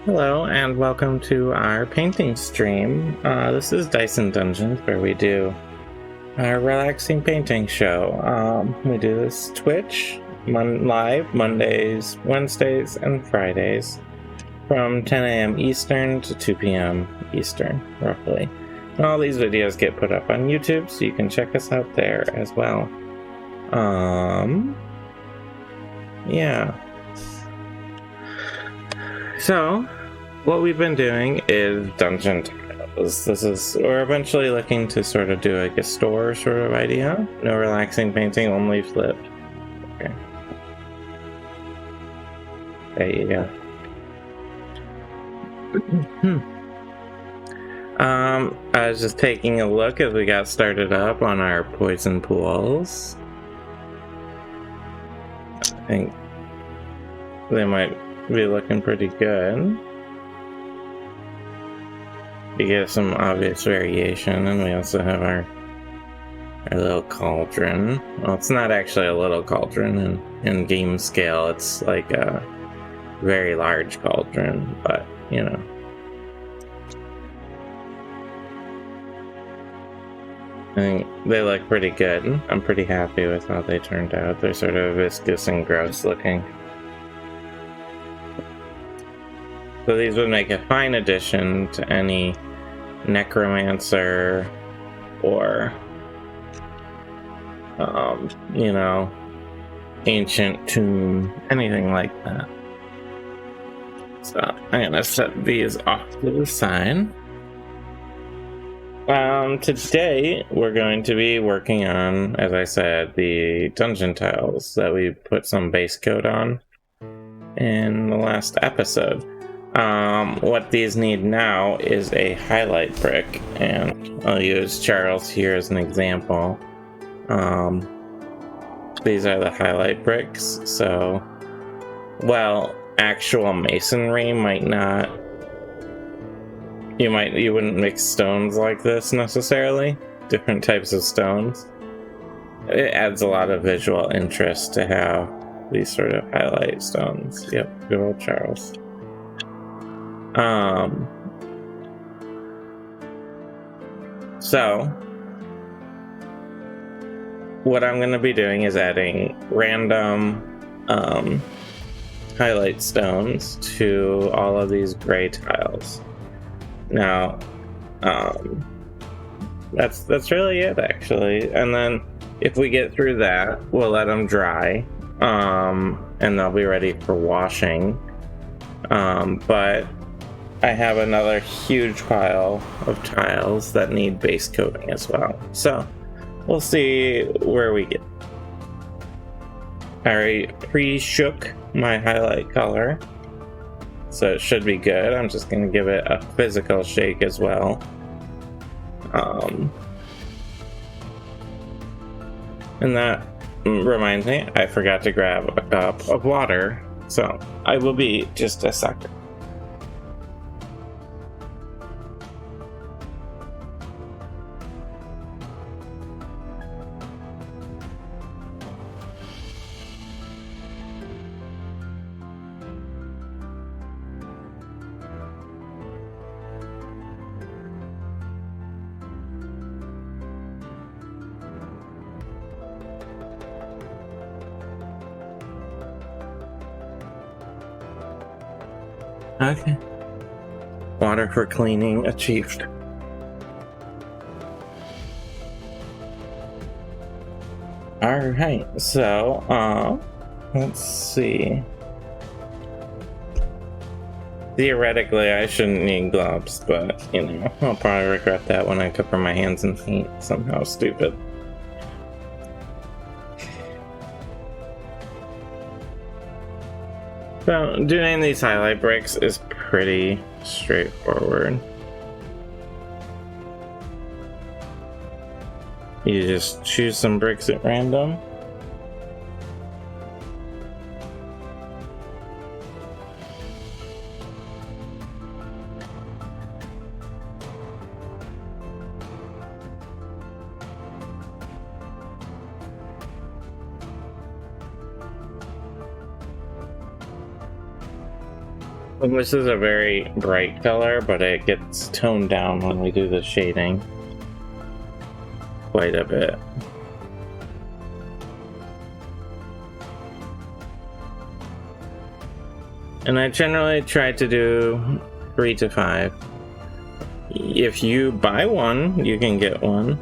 Hello and welcome to our painting stream. This is Dyson Dungeons, where we do our relaxing painting show. We do this Twitch live Mondays, Wednesdays, and Fridays from 10 a.m. Eastern to 2 p.m. Eastern, roughly. And all these videos get put up on YouTube, so you can check us out there as well. Yeah. So, what we've been doing is dungeon tiles. We're eventually looking to sort of do like a store sort of idea. No relaxing painting, only flip. Okay. There you go. I was just taking a look as we got started up on our poison pools. I think they might be looking pretty good. You get some obvious variation, and we also have our little cauldron. Well, it's not actually a little cauldron in game scale. It's like a very large cauldron, but you know. I think they look pretty good. I'm pretty happy with how they turned out. They're sort of viscous and gross looking. So these would make a fine addition to any necromancer or, you know, ancient tomb, anything like that. So I'm gonna set these off to the side. Today we're going to be working on, as I said, the dungeon tiles that we put some base coat on in the last episode. What these need now is a highlight brick, and I'll use Charles here as an example. These are the highlight bricks, so while actual masonry might not, you wouldn't mix stones like this necessarily, different types of stones. It adds a lot of visual interest to have these sort of highlight stones. Yep, good old Charles. So what I'm going to be doing is adding random highlight stones to all of these gray tiles. Now, that's really it, actually. And then if we get through that, we'll let them dry, and they'll be ready for washing. But I have another huge pile of tiles that need base coating as well. So we'll see where we get. I already pre-shook my highlight color, so it should be good. I'm just going to give it a physical shake as well. And that reminds me, I forgot to grab a cup of water, so I will be just a second. Okay. Water for cleaning achieved. Alright, so, let's see. Theoretically, I shouldn't need gloves, but, you know, I'll probably regret that when I cover my hands in paint. Somehow stupid. So, doing these highlight bricks is pretty straightforward. You just choose some bricks at random. This is a very bright color, but it gets toned down when we do the shading quite a bit. And I generally try to do 3 to 5. If you buy one, you can get one.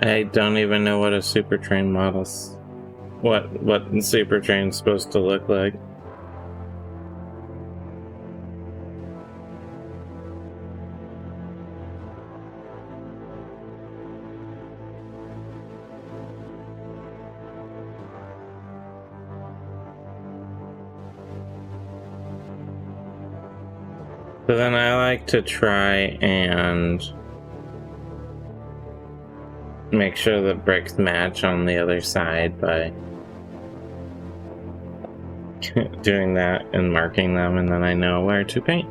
I don't even know what a super train model's what super train's supposed to look like. So then I like to try and make sure the bricks match on the other side by doing that and marking them, and then I know where to paint.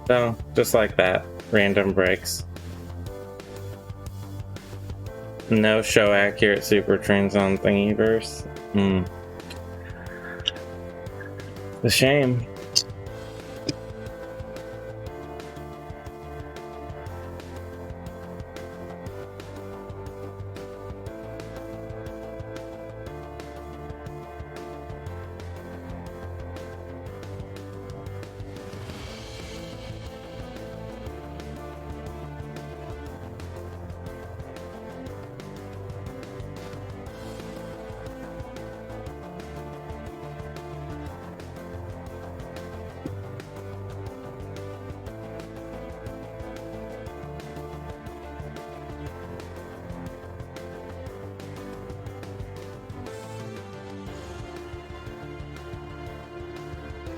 So, just like that, random bricks. No show accurate super trains on Thingiverse. A shame.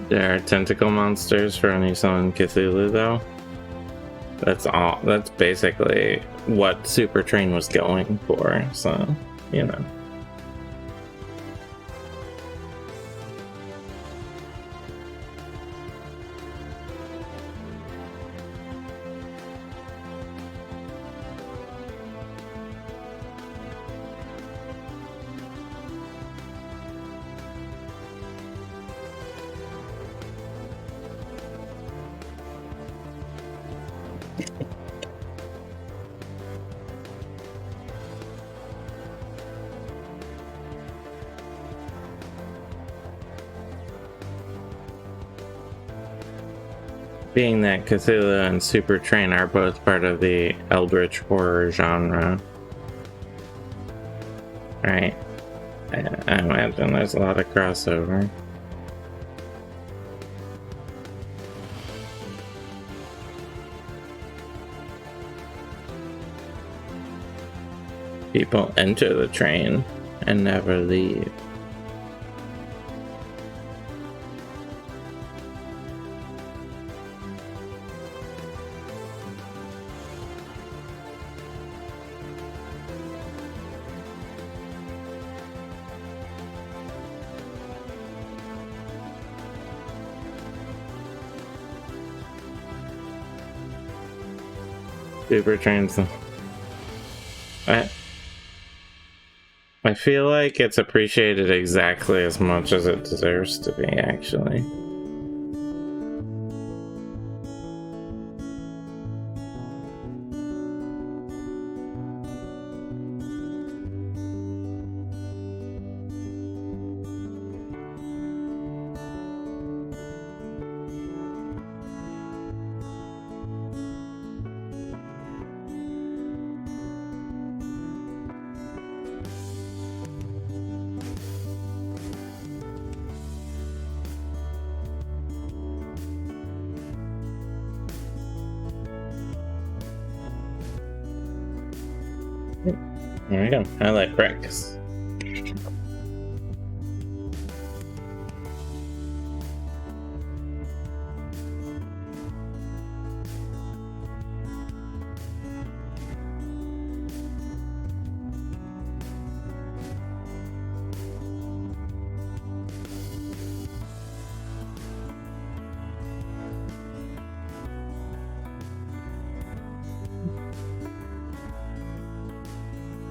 There are tentacle monsters for Nichole and Cthulhu, though. That's all. That's basically what Super Train was going for, so, you know. Being that Cthulhu and Super Train are both part of the Eldritch horror genre, right? I imagine there's a lot of crossover. People enter the train and never leave. Super Trains. I feel like it's appreciated exactly as much as it deserves to be, actually. There we go. I like bricks.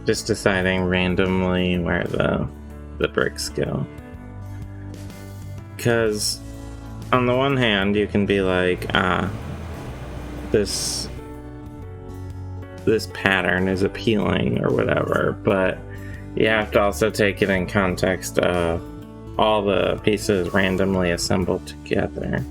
Just deciding randomly where the bricks go. Because on the one hand, you can be like, this pattern is appealing or whatever, but you have to also take it in context of all the pieces randomly assembled together.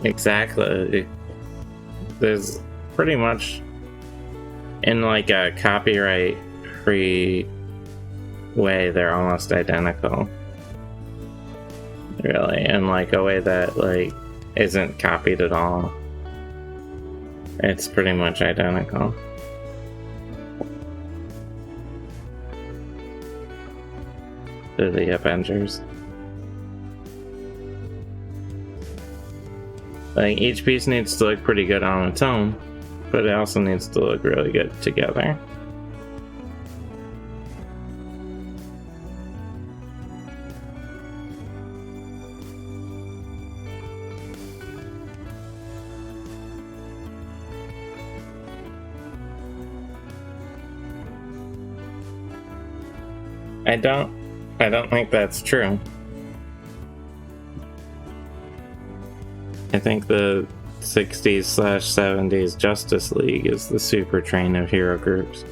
Exactly. There's pretty much in like a copyright free way, they're almost identical. Really, in like a way that like isn't copied at all. It's pretty much identical. To the Avengers. Like, each piece needs to look pretty good on its own, but it also needs to look really good together. I don't think that's true. I think the 60s/70s Justice League is the super train of hero groups.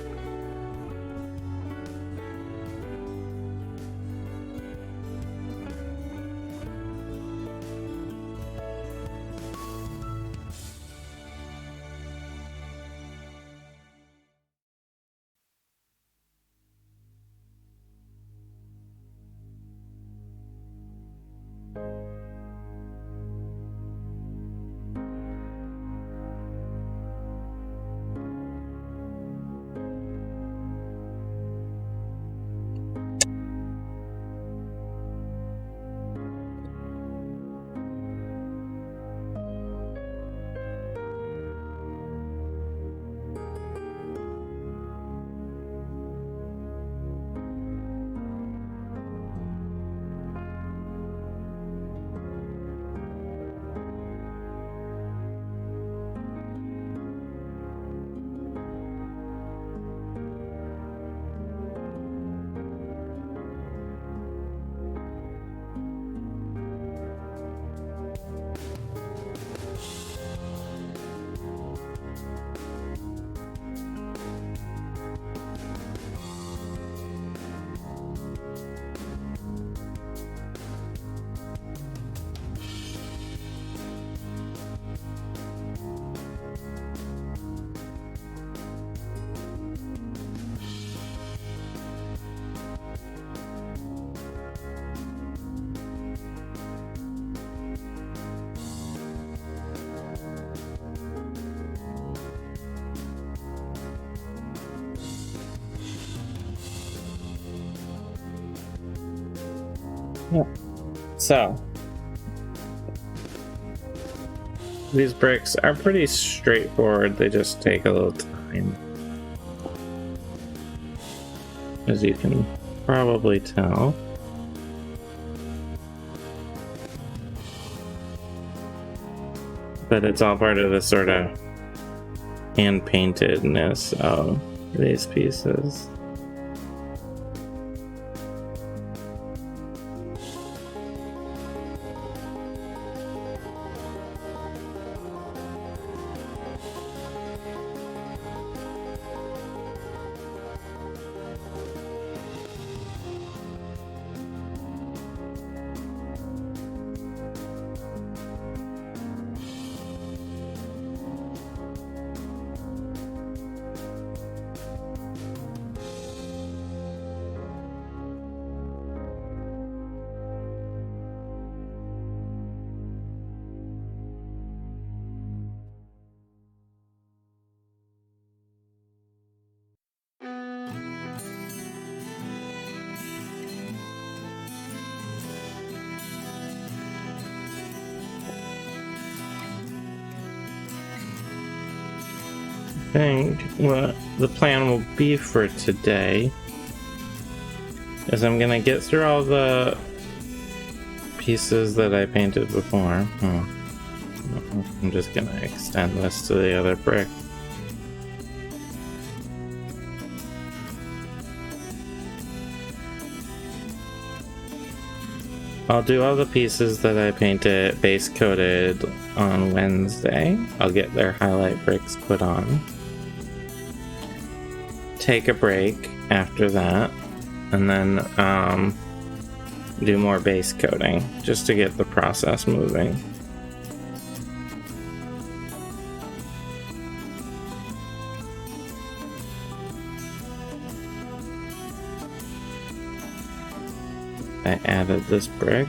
Yeah. So, these bricks are pretty straightforward, they just take a little time. As you can probably tell. But it's all part of the sort of hand-paintedness of these pieces. think what the plan will be for today is I'm gonna get through all the pieces that I painted before. I'm just gonna extend this to the other brick. I'll do all the pieces that I painted base coated on Wednesday. I'll get their highlight bricks put on. Take a break after that, and then do more base coating just to get the process moving. I added this brick.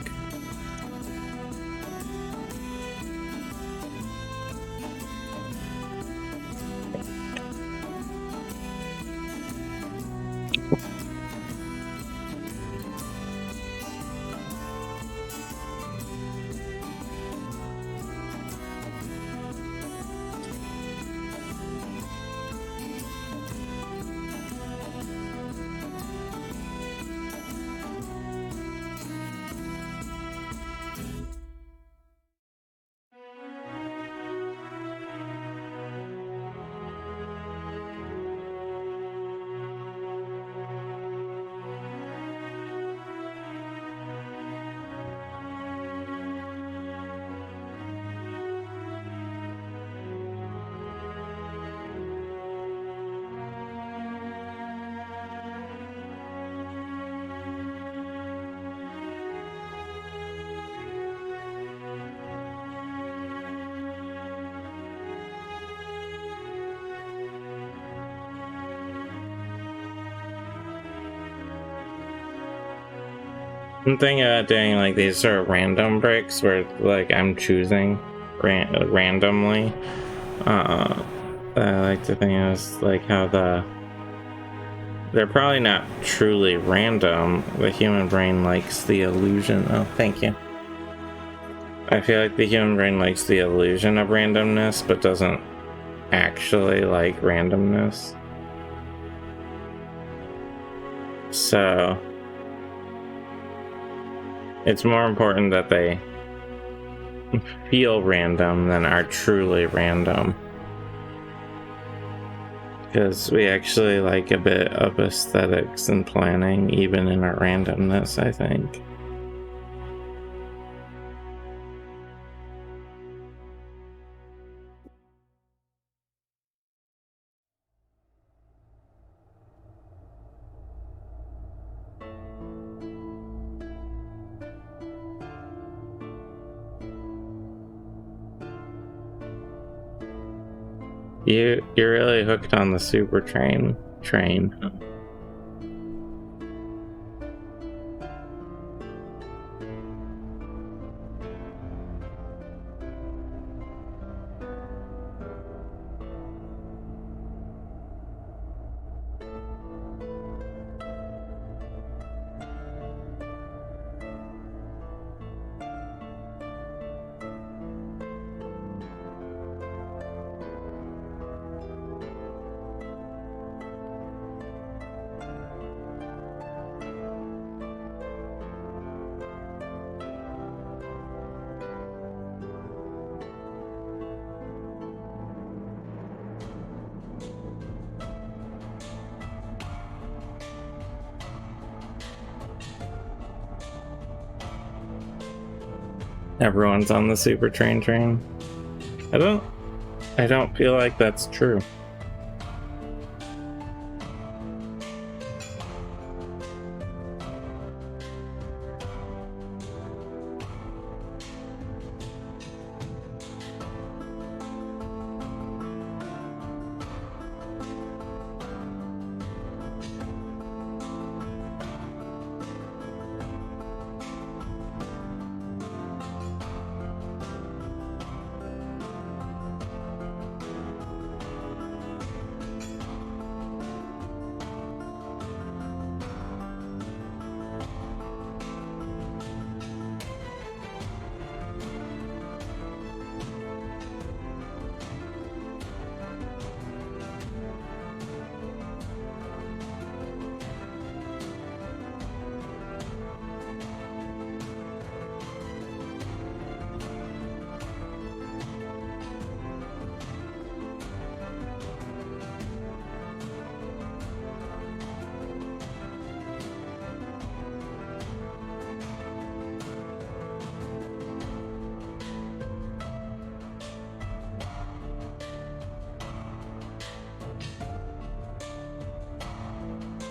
I'm thinking about doing like these sort of random bricks where like I'm choosing randomly. I like to think is like how they're probably not truly random. The human brain likes the illusion. Oh, thank you. I feel like the human brain likes the illusion of randomness, but doesn't actually like randomness. So it's more important that they feel random than are truly random. Because we actually like a bit of aesthetics and planning, even in our randomness, I think. You're really hooked on the super train. Everyone's on the super train. I don't feel like that's true.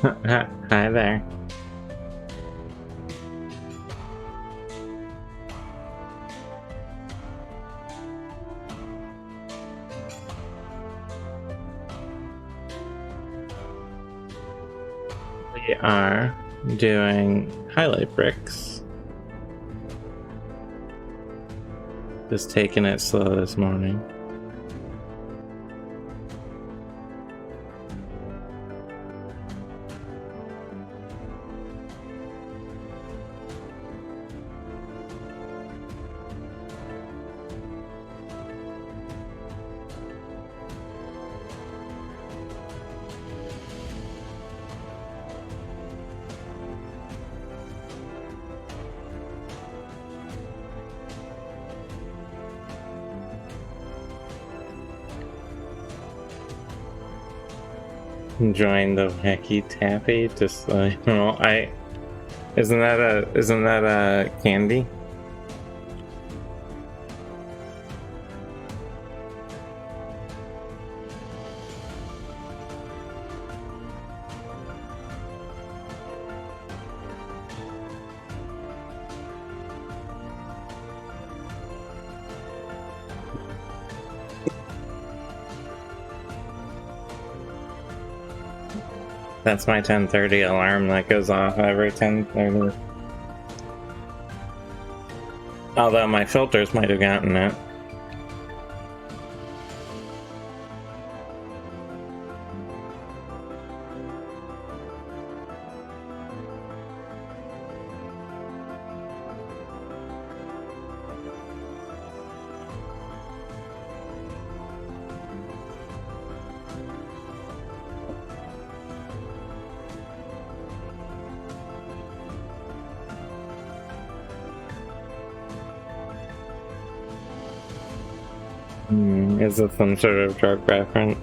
Hi there. We are doing highlight bricks. Just taking it slow this morning. Enjoying the wacky taffy, just like, well, isn't that a candy? That's my 10:30 alarm that goes off every 10:30. Although my filters might have gotten it. Is it some sort of drug reference?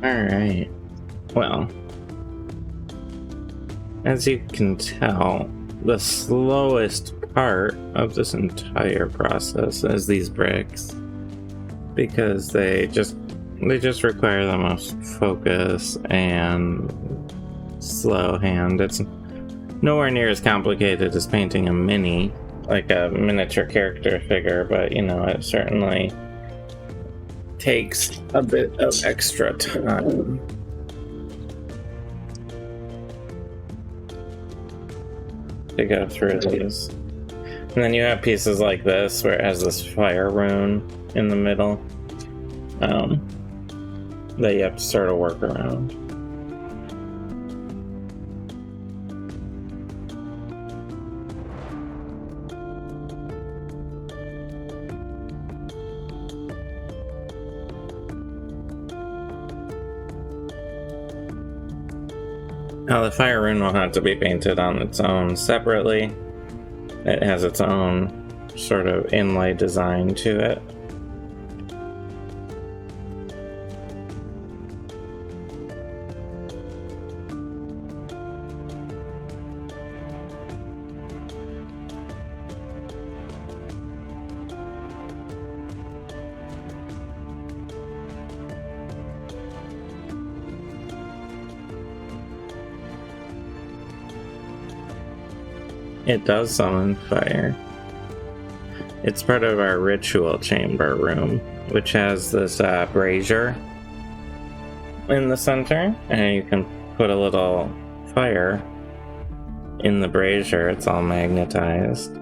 Alright. Well, as you can tell, the slowest part of this entire process is these bricks, because they just require the most focus and slow hand. It's nowhere near as complicated as painting a mini, like a miniature character figure, but you know, it certainly takes a bit of extra time. To go through these. And then you have pieces like this where it has this fire rune in the middle that you have to sort of work around. Now the fire rune will have to be painted on its own separately. It has its own sort of inlay design to it. It does summon fire. It's part of our ritual chamber room, which has this brazier in the center, and you can put a little fire in the brazier. It's all magnetized.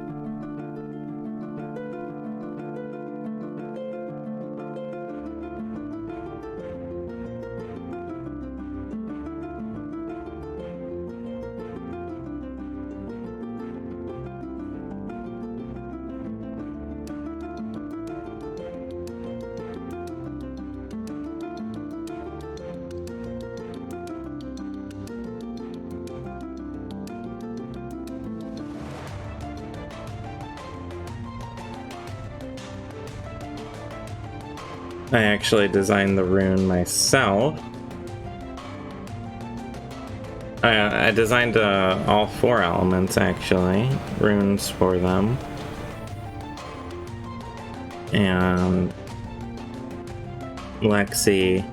I actually designed the rune myself. I designed all 4 elements, actually, runes for them. And Lexi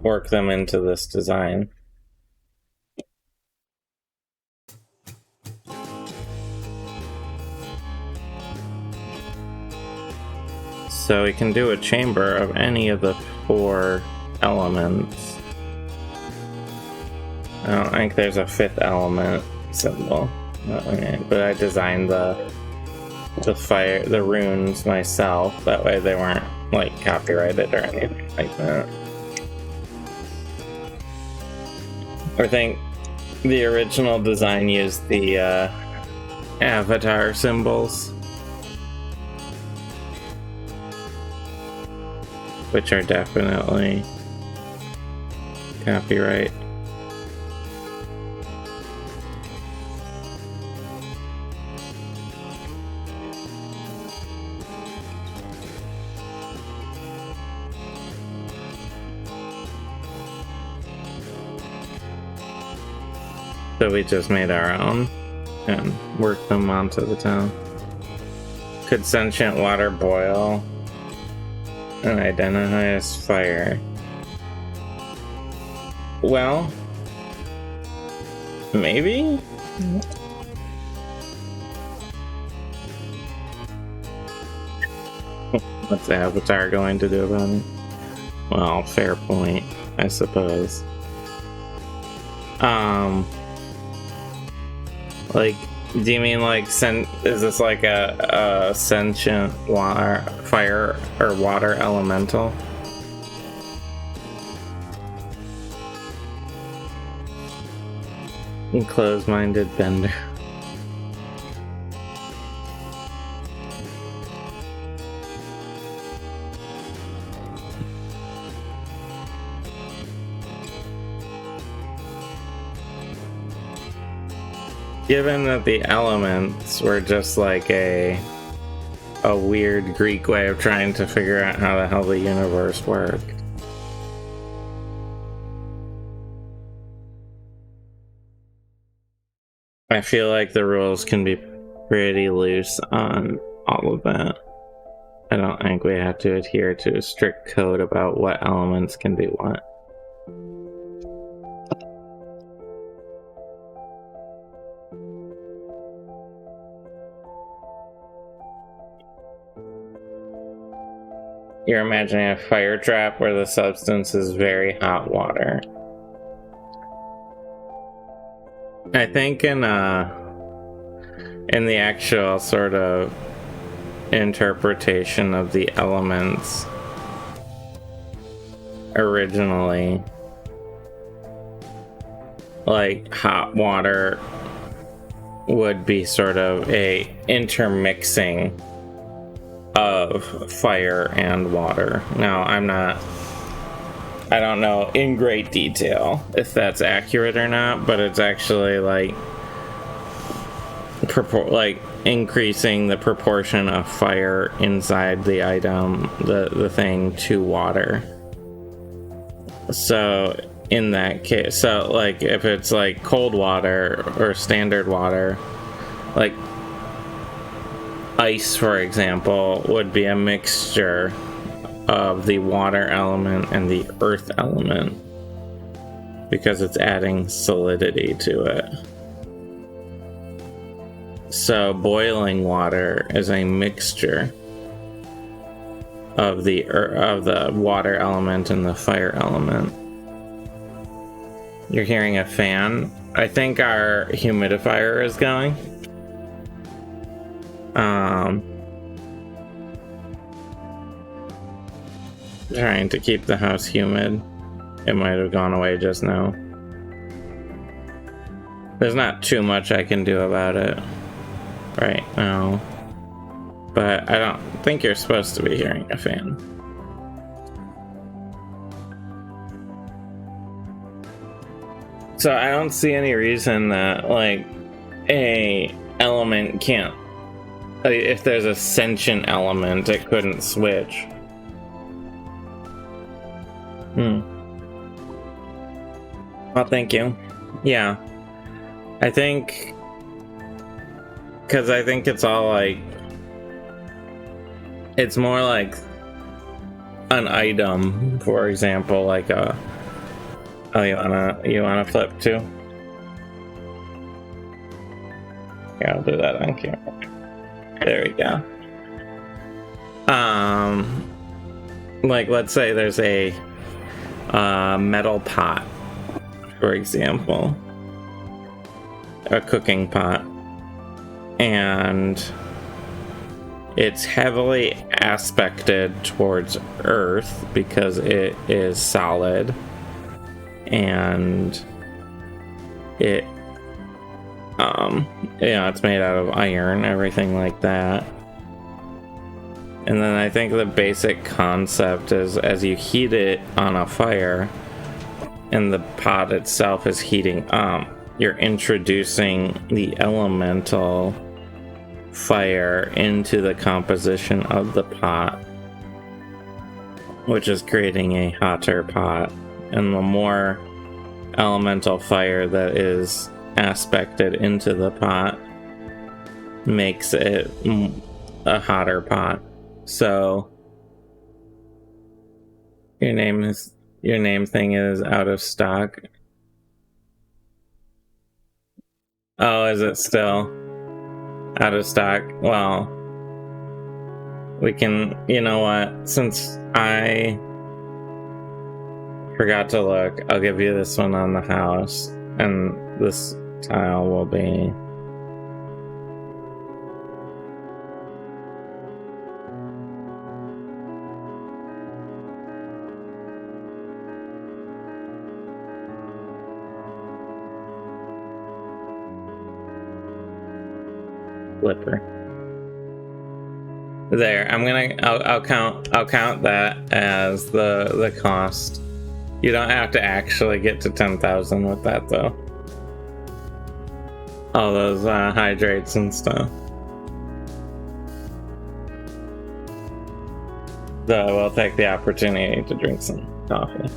worked them into this design. So we can do a chamber of any of the 4 elements. I don't think there's a 5th element symbol, but I designed the runes myself. That way they weren't like copyrighted or anything like that. I think the original design used the avatar symbols, which are definitely copyright. So we just made our own and worked them onto the town. Could sentient water boil and identify as fire? Well, maybe? What's the avatar going to do about it? Well, fair point, I suppose. Like, do you mean like is this like a sentient water, fire, or water elemental? Closed-minded bender. Given that the elements were just like a weird Greek way of trying to figure out how the hell the universe worked. I feel like the rules can be pretty loose on all of that. I don't think we have to adhere to a strict code about what elements can be what. You're imagining a fire trap where the substance is very hot water. I think in in the actual sort of interpretation of the elements originally, like hot water would be sort of a intermixing of fire and water. Now, I don't know in great detail if that's accurate or not, but it's actually like increasing the proportion of fire inside the item, the thing, to water. So in that case, so like if it's like cold water or standard water, like ice, for example, would be a mixture of the water element and the earth element because it's adding solidity to it. So boiling water is a mixture of the water element and the fire element. You're hearing a fan. I think our humidifier is going. Trying to keep the house humid. It might have gone away just now. There's not too much I can do about it right now, but I don't think you're supposed to be hearing a fan. So I don't see any reason that like a element can't, if there's a sentient element, it couldn't switch. Well, thank you. Yeah, I think because I think it's all like, it's more like an item, for example, like a, oh, you wanna flip too? Yeah, I'll do that on camera. There we go. Like let's say there's a metal pot, for example, a cooking pot, and it's heavily aspected towards earth because it is solid and it it's made out of iron, everything like that. And then I think the basic concept is as you heat it on a fire and the pot itself is heating up, you're introducing the elemental fire into the composition of the pot, which is creating a hotter pot. And the more elemental fire that is aspected into the pot makes it a hotter pot. So your name thing is out of stock. Oh, is it still out of stock? Well, we can, you know what, since I forgot to look, I'll give you this one on the house, and this tile will be flipper. There, I'll count that as the cost. You don't have to actually get to 10,000 with that though. All those hydrates and stuff. So we'll take the opportunity to drink some coffee.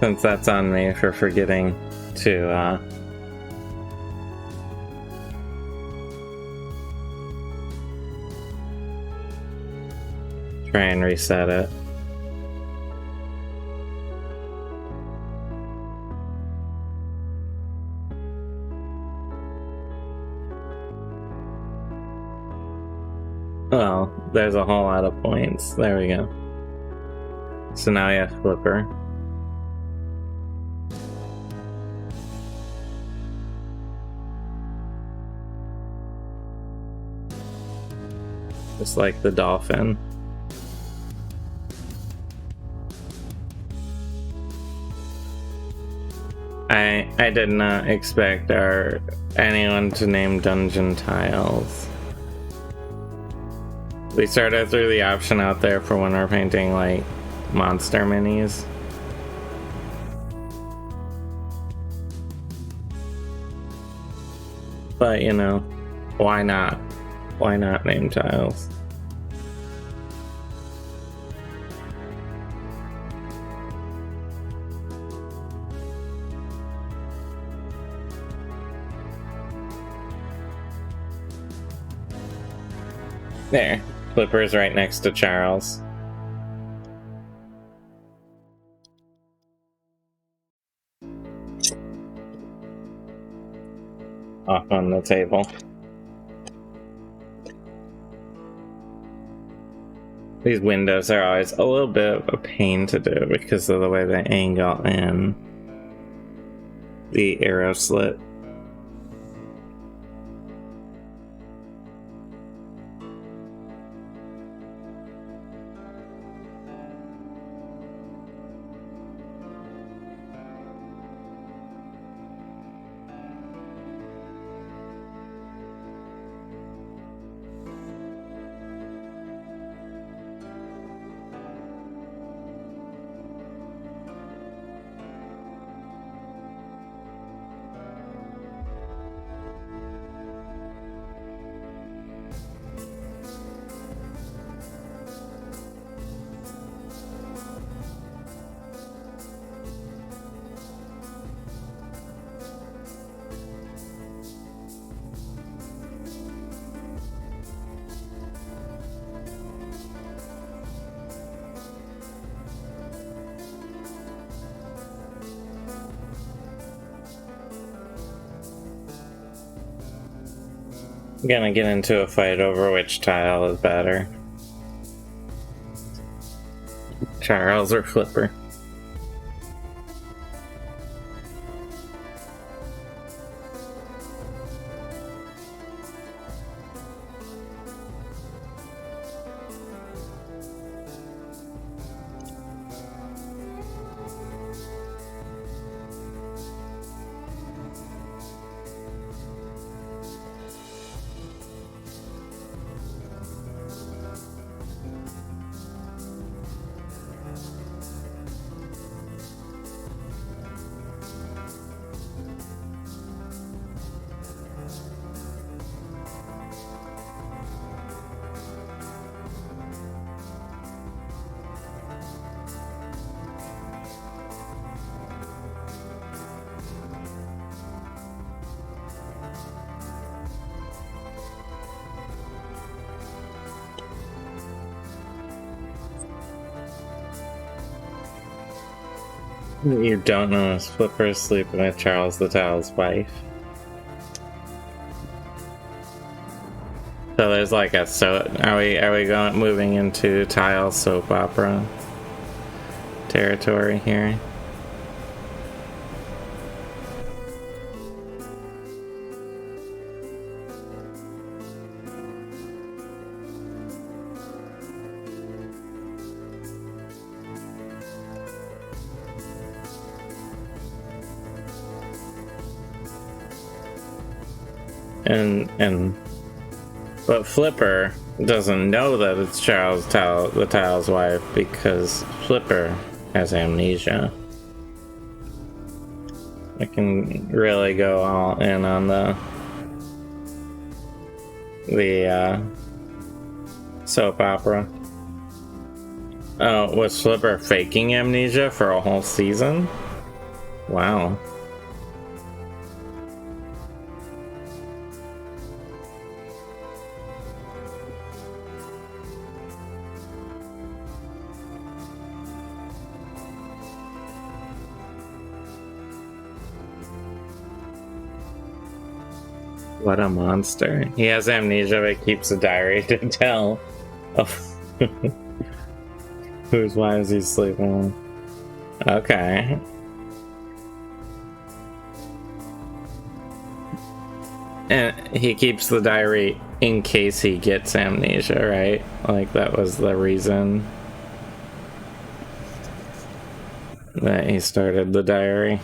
Since that's on me for forgetting to try and reset it. Well, there's a whole lot of points. There we go. So now we have Flipper. Just like the dolphin. I did not expect anyone to name dungeon tiles. We started through the option out there for when we're painting like monster minis. But you know, why not? Why not name tiles? There, Flipper's right next to Charles. Off on the table. These windows are always a little bit of a pain to do because of the way they angle in the arrow slit. I'm gonna get into a fight over which tile is better. Charles or Flipper. You don't know if Flipper is sleeping with Charles the Tile's wife. So there's like a are we moving into tile soap opera territory here? But Flipper doesn't know that it's the Tile's wife because Flipper has amnesia. I can really go all in on the soap opera. Oh, was Flipper faking amnesia for a whole season? Wow. What a monster. He has amnesia but keeps a diary to tell of whose wives he's sleeping with. Okay. And he keeps the diary in case he gets amnesia, right? Like, that was the reason that he started the diary,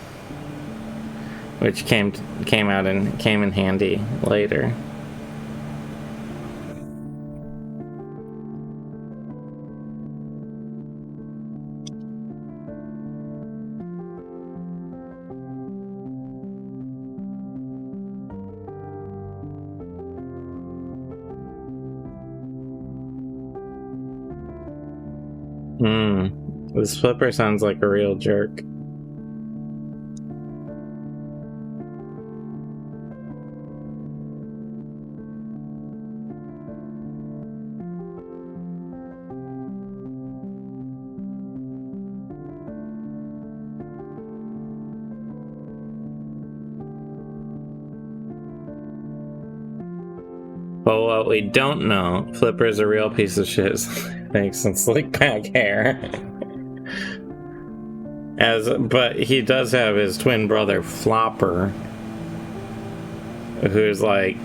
which came in handy later. This flipper sounds like a real jerk. But what we don't know, Flipper's a real piece of shit. Thanks, and slick back hair. But he does have his twin brother Flopper, who's like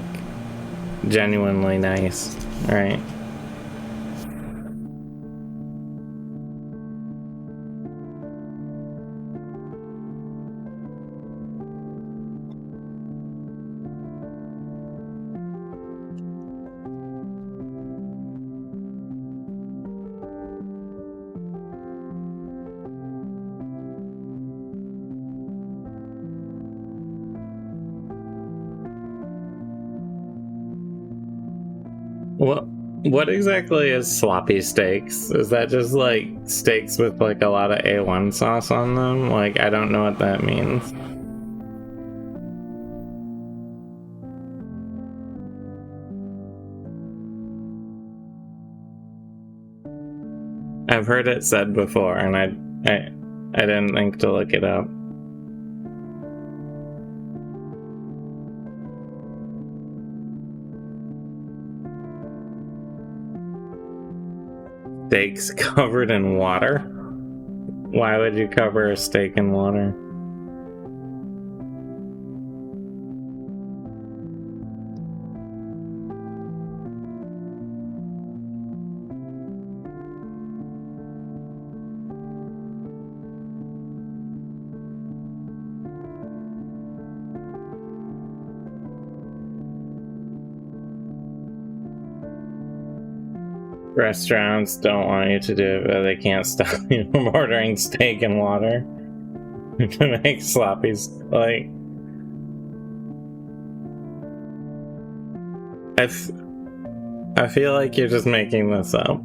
genuinely nice, right? What exactly is sloppy steaks? Is that just like steaks with like a lot of A1 sauce on them? Like, I don't know what that means. I've heard it said before, and I didn't think to look it up. Steaks covered in water? Why would you cover a steak in water? Restaurants don't want you to do it, but they can't stop you from ordering steak and water to make sloppies. Like, I feel like you're just making this up.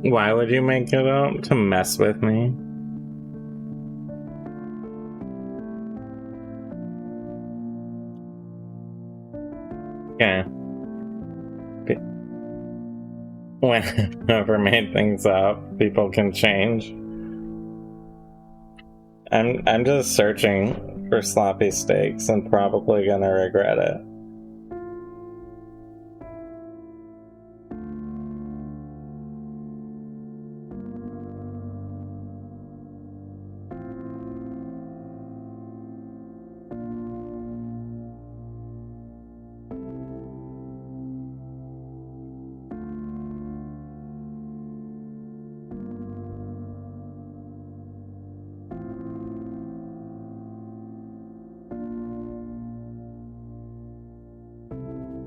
Why would you make it up? To mess with me? Yeah. Whenever made things up, people can change. I'm just searching for sloppy steaks and probably gonna regret it.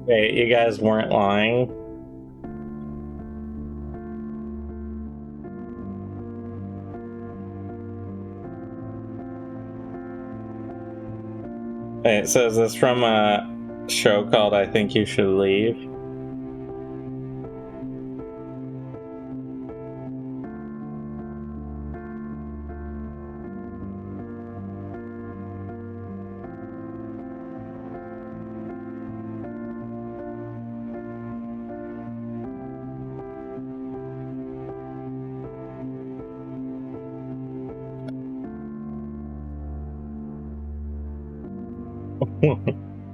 Wait, you guys weren't lying? Wait, so is this from a show called I Think You Should Leave?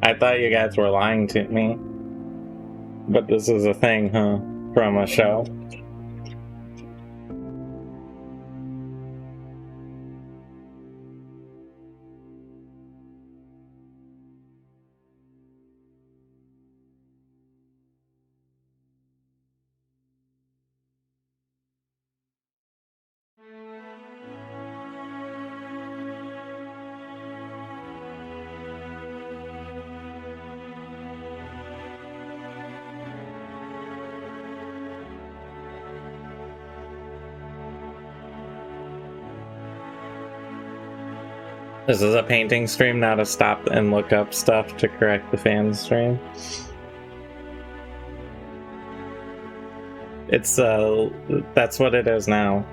I thought you guys were lying to me. But this is a thing, huh? From a show? This is a painting stream, not a stop and look up stuff to correct the fan stream. It's that's what it is now.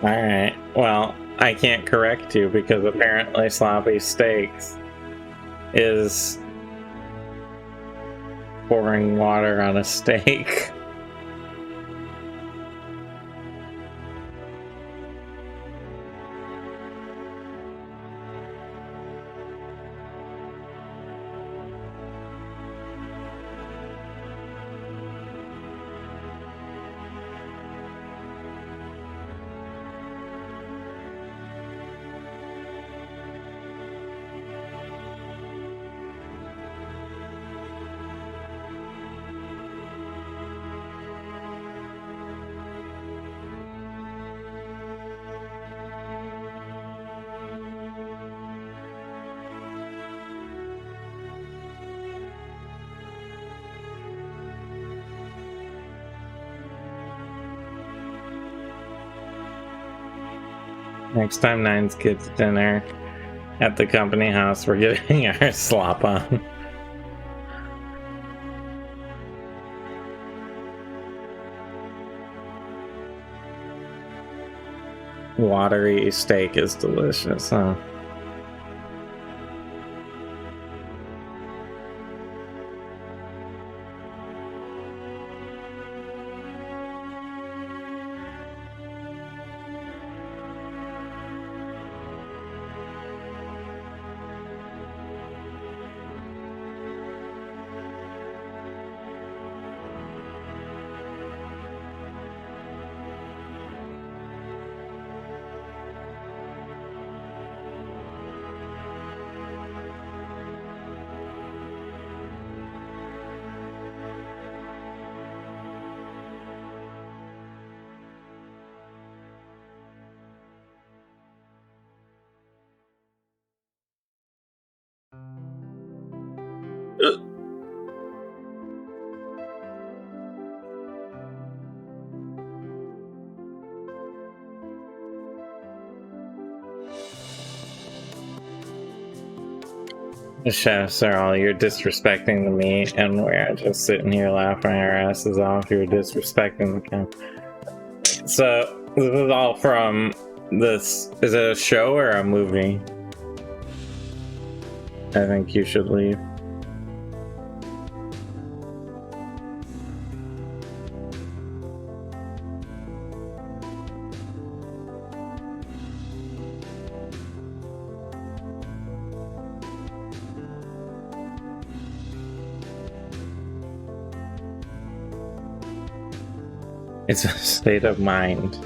Alright, well, I can't correct you because apparently sloppy steaks is pouring water on a steak. Next time Nine's kids dinner at the company house, we're getting our slop on. Watery steak is delicious, huh? The chefs are all, you're disrespecting the meat, and we're just sitting here laughing our asses off. You're disrespecting the camp. So, this is all from this. Is it a show or a movie? I think you should leave. It's a state of mind.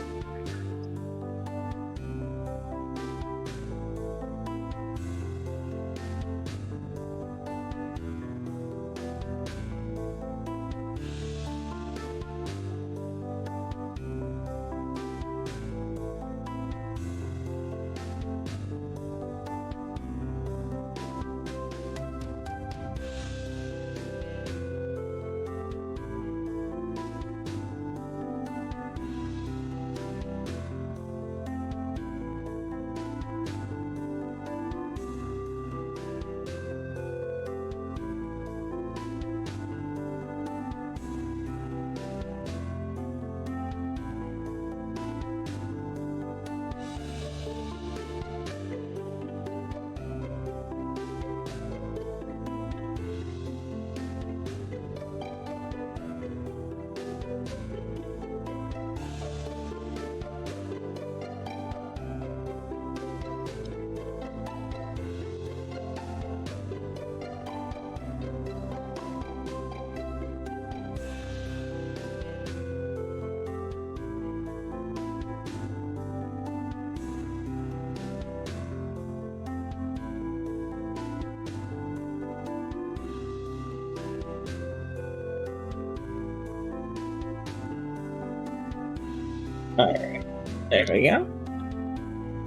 Alright, there we go.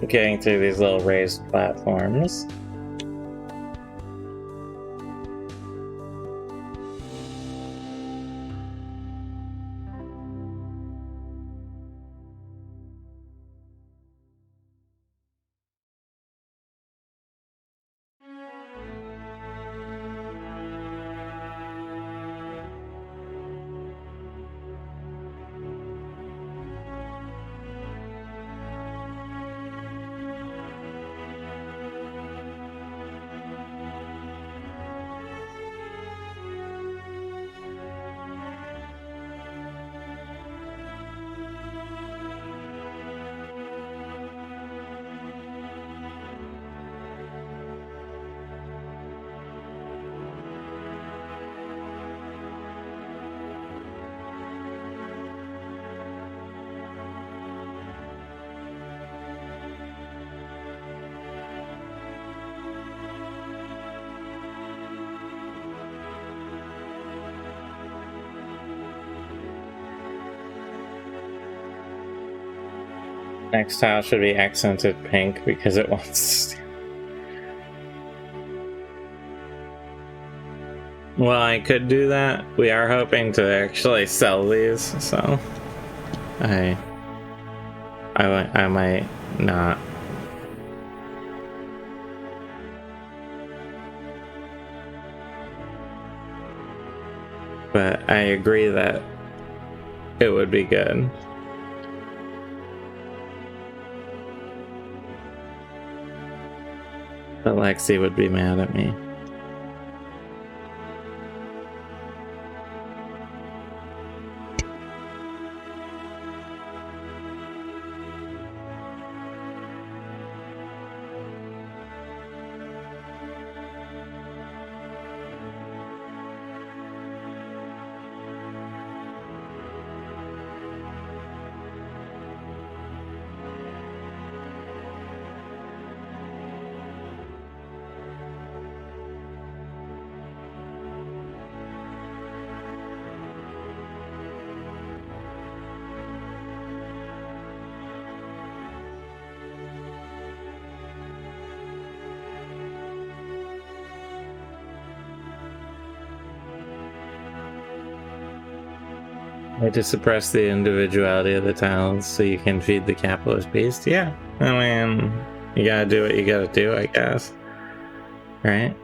Getting through these little raised platforms. Next tile should be accented pink because it wants to steal. Well, I could do that. We are hoping to actually sell these, so I might not. But I agree that it would be good. But Lexi would be mad at me. To suppress the individuality of the tiles so you can feed the capitalist beast. Yeah, I mean, you gotta do what you gotta do, I guess. Right?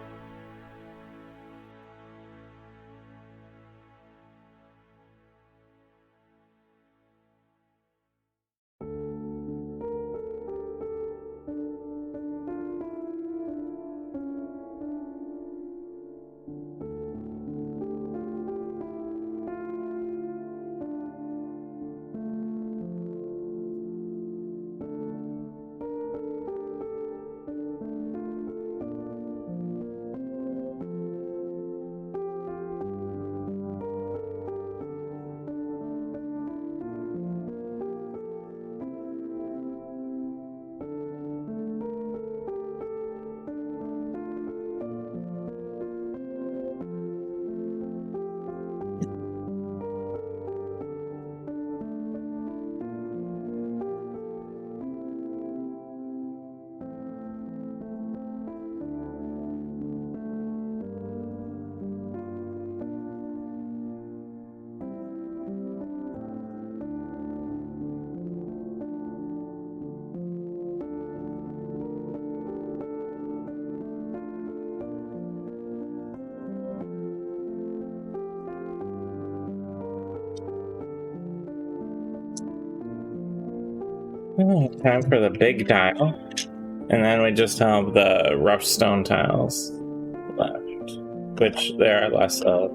Time for the big tile. And then we just have the rough stone tiles left, which there are less of.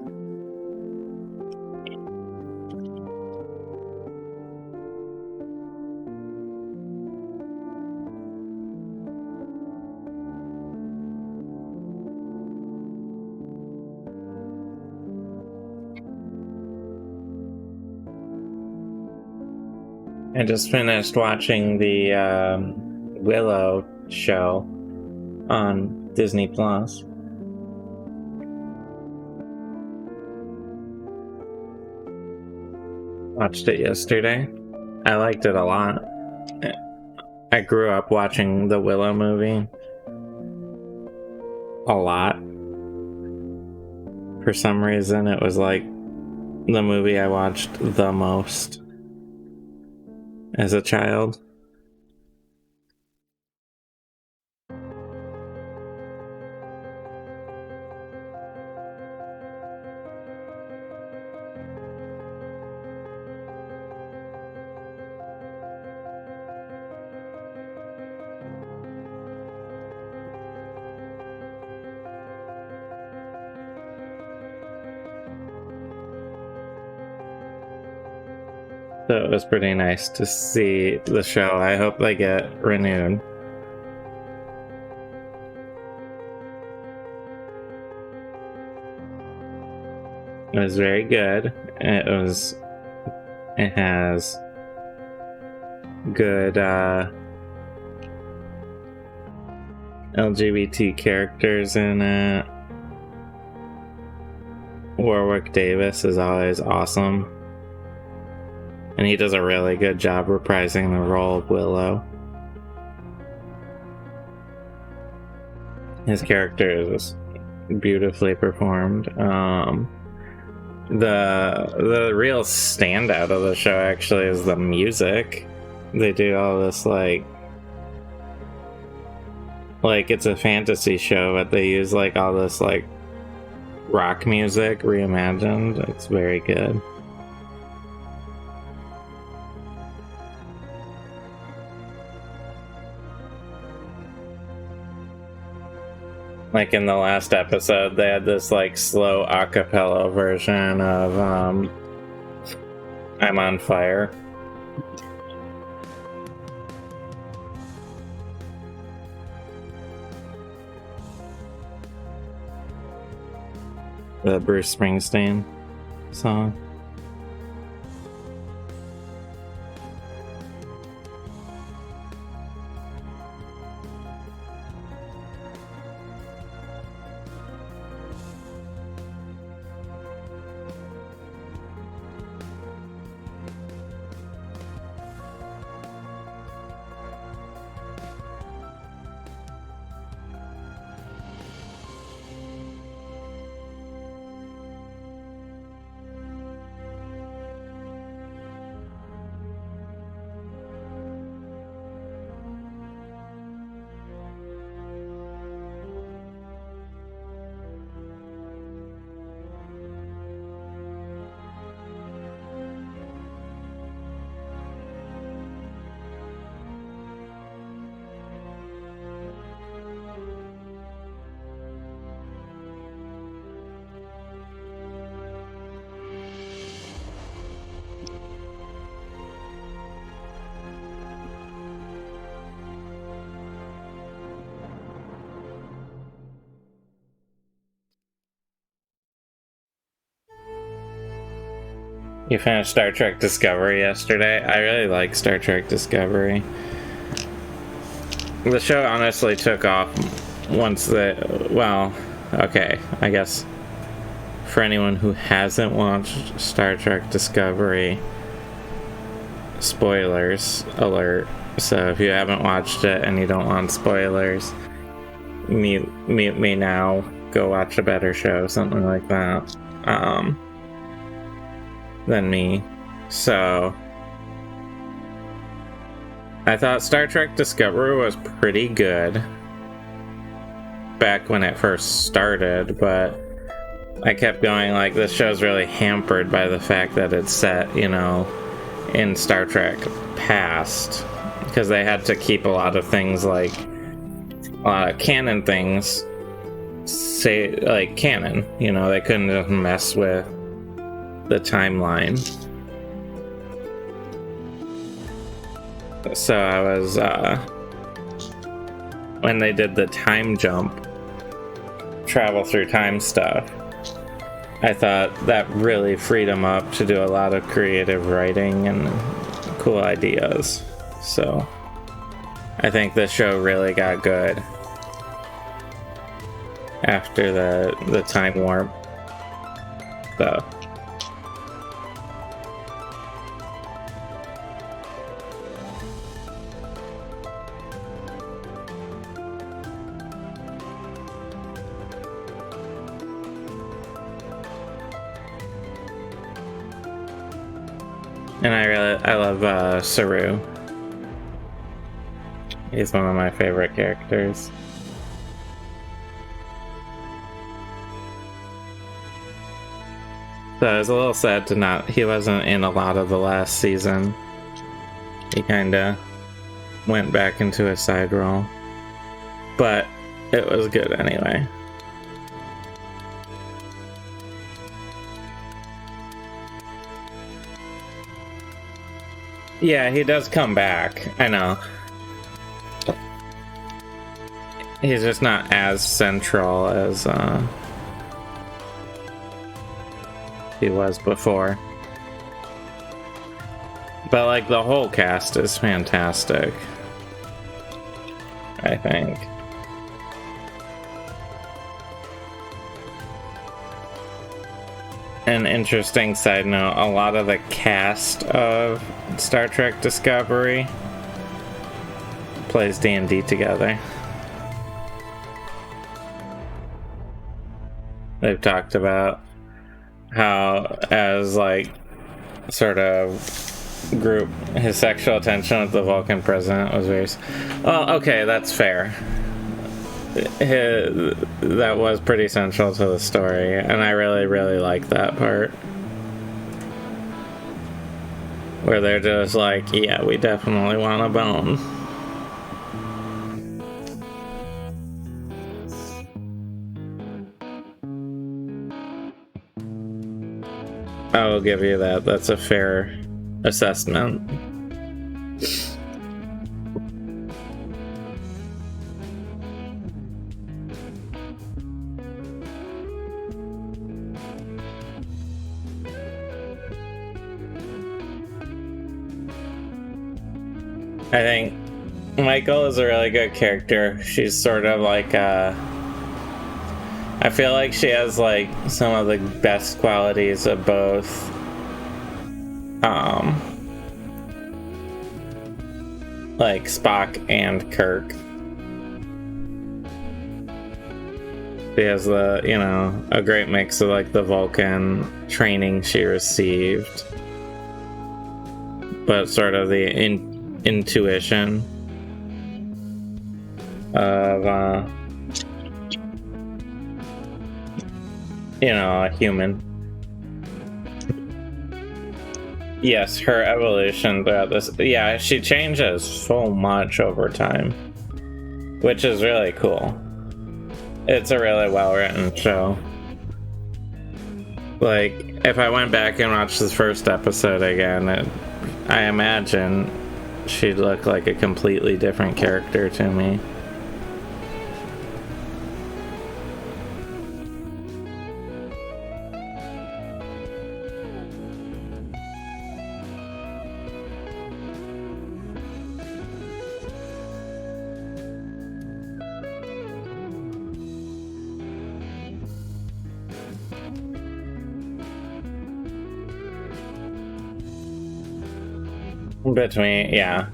I just finished watching the Willow show on Disney Plus. Watched it yesterday. I liked it a lot. I grew up watching the Willow movie a lot. For some reason, it was like the movie I watched the most as a child. So it was pretty nice to see the show. I hope they get renewed. It was very good. It has good LGBT characters in it. Warwick Davis is always awesome. And he does a really good job reprising the role of Willow. His character is beautifully performed. The real standout of the show actually is the music. They do all this like it's a fantasy show, but they use like all this like rock music reimagined. It's very good. Like in the last episode, they had this like slow a cappella version of I'm on Fire. The Bruce Springsteen song. You finished Star Trek Discovery yesterday? I really like Star Trek Discovery. The show honestly took off once okay, I guess for anyone who hasn't watched Star Trek Discovery, spoilers alert. So if you haven't watched it and you don't want spoilers, mute me now, go watch a better show, something like that. Than me. So I thought Star Trek Discovery was pretty good back when it first started, but I kept going like this show's really hampered by the fact that it's set, in Star Trek past, because they had to keep a lot of things like a lot of canon things canon, they couldn't just mess with the timeline. So I was when they did the time jump, travel through time stuff, I thought that really freed them up to do a lot of creative writing and cool ideas. So I think the show really got good after the time warp stuff. And I love Saru. He's one of my favorite characters. So I was a little sad he wasn't in a lot of the last season. He kinda went back into a side role. But it was good anyway. Yeah, he does come back. I know. He's just not as central as he was before. But like the whole cast is fantastic, I think. An interesting side note, a lot of the cast of Star Trek Discovery plays D&D together. They've talked about how, as like sort of group, his sexual attention with the Vulcan president was very... Oh, okay, that's fair. That was pretty central to the story, and I really, really like that part. Where they're just like, yeah, we definitely want a bone. I will give you that. That's a fair assessment. I think Nichole is a really good character. She's sort of like I feel like she has like some of the best qualities of both like Spock and Kirk. She has the, you know, a great mix of like the Vulcan training she received, but sort of the intuition of you know, a human. Yes, her evolution throughout this, yeah, she changes so much over time, which is really cool. It's a really well written show. Like, if I went back and watched this first episode again, I imagine she'd look like a completely different character to me. Between, yeah.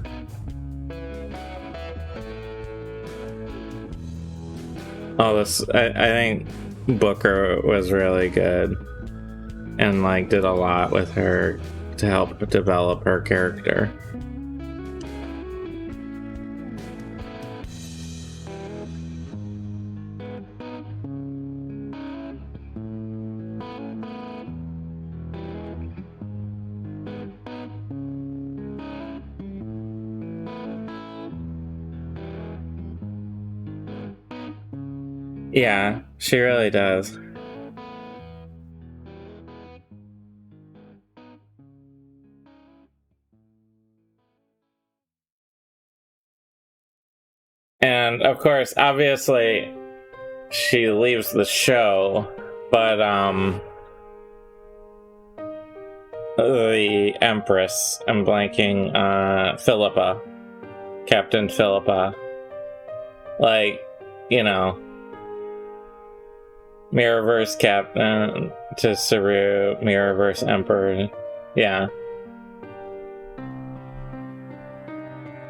Oh, I think Booker was really good and like did a lot with her to help develop her character. Yeah, she really does. And of course, obviously, she leaves the show, but the Empress, I'm blanking, Philippa, Captain Philippa, like, you know, Mirrorverse Captain to Saru, Mirrorverse Emperor, yeah.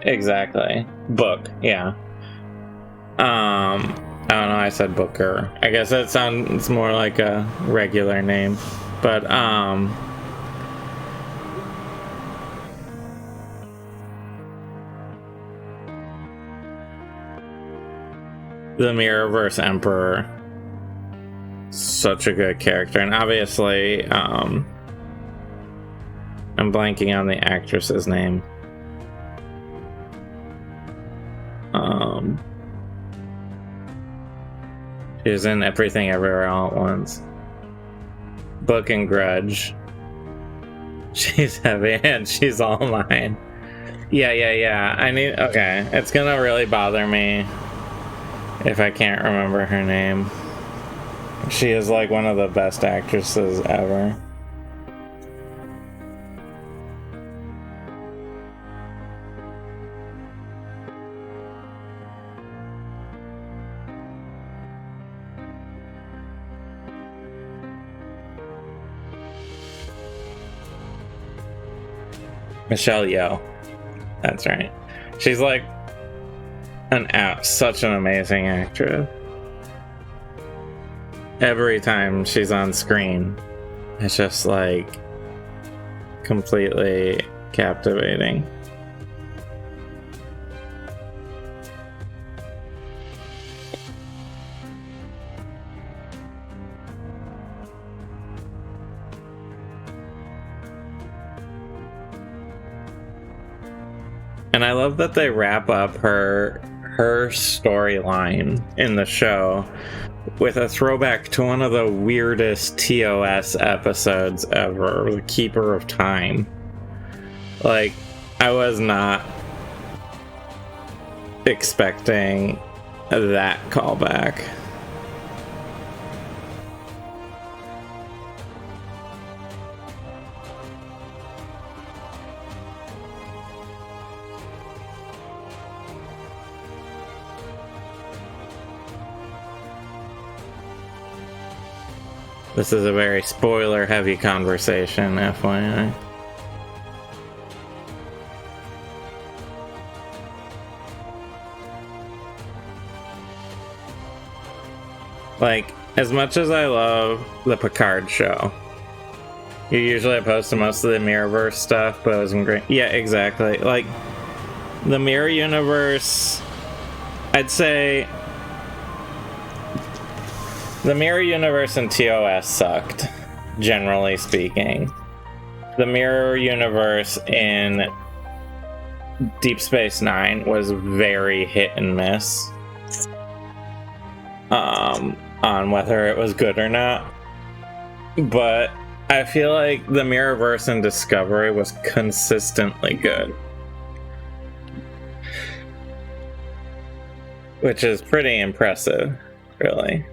Exactly. Book, yeah. I don't know, I said Booker. I guess that sounds more like a regular name. But, the Mirrorverse Emperor, such a good character. And obviously, I'm blanking on the actress's name. She was in Everything Everywhere All at Once. Book and Grudge. She's heavy and she's all mine. Yeah. Okay. It's gonna really bother me if I can't remember her name. She is like one of the best actresses ever. Michelle Yeoh. That's right. She's like such an amazing actress. Every time she's on screen, it's just like completely captivating. And I love that they wrap up her storyline in the show with a throwback to one of the weirdest TOS episodes ever, The Keeper of Time. Like, I was not expecting that callback. This is a very spoiler-heavy conversation, FYI. Like, as much as I love the Picard show, you're usually opposed to most of the Mirrorverse stuff, but it wasn't great. Yeah, exactly. Like, the Mirror Universe, I'd say the Mirror Universe in TOS sucked, generally speaking. The Mirror Universe in Deep Space Nine was very hit and miss on whether it was good or not. But I feel like the Mirrorverse in Discovery was consistently good, which is pretty impressive, really.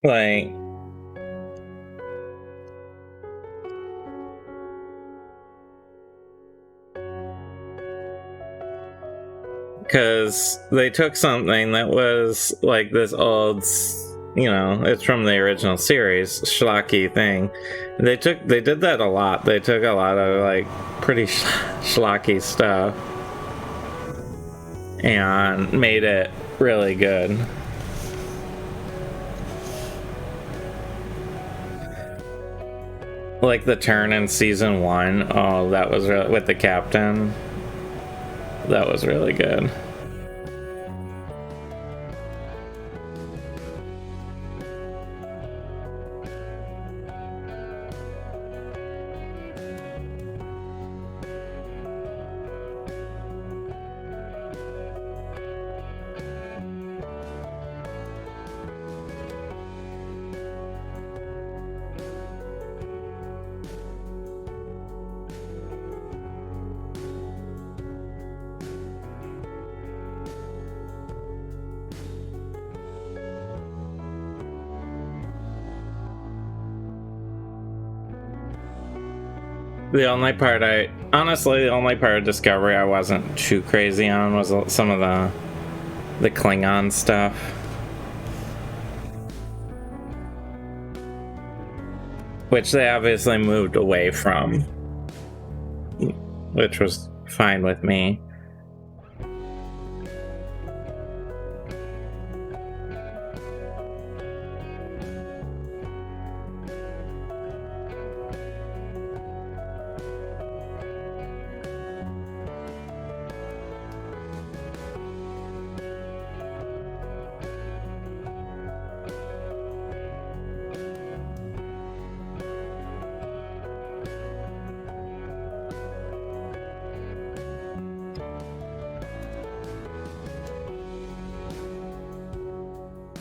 Like, because they took something that was like this old, it's from the original series, schlocky thing. They did that a lot. They took a lot of like pretty schlocky stuff and made it really good. Like the turn in season 1, oh, that was really, with the captain, that was really good. The only part of Discovery I wasn't too crazy on was some of the Klingon stuff. Which they obviously moved away from, which was fine with me.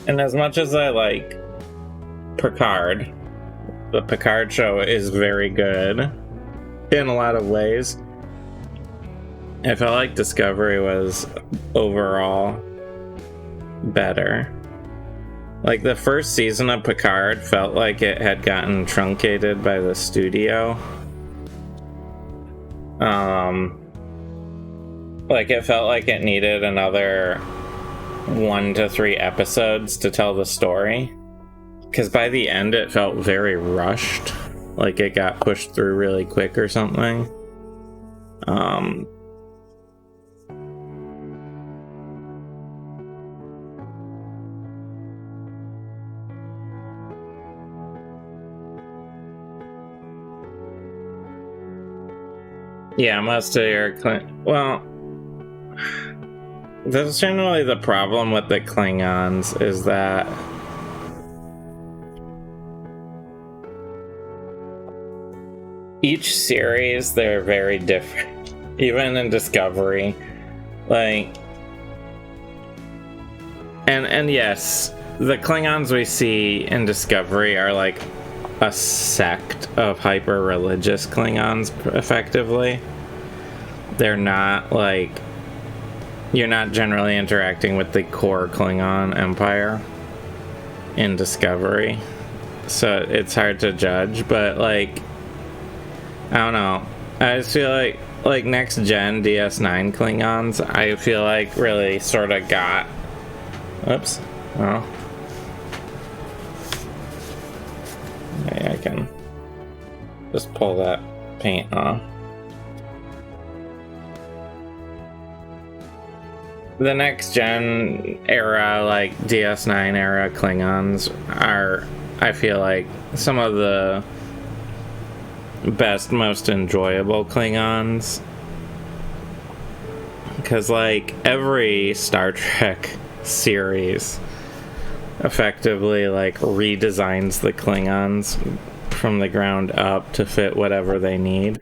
And as much as I like Picard, the Picard show is very good in a lot of ways. I felt like Discovery was overall better. Like the first season of Picard felt like it had gotten truncated by the studio. Like it felt like it needed another 1 to 3 episodes to tell the story. Because by the end it felt very rushed. Like it got pushed through really quick or something. Yeah, most of your well, that's generally the problem with the Klingons, is that each series they're very different. Even in Discovery, like, and yes, the Klingons we see in Discovery are like a sect of hyper-religious Klingons, effectively. They're not like, you're not generally interacting with the core Klingon empire in Discovery, so it's hard to judge. But like, I don't know, I just feel like next gen DS9 Klingons, I feel like really sort of got, oops, well, okay, I can just pull that paint off. The next gen era, like DS9 era Klingons, are, I feel like, some of the best, most enjoyable Klingons. Because, like, every Star Trek series effectively, like, redesigns the Klingons from the ground up to fit whatever they need.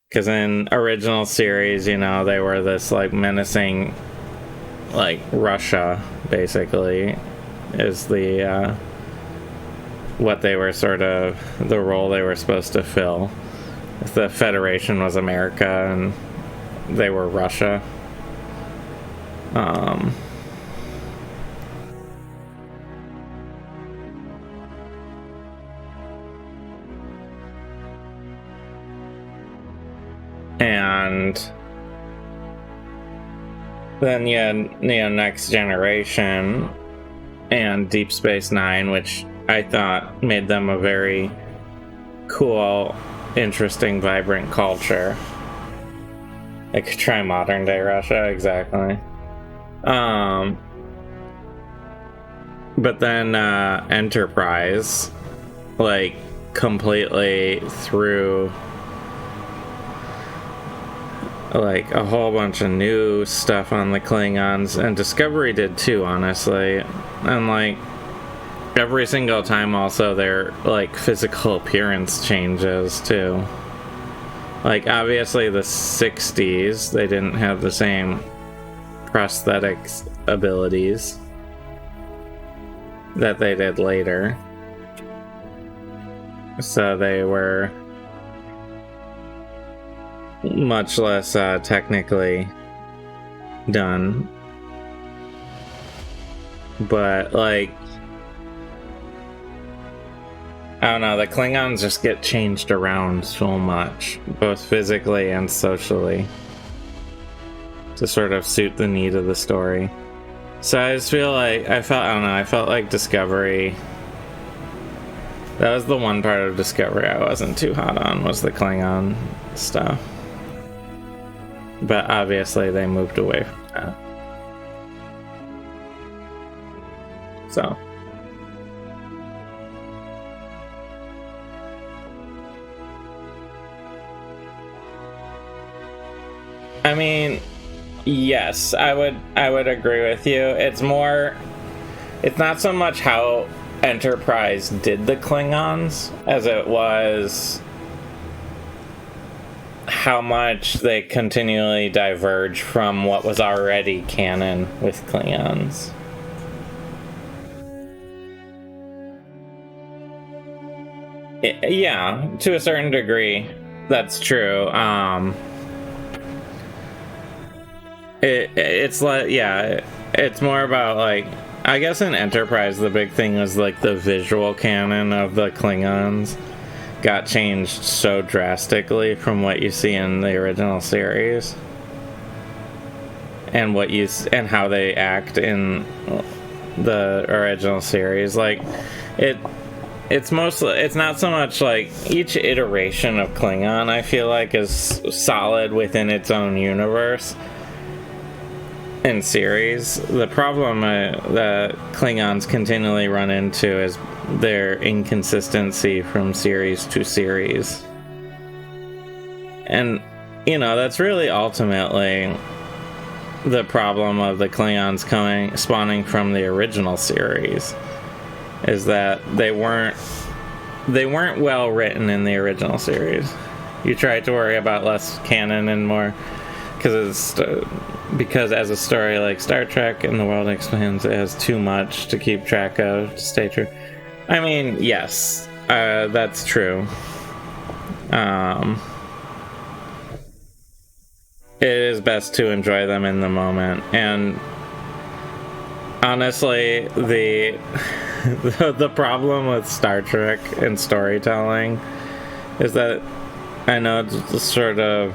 Because in original series, you know, they were this, like, menacing, like, Russia, basically, is the, what they were sort of, the role they were supposed to fill. The Federation was America, and they were Russia. And then you had, Next Generation and Deep Space Nine, which I thought made them a very cool, interesting, vibrant culture. Like, try modern day Russia, exactly. But then Enterprise, like, completely threw like a whole bunch of new stuff on the Klingons, and Discovery did too, honestly. And like every single time also their like physical appearance changes too. Like obviously the 60s they didn't have the same prosthetics abilities that they did later, so they were much less technically done. But like, I don't know, the Klingons just get changed around so much, both physically and socially, to sort of suit the need of the story. So I just feel like I felt like Discovery, that was the one part of Discovery I wasn't too hot on, was the Klingon stuff. But obviously they moved away from that. So I mean, yes, I would agree with you. It's not so much how Enterprise did the Klingons as it was how much they continually diverge from what was already canon with Klingons. Yeah, to a certain degree, that's true. It's like, yeah, it's more about like, I guess in Enterprise the big thing was like the visual canon of the Klingons got changed so drastically from what you see in the original series and and how they act in the original series. Like it's not so much like each iteration of Klingon I feel like is solid within its own universe and series. The problem that Klingons continually run into is their inconsistency from series to series. And, that's really ultimately the problem of the Klingons spawning from the original series, is that they weren't well written in the original series. You try to worry about less canon and more, because as a story like Star Trek and the world expands, it has too much to keep track of to stay true. I mean, yes, that's true. It is best to enjoy them in the moment, and honestly, the problem with Star Trek and storytelling is that I know it's sort of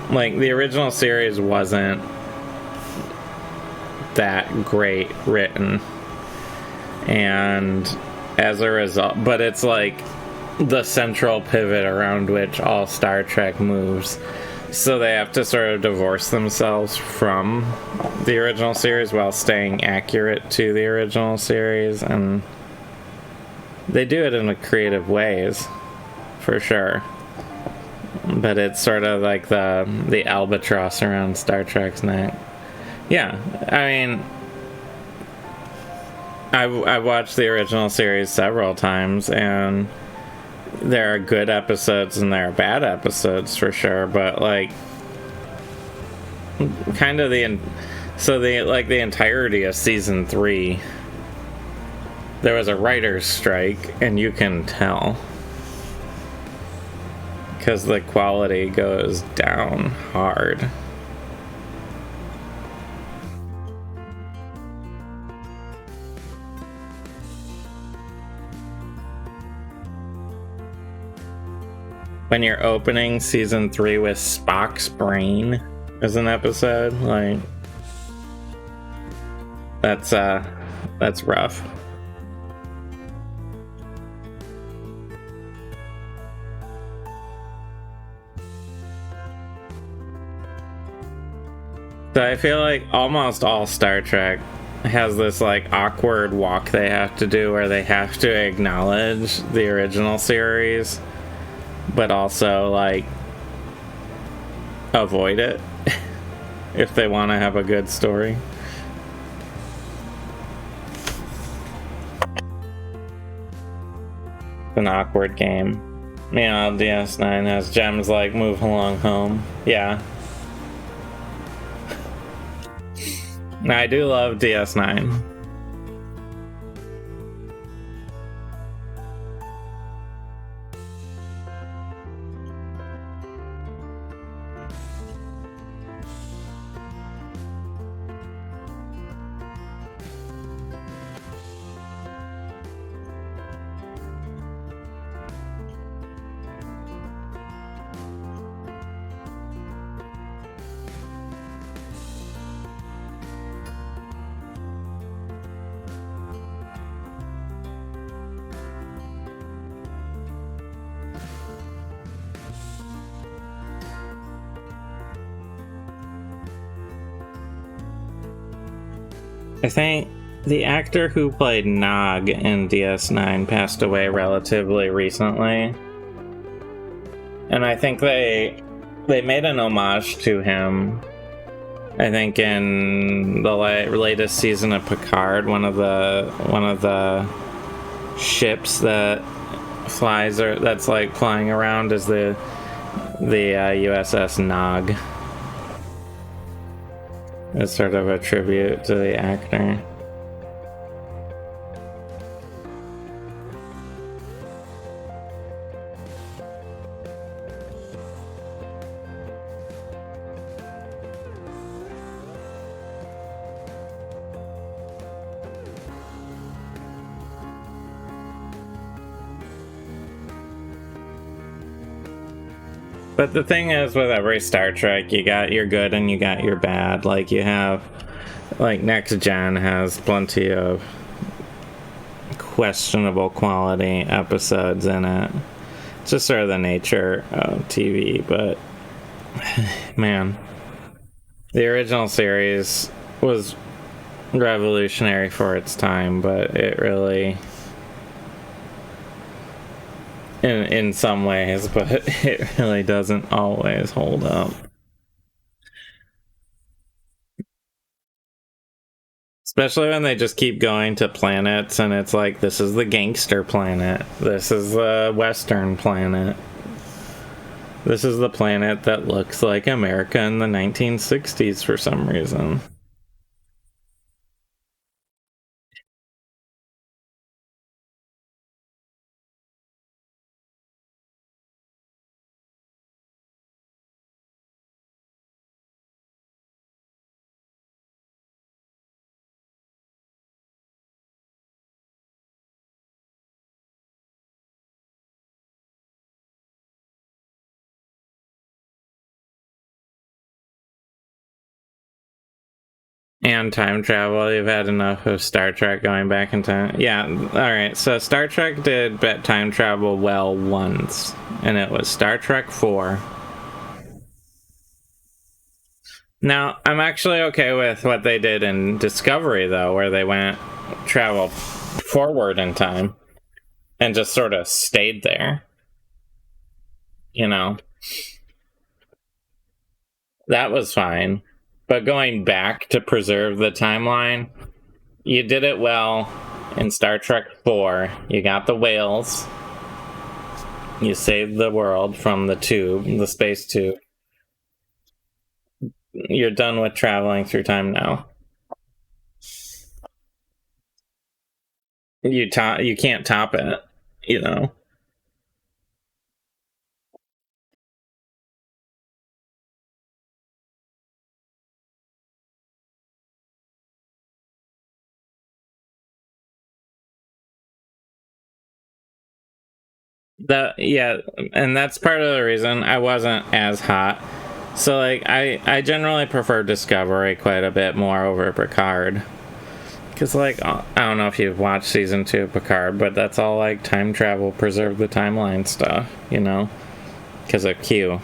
like the original series wasn't that great written, and as a result, but it's like the central pivot around which all Star Trek moves, so they have to sort of divorce themselves from the original series while staying accurate to the original series, and they do it in a creative ways for sure, but it's sort of like the albatross around Star Trek's neck. Yeah, I mean, I've watched the original series several times, and there are good episodes and there are bad episodes for sure, but like kind of the entirety of season 3, there was a writer's strike, and you can tell because the quality goes down hard. When you're opening season 3 with Spock's brain as an episode, like that's rough. So I feel like almost all Star Trek has this like awkward walk they have to do where they have to acknowledge the original series but also like avoid it if they want to have a good story. It's an awkward game. Meanwhile, DS9 has gems like Move Along Home. Yeah. I do love DS9. I think the actor who played Nog in DS9 passed away relatively recently, and I think they made an homage to him. I think in the latest season of Picard, one of the ships that that's like flying around is the USS Nog. It's sort of a tribute to the actor. But the thing is, with every Star Trek, you got your good and you got your bad. Like, you have, like, Next Gen has plenty of questionable quality episodes in it. It's just sort of the nature of TV, but man, the original series was revolutionary for its time, but it really, in some ways, but it really doesn't always hold up. Especially when they just keep going to planets and it's like, this is the gangster planet, this is the Western planet, this is the planet that looks like America in the 1960s for some reason. And time travel, you've had enough of Star Trek going back in time. Yeah, alright, so Star Trek did time travel well once, and it was Star Trek 4. Now, I'm actually okay with what they did in Discovery, though, where they went travel forward in time and just sort of stayed there. You know? That was fine. But going back to preserve the timeline, you did it well in Star Trek 4. You got the whales. You saved the world from the tube, the space tube. You're done with traveling through time now. You can't top it, you know. Yeah, and that's part of the reason I wasn't as hot. So like I generally prefer Discovery quite a bit more over Picard. Cause like I don't know if you've watched season 2 of Picard, but that's all like time travel, preserve the timeline stuff, you know, because of Q.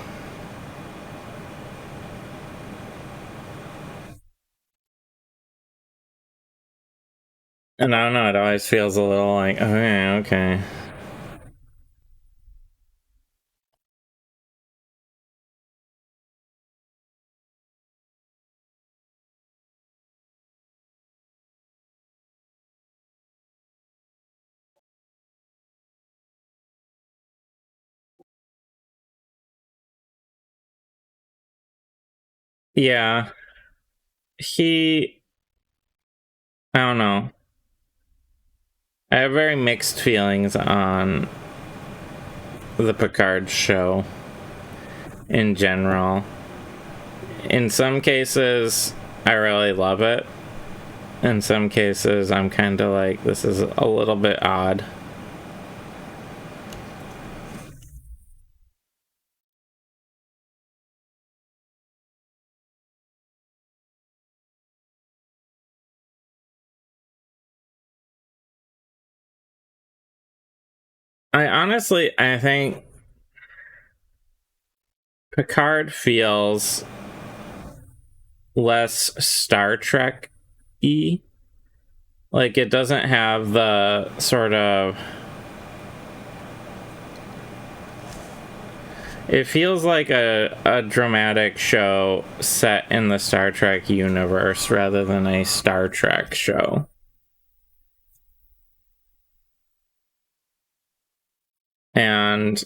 And I don't know, it always feels a little like, okay. Yeah, he, I don't know. I have very mixed feelings on the Picard show in general. In some cases, I really love it. In some cases, I'm kind of like, this is a little bit odd. I think Picard feels less Star Trek y. Like, it doesn't have the sort of. It feels like a dramatic show set in the Star Trek universe rather than a Star Trek show. And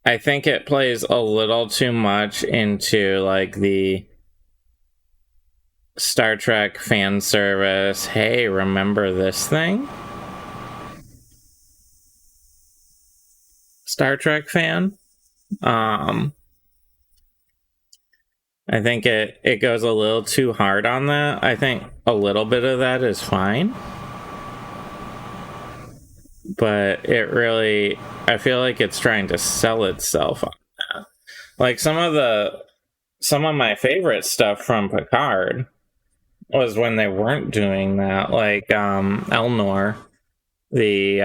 I think it plays a little too much into like the Star Trek fan service. Hey, remember this thing? Star Trek fan. I think it goes a little too hard on that. I think a little bit of that is fine. But it really, I feel like it's trying to sell itself on that. Like some of my favorite stuff from Picard was when they weren't doing that, like Elnor, the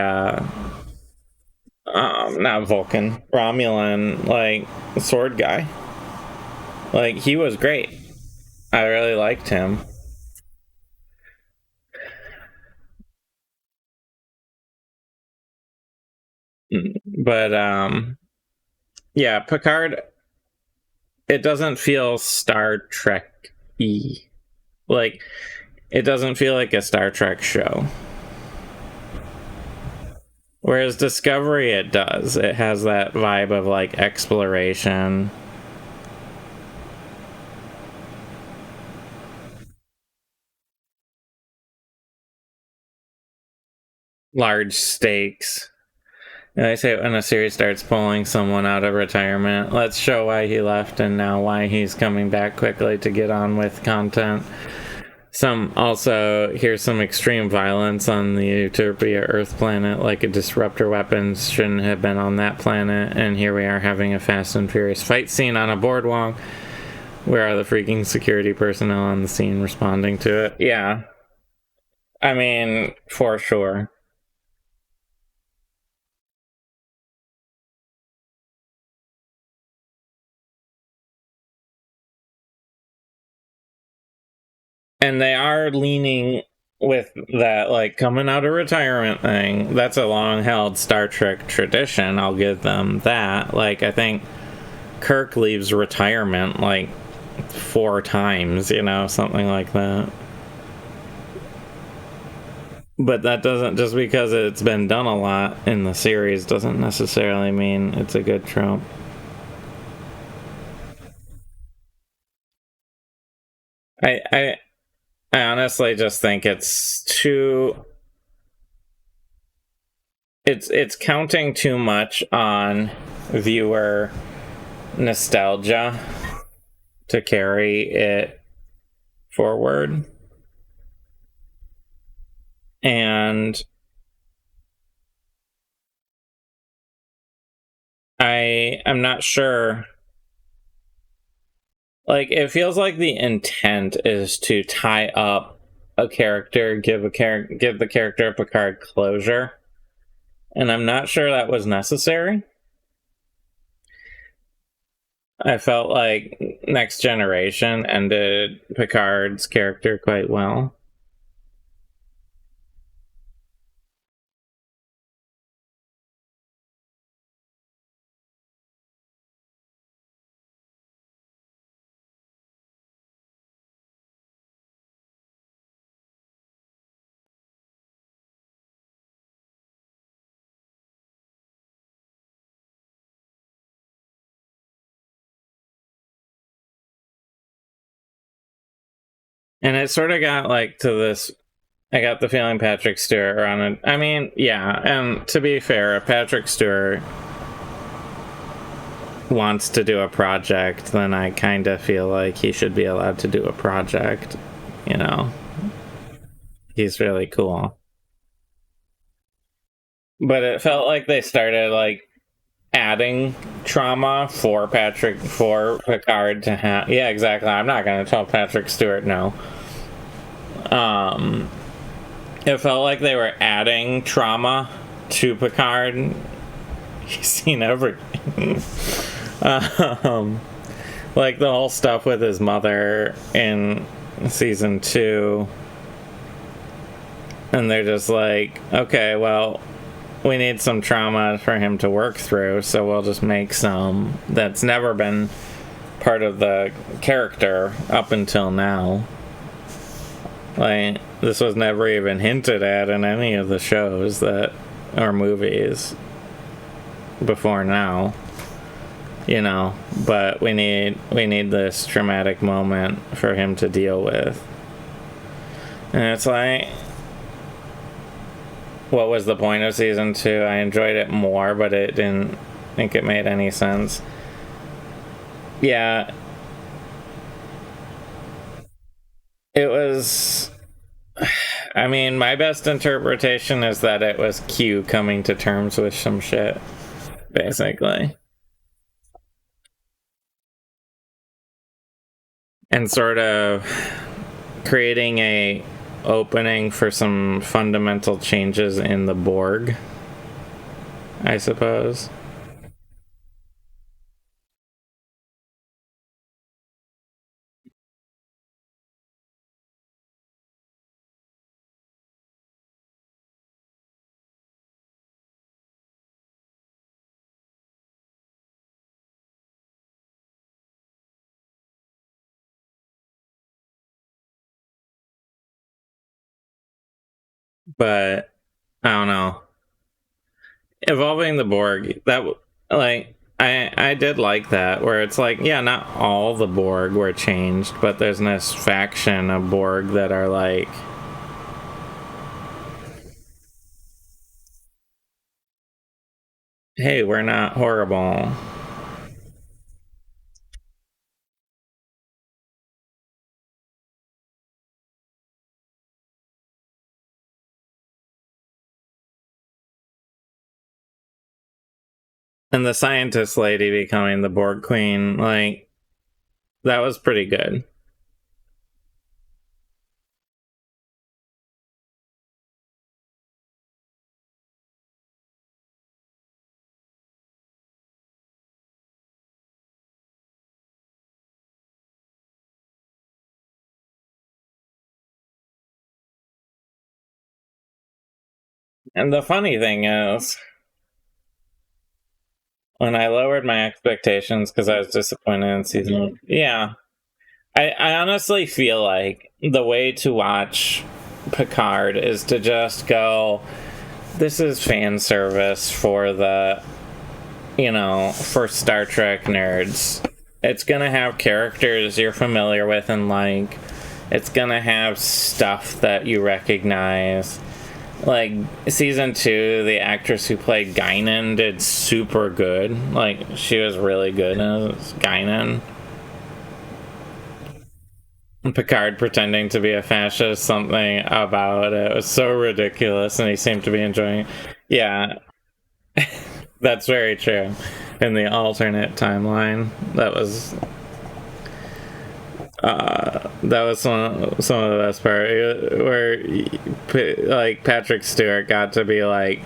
not Vulcan, Romulan, like sword guy. Like he was great. I really liked him. But yeah, Picard, it doesn't feel Star Trek-y. Like it doesn't feel like a Star Trek show. Whereas Discovery, it does. It has that vibe of like exploration. Large stakes. And I say when a series starts pulling someone out of retirement, let's show why he left and now why he's coming back quickly to get on with content. Some also, here's some extreme violence on the Utopia Earth planet, like a disruptor weapons shouldn't have been on that planet, and here we are having a fast and furious fight scene on a boardwalk. Where are the freaking security personnel on the scene responding to it? Yeah. I mean, for sure. And they are leaning with that, like, coming out of retirement thing. That's a long held Star Trek tradition. I'll give them that. Like, I think Kirk leaves retirement, like, 4 times, you know, something like that. But that doesn't, just because it's been done a lot in the series, doesn't necessarily mean it's a good trope. I I honestly just think it's too. It's counting too much on viewer nostalgia to carry it forward, and I'm not sure. Like it feels like the intent is to tie up a character, give the character of Picard closure, and I'm not sure that was necessary. I felt like Next Generation ended Picard's character quite well. And it sort of got like to this. I got the feeling Patrick Stewart on it. I mean, yeah, and to be fair, if Patrick Stewart wants to do a project, then I kind of feel like he should be allowed to do a project. You know, he's really cool. But it felt like they started like adding trauma for Picard to have. Yeah, exactly. I'm not gonna tell Patrick Stewart no. Um, it felt like they were adding trauma to Picard. He's seen everything. um, like the whole stuff with his mother in season 2, and they're just like, okay, well, we need some trauma for him to work through, so we'll just make some that's never been part of the character up until now. Like, this was never even hinted at in any of the shows that or movies before now. You know, but we need this traumatic moment for him to deal with. And it's like, what was the point of season 2? I enjoyed it more, but it didn't think it made any sense. Yeah. It was. I mean, my best interpretation is that it was Q coming to terms with some shit, basically. and sort of creating a opening for some fundamental changes in the Borg, I suppose. But I don't know. Evolving the Borg, like I did like that, where it's like, yeah, not all the Borg were changed, but there's this faction of Borg that are like, hey, we're not horrible. And the scientist lady becoming the Borg queen, like, that was pretty good. And the funny thing is, when I lowered my expectations because I was disappointed in season one, yeah, I honestly feel like the way to watch Picard is to just go, this is fan service for the, for Star Trek nerds. It's gonna have characters you're familiar with and like. It's gonna have stuff that you recognize. Like, season 2, the actress who played Guinan did super good. Like, she was really good as Guinan. Picard pretending to be a fascist, something about it was so ridiculous, and he seemed to be enjoying it. Yeah, that's very true. In the alternate timeline, that was some of the best part, where like Patrick Stewart got to be like,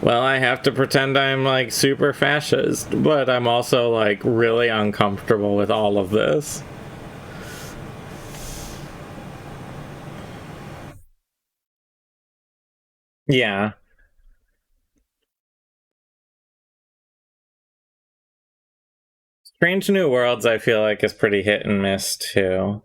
well, I have to pretend I'm like super fascist, but I'm also like really uncomfortable with all of this. Yeah. Strange New Worlds, I feel like, is pretty hit and miss too.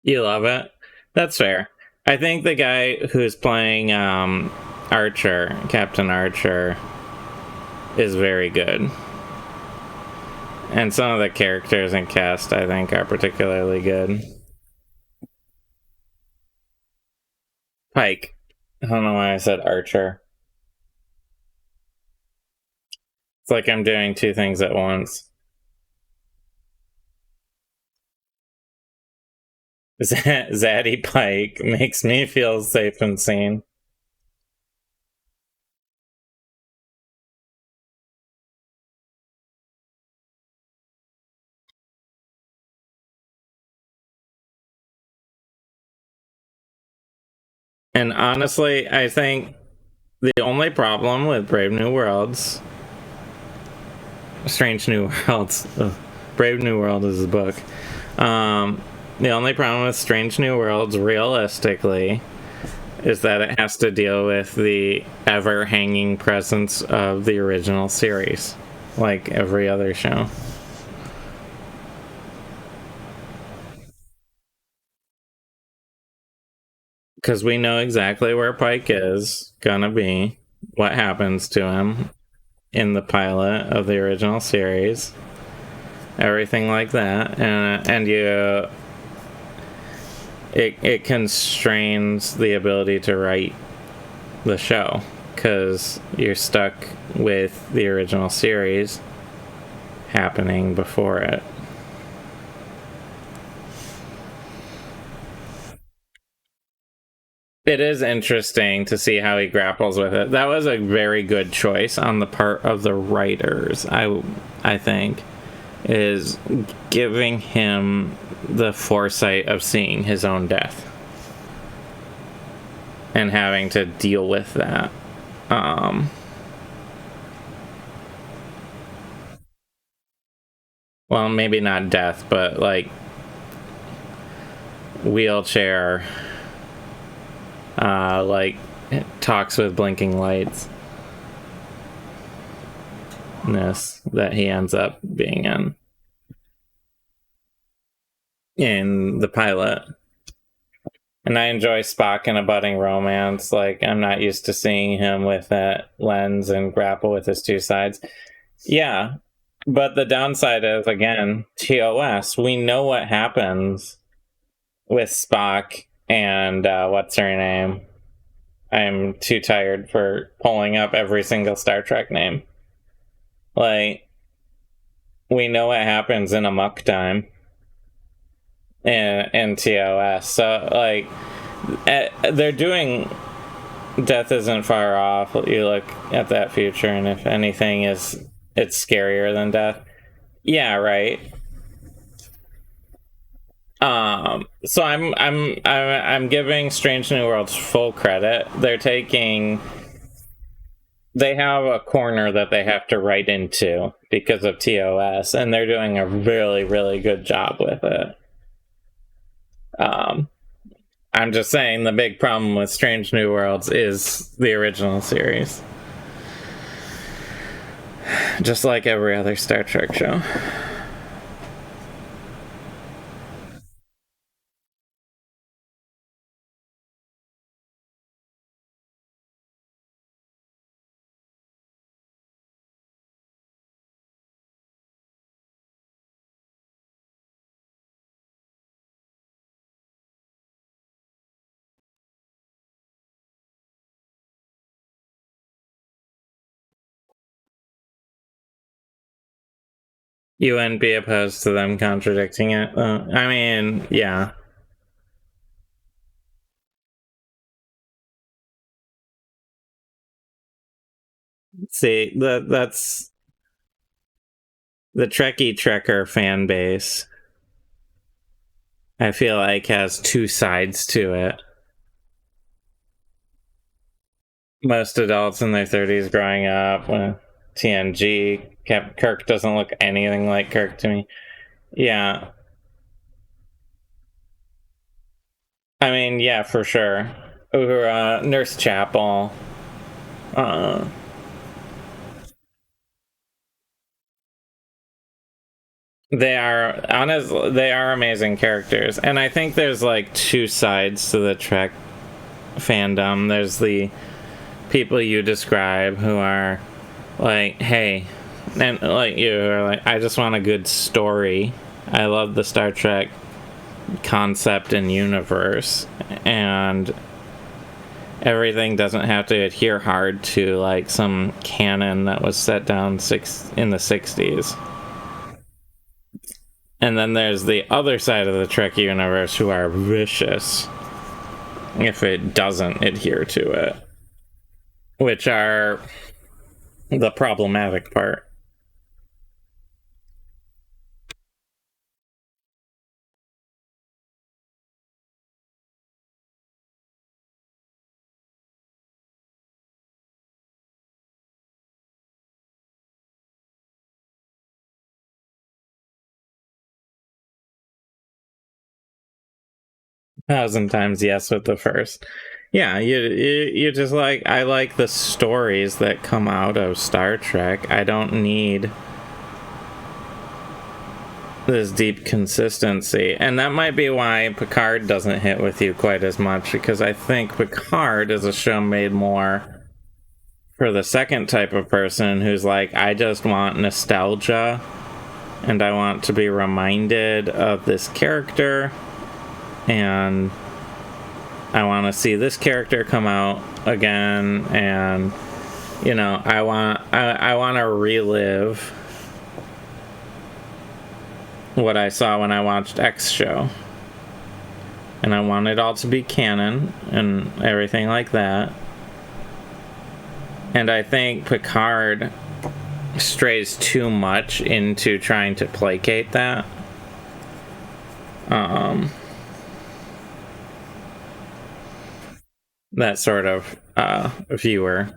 You love it? That's fair. I think the guy who's playing Archer, Captain Archer, is very good. And some of the characters and cast, I think, are particularly good. Pike. I don't know why I said Archer. It's like I'm doing two things at once. Zaddy Pike makes me feel safe and seen. And honestly, I think the only problem with Brave New Worlds, Strange New Worlds, Brave New World is a book. The only problem with Strange New Worlds, realistically, is that it has to deal with the ever hanging presence of the original series, like every other show. because we know exactly where Pike is gonna be, what happens to him in the pilot of the original series, everything like that, and you, it constrains the ability to write the show because you're stuck with the original series happening before it. It is interesting to see how he grapples with it. That was a very good choice on the part of the writers, I think, is giving him the foresight of seeing his own death and having to deal with that. Well, maybe not death, but like wheelchair, like talks with blinking lights ness that he ends up being in the pilot. And I enjoy Spock in a budding romance. Like, I'm not used to seeing him with that lens and grapple with his two sides. Yeah, but the downside is, again, TOS. We know what happens with Spock and what's her name? I'm too tired for pulling up every single Star Trek name. Like, we know what happens in Amok Time in TOS. So, like, they're doing Death Isn't Far Off. You look at that future, and if anything, it's scarier than death. Yeah, right. So I'm giving Strange New Worlds full credit. They have a corner that they have to write into because of TOS, and they're doing a really, really good job with it. I'm just saying the big problem with Strange New Worlds is the original series. Just like every other Star Trek show. You wouldn't be opposed to them contradicting it. I mean, yeah. See, that's the Trekkie Trekker fan base. I feel like has two sides to it. Most adults in their 30s growing up with TNG, Kirk doesn't look anything like Kirk to me. Yeah. I mean, yeah, for sure. Uhura, Nurse Chapel. They are amazing characters, and I think there's like two sides to the Trek fandom. There's the people you describe who are like, hey, and like you are like, I just want a good story. I love the Star Trek concept and universe, and everything doesn't have to adhere hard to like some canon that was set down in the 60s. And then there's the other side of the Trek universe who are vicious if it doesn't adhere to it, which are the problematic part. Thousand times yes with the first. Yeah, you just like, I like the stories that come out of Star Trek. I don't need this deep consistency. And that might be why Picard doesn't hit with you quite as much, because I think Picard is a show made more for the second type of person who's like, I just want nostalgia and I want to be reminded of this character, and I want to see this character come out again, and you know, I want to relive what I saw when I watched X show, and I want it all to be canon and everything like that. And I think Picard strays too much into trying to placate that. That sort of viewer.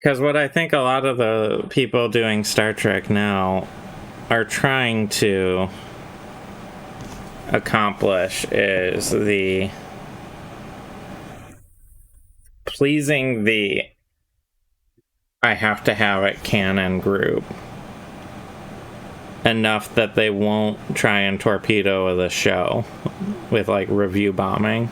Because what I think a lot of the people doing Star Trek now are trying to accomplish is the pleasing the I have to have it canon group enough that they won't try and torpedo the show with like review bombing,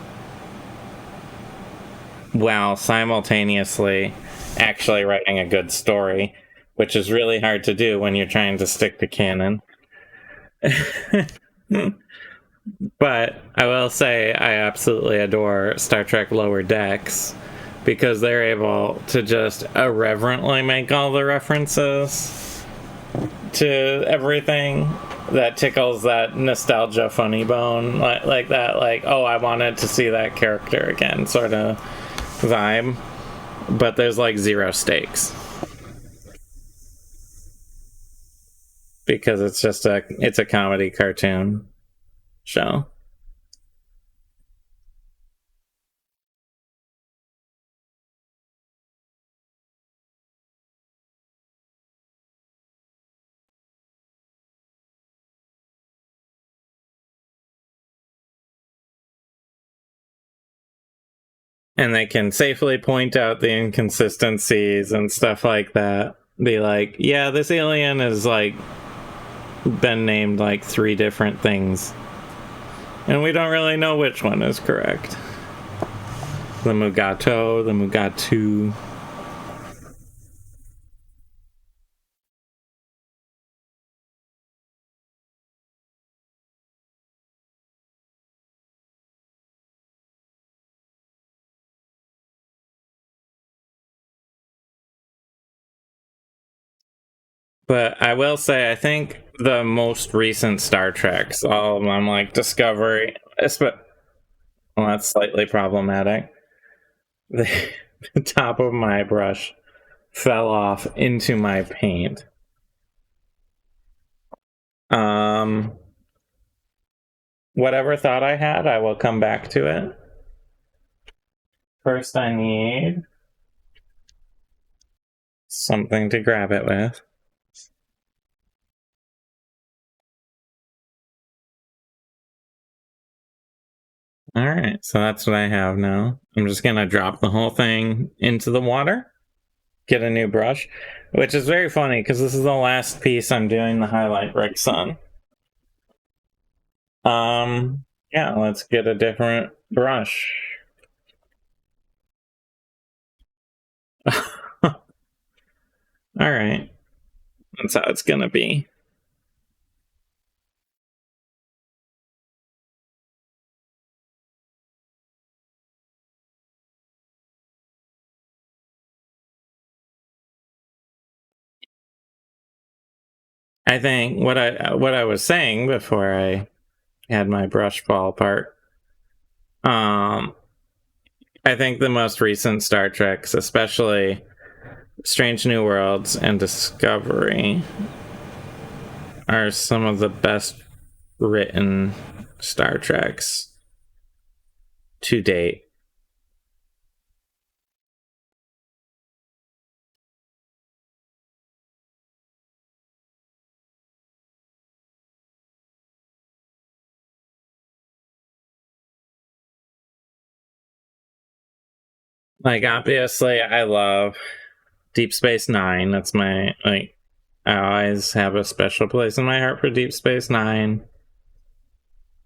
while simultaneously actually writing a good story, which is really hard to do when you're trying to stick to canon. But I will say I absolutely adore Star Trek Lower Decks, because they're able to just irreverently make all the references to everything that tickles that nostalgia funny bone, like that, like, oh, I wanted to see that character again sort of vibe. But there's like zero stakes, because it's a comedy cartoon show. And they can safely point out the inconsistencies and stuff like that. Be like, yeah, this alien has like been named like 3 different things, and we don't really know which one is correct. The Mugato, the Mugatu. But I will say, I think the most recent Star Treks, all of them, like Discovery, well, that's slightly problematic. The top of my brush fell off into my paint. Whatever thought I had, I will come back to it. First, I need something to grab it with. Alright, so that's what I have now. I'm just gonna drop the whole thing into the water, get a new brush, which is very funny because this is the last piece I'm doing the highlight rigs on. Yeah, let's get a different brush. Alright, that's how it's gonna be. I think what I was saying before I had my brush fall apart, I think the most recent Star Treks, especially Strange New Worlds and Discovery, are some of the best written Star Treks to date. Like, obviously, I love Deep Space Nine. That's my, like, I always have a special place in my heart for Deep Space Nine,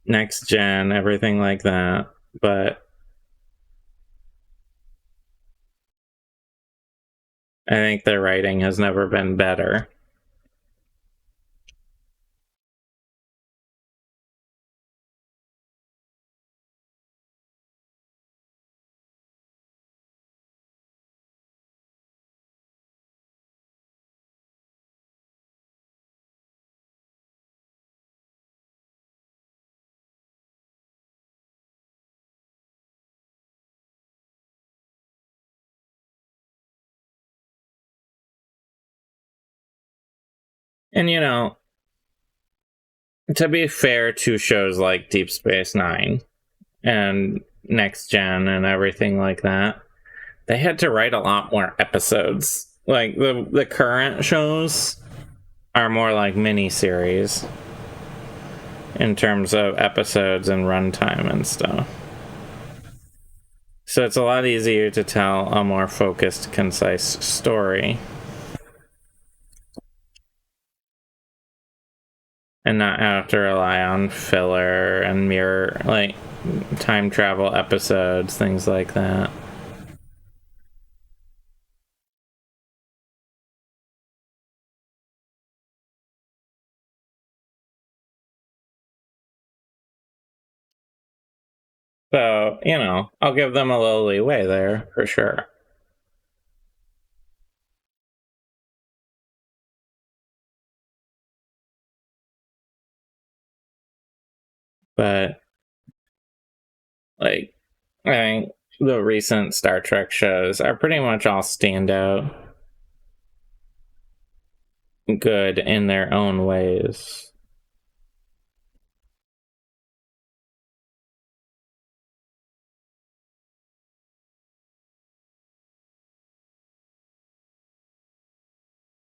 Next Gen, everything like that. But I think their writing has never been better. And, you know, to be fair to shows like Deep Space Nine and Next Gen and everything like that, they had to write a lot more episodes. Like, the current shows are more like mini series in terms of episodes and runtime and stuff. So it's a lot easier to tell a more focused, concise story and not have to rely on filler and mirror, like, time travel episodes, things like that. So, you know, I'll give them a little leeway there for sure. But, like, I think the recent Star Trek shows are pretty much all standout good in their own ways.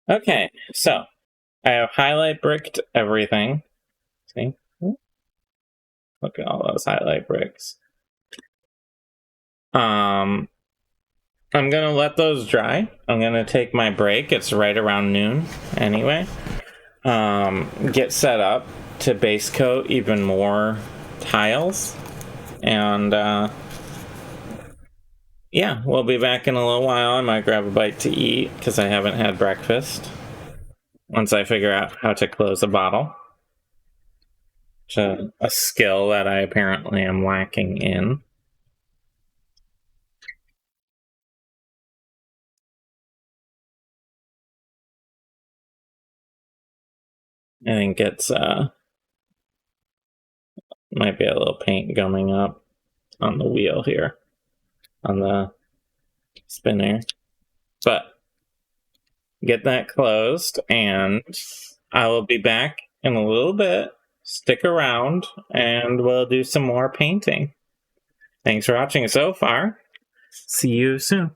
Okay, so I have highlight bricked everything. See? Look at all those highlight bricks. I'm gonna let those dry. I'm gonna take my break. It's right around noon anyway. Get set up to base coat even more tiles. And yeah, we'll be back in a little while. I might grab a bite to eat because I haven't had breakfast. Once I figure out how to close a bottle. Which is a skill that I apparently am lacking in. I think it's might be a little paint gumming up on the wheel here, on the spinner. But get that closed, and I will be back in a little bit. Stick around, and we'll do some more painting. Thanks for watching so far. See you soon.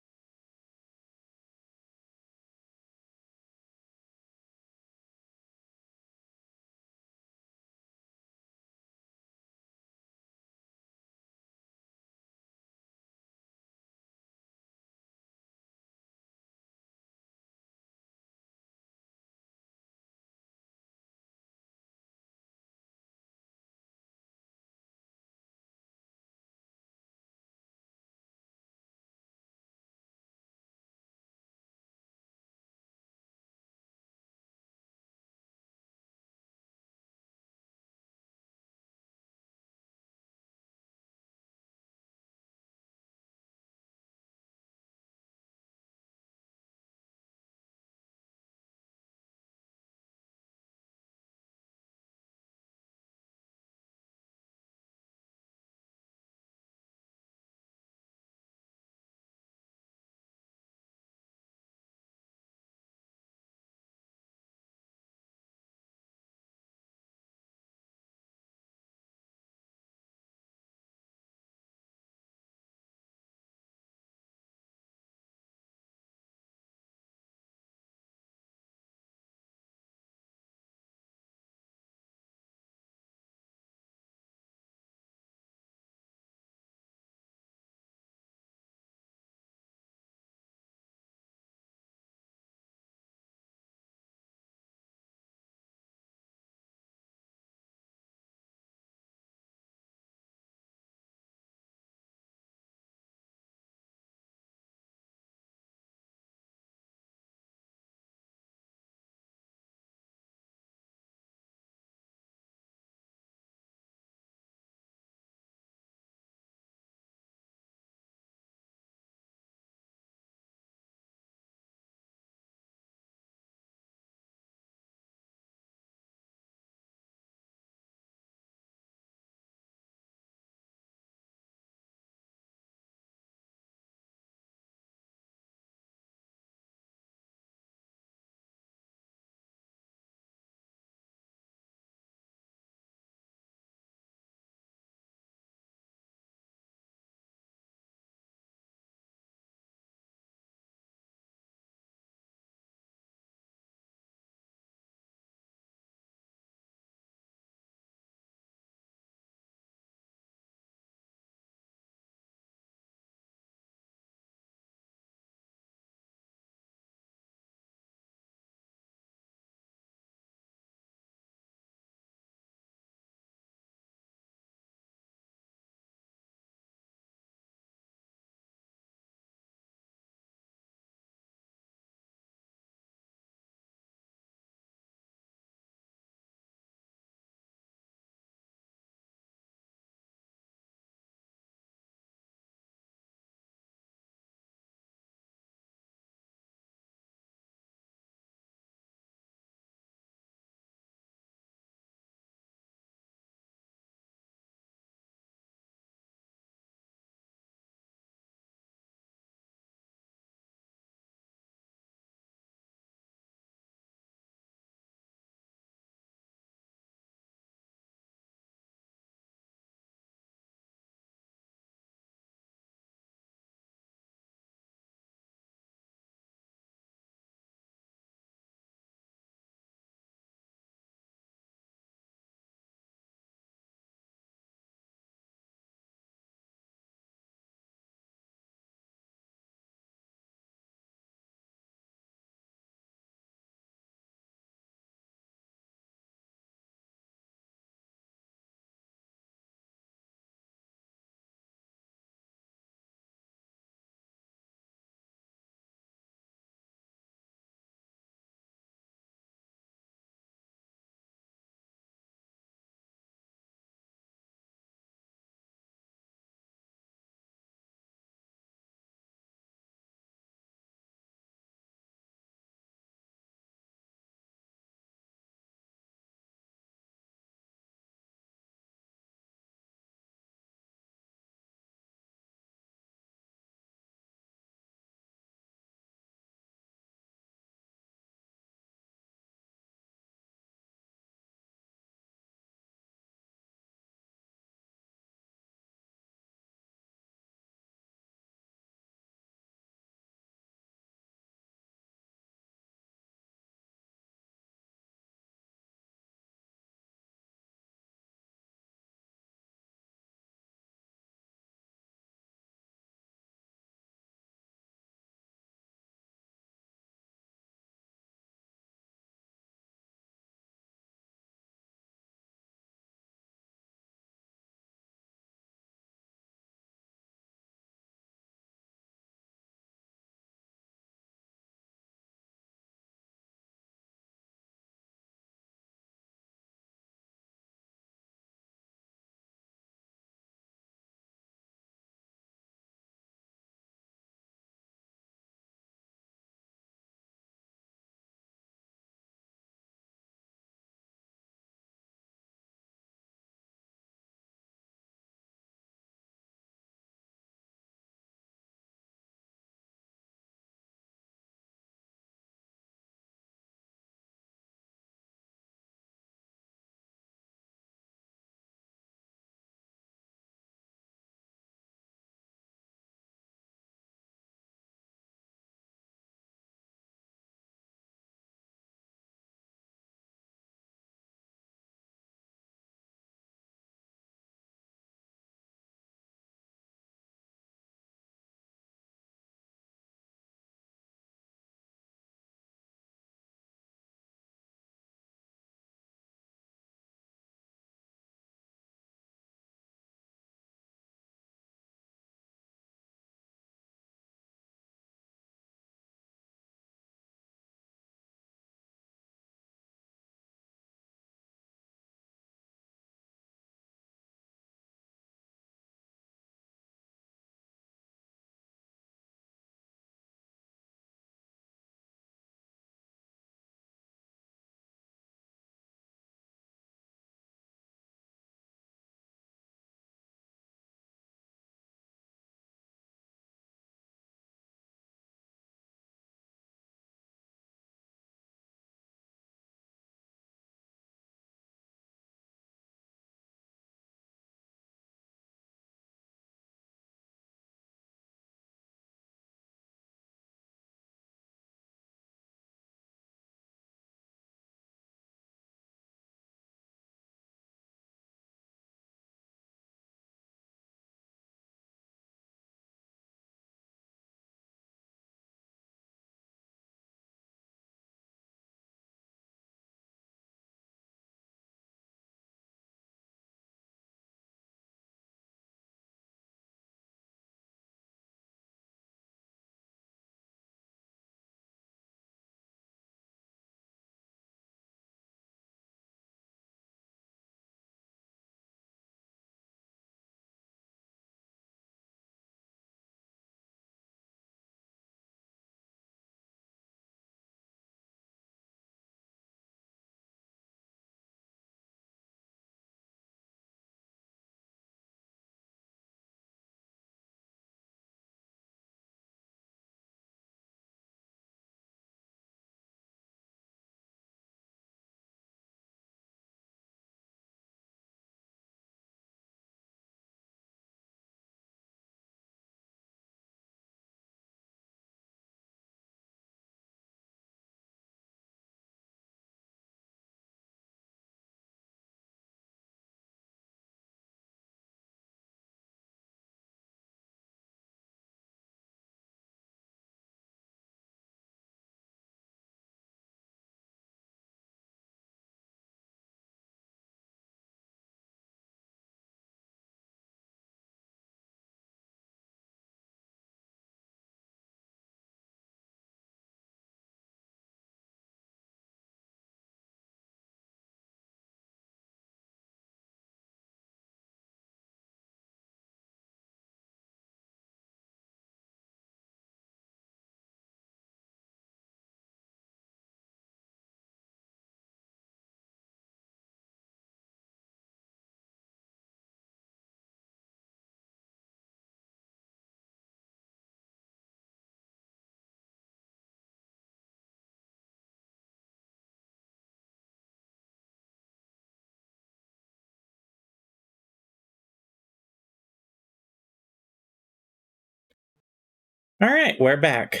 All right, we're back.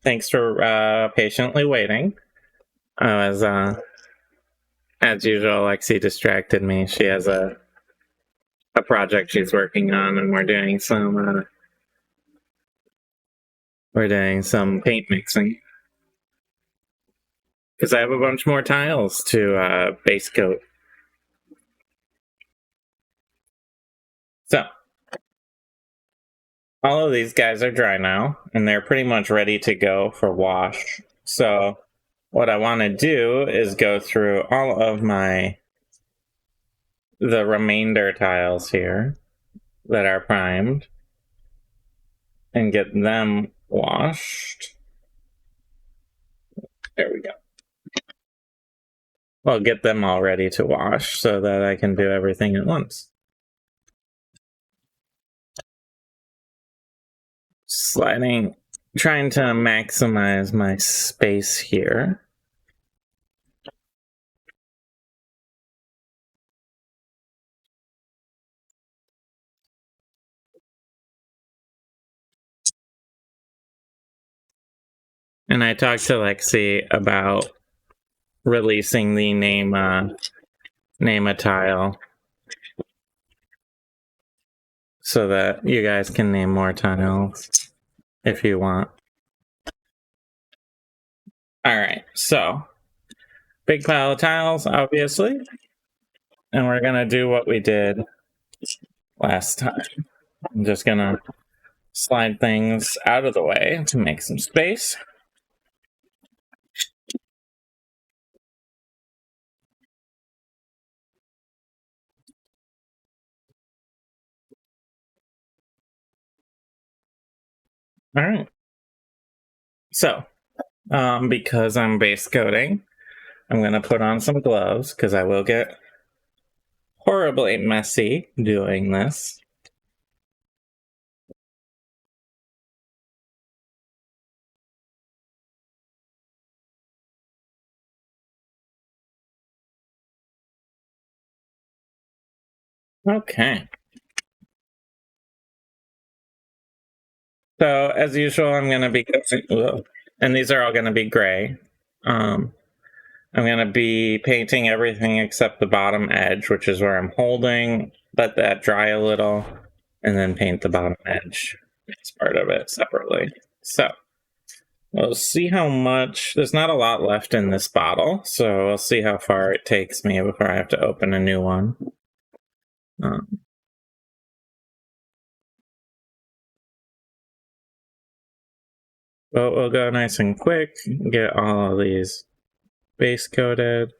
Thanks for patiently waiting. I was, as usual, Lexi distracted me. She has a project she's working on, and we're doing some paint mixing because I have a bunch more tiles to base coat. So all of these guys are dry now, and they're pretty much ready to go for wash. So what I want to do is go through all of the remainder tiles here that are primed and get them washed. There we go. Well, get them all ready to wash so that I can do everything at once. Sliding, trying to maximize my space here. And I talked to Lexi about releasing the name a tile so that you guys can name more tiles if you want. All right, so big pile of tiles, obviously, and we're gonna do what we did last time. I'm just gonna slide things out of the way to make some space. All right. So, because I'm base coating, I'm going to put on some gloves because I will get horribly messy doing this. Okay. So, as usual, I'm going to be, and these are all going to be gray. I'm going to be painting everything except the bottom edge, which is where I'm holding. Let that dry a little, and then paint the bottom edge as part of it separately. So, we'll see how much. There's not a lot left in this bottle, so we'll see how far it takes me before I have to open a new one. But we'll go nice and quick, get all of these base coated.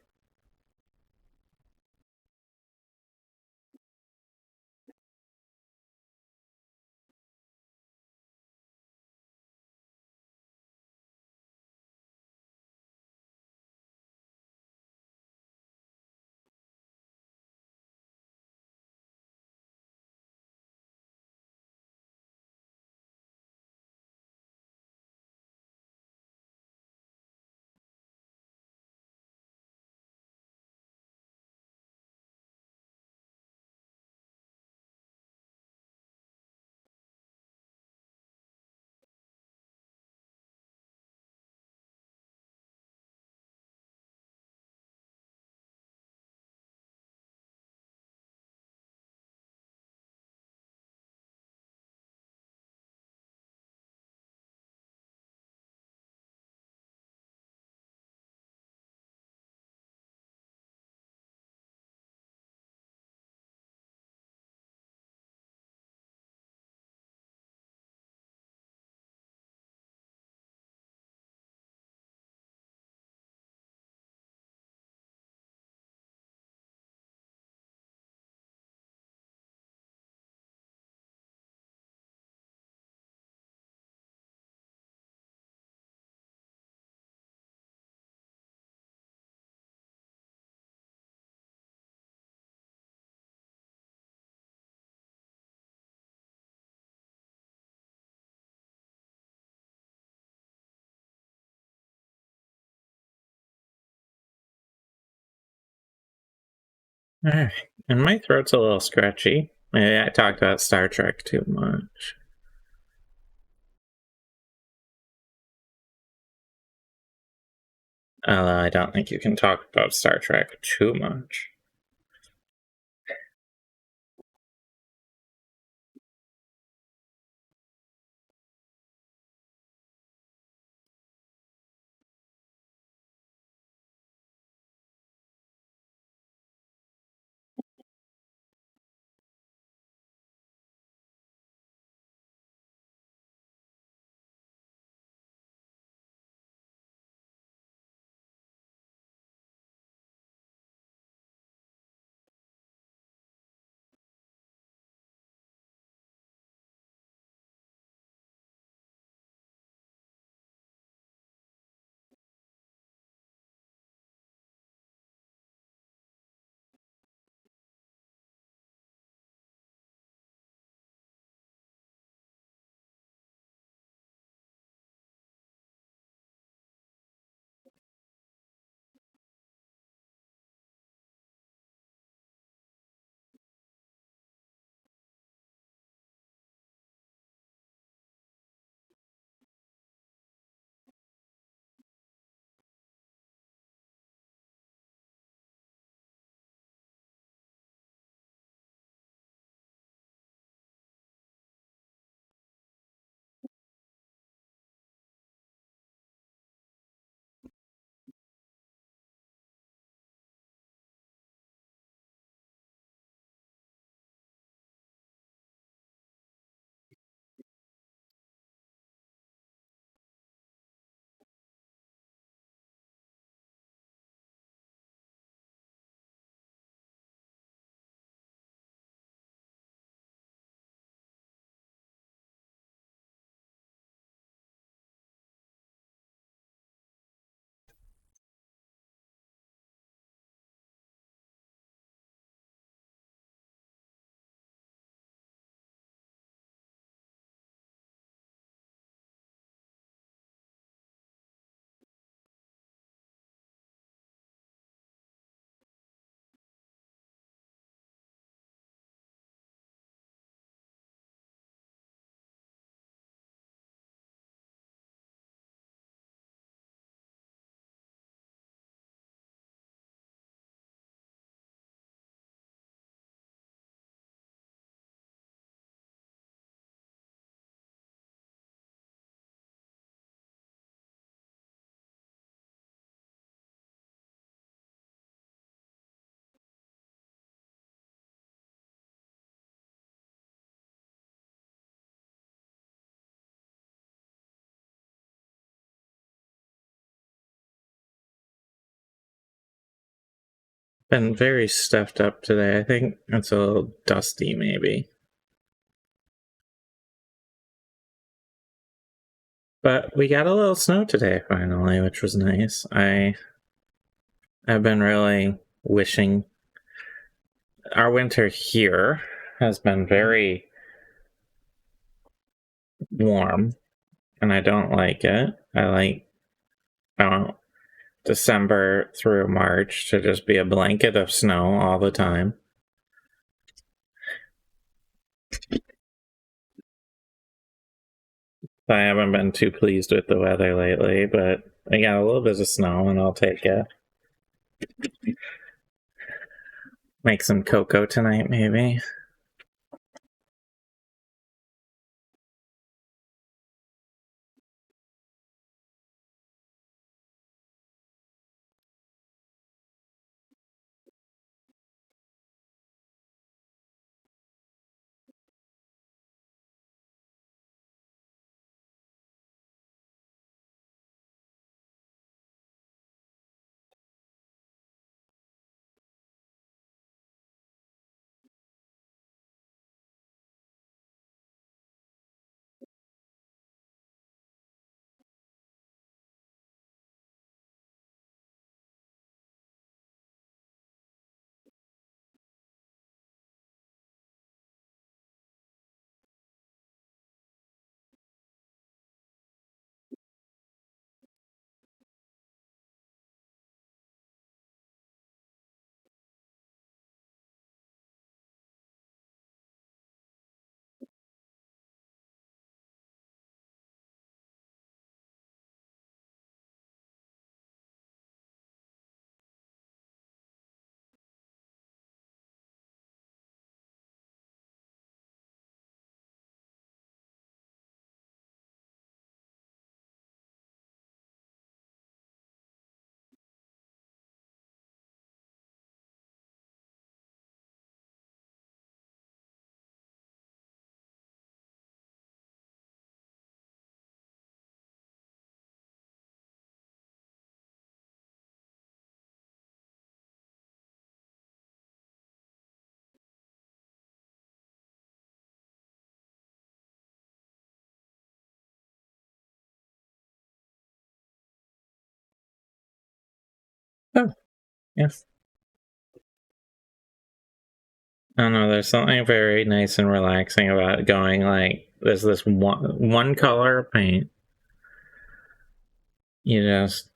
And my throat's a little scratchy. Maybe I talked about Star Trek too much. Although I don't think you can talk about Star Trek too much. Been very stuffed up today. I think it's a little dusty, maybe. But we got a little snow today, finally, which was nice. I've been really wishing our winter here has been very warm, and I don't like it. I like December through March to just be a blanket of snow all the time. I haven't been too pleased with the weather lately, but I got a little bit of snow, and I'll take it. Make some cocoa tonight, maybe. Oh, yes. I don't know, there's something very nice and relaxing about going like there's this one color of paint. You just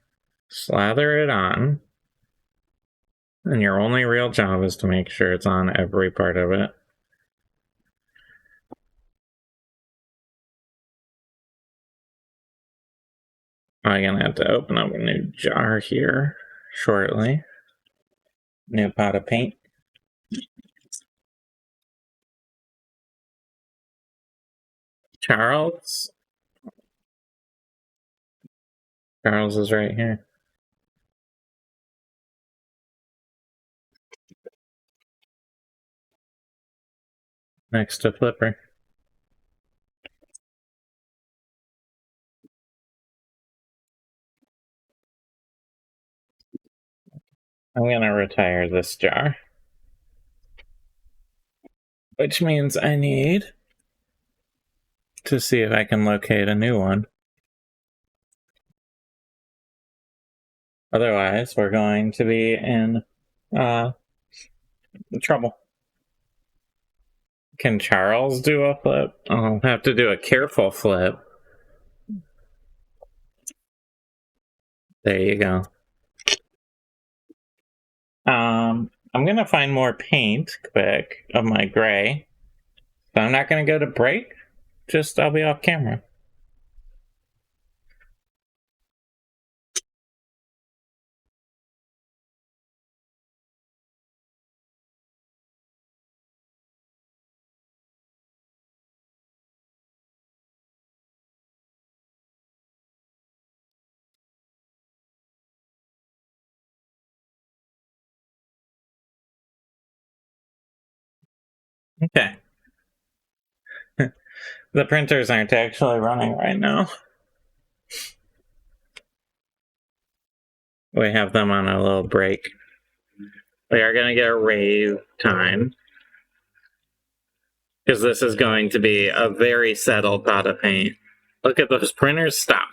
slather it on, and your only real job is to make sure it's on every part of it. I'm gonna have to open up a new jar here shortly. New pot of paint. Charles? Charles is right here. Next to Flipper. I'm gonna retire this jar. Which means I need to see if I can locate a new one. Otherwise, we're going to be in trouble. Can Charles do a flip? I'll have to do a careful flip. There you go. I'm gonna find more paint quick of my gray. But I'm not gonna go to break. Just I'll be off camera. Okay. The printers aren't actually running right now. We have them on a little break. We are gonna get a rave time. Because this is going to be a very settled pot of paint. Look at those printers. Stop.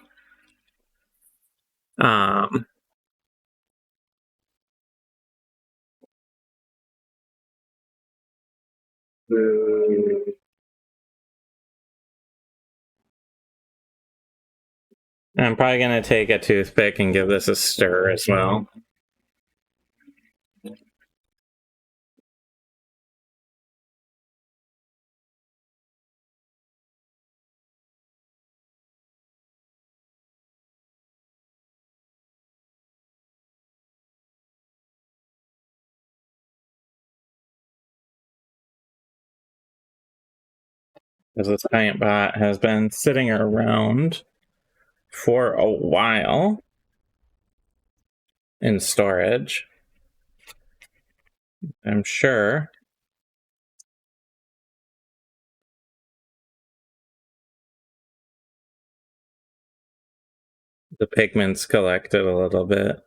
Um, I'm probably going to take a toothpick and give this a stir as well. Because this paint pot has been sitting around for a while in storage. I'm sure the pigment's collected a little bit.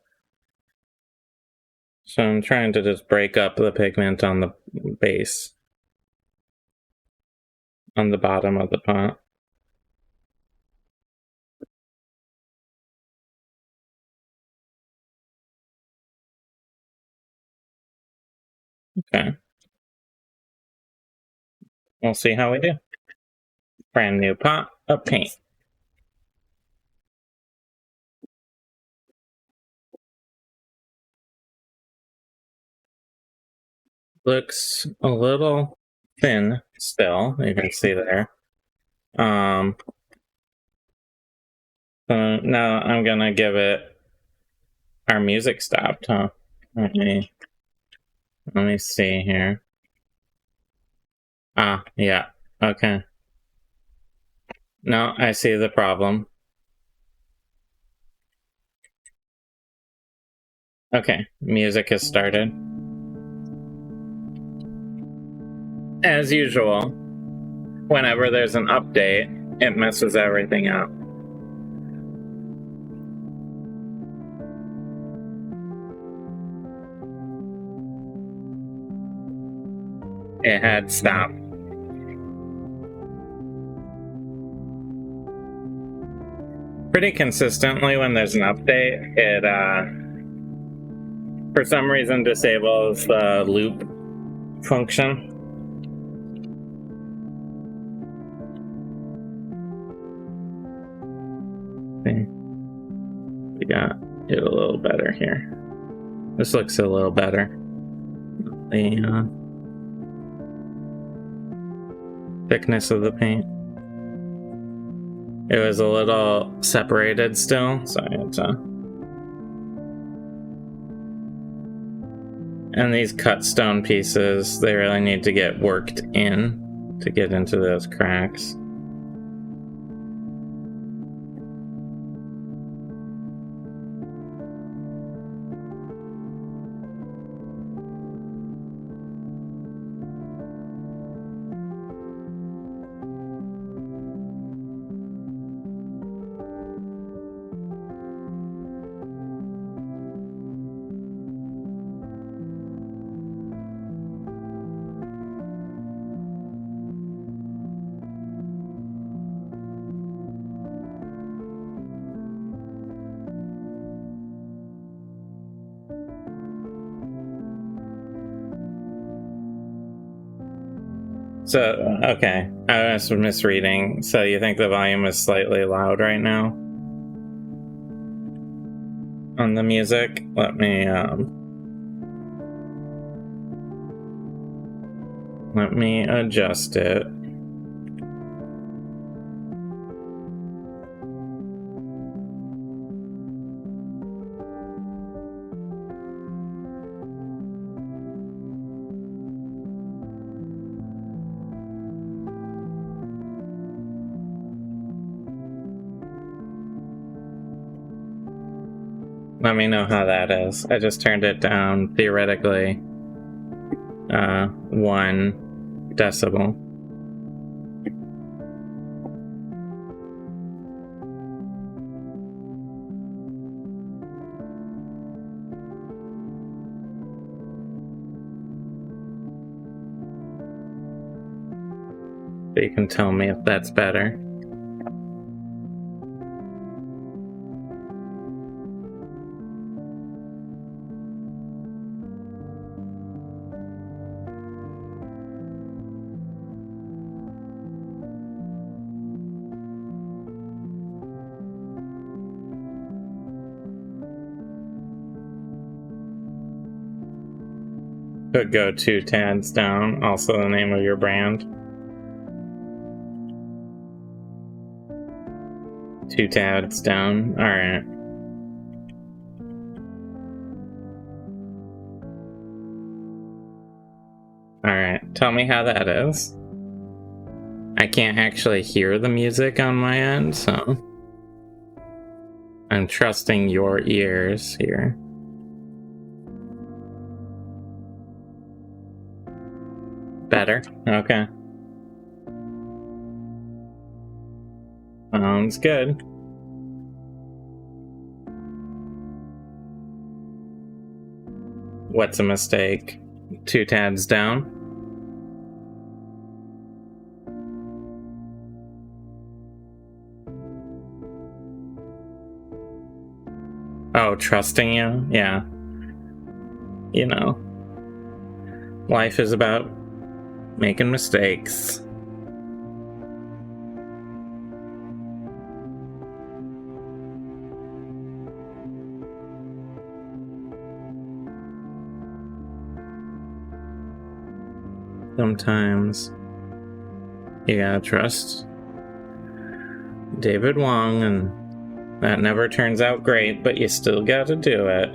So I'm trying to just break up the pigment on the base, on the bottom of the pot. Okay. We'll see how we do. Brand new pot of paint. Looks a little thin still, you can see there. So now I'm gonna give it. Our music stopped, huh? Let me see here. Ah, yeah. Okay. No, I see the problem. Okay, music has started. As usual, whenever there's an update, it messes everything up. It had stopped. Pretty consistently when there's an update, for some reason disables the loop function. Okay. We got it a little better here. This looks a little better. The thickness of the paint. It was a little separated still, so I had to. And these cut stone pieces, they really need to get worked in to get into those cracks. So, okay, I was misreading. So you think the volume is slightly loud right now on the music? Let me adjust it. Let me know how that is. I just turned it down, theoretically, 1 decibel. So you can tell me if that's better. Could go 2 tads down, also the name of your brand. 2 tads down, alright. Alright, tell me how that is. I can't actually hear the music on my end, so I'm trusting your ears here. Better? Okay. Sounds good. What's a mistake? 2 tabs down? Oh, trusting you? Yeah. You know, life is about making mistakes. Sometimes you gotta trust David Wong, and that never turns out great, but you still gotta do it.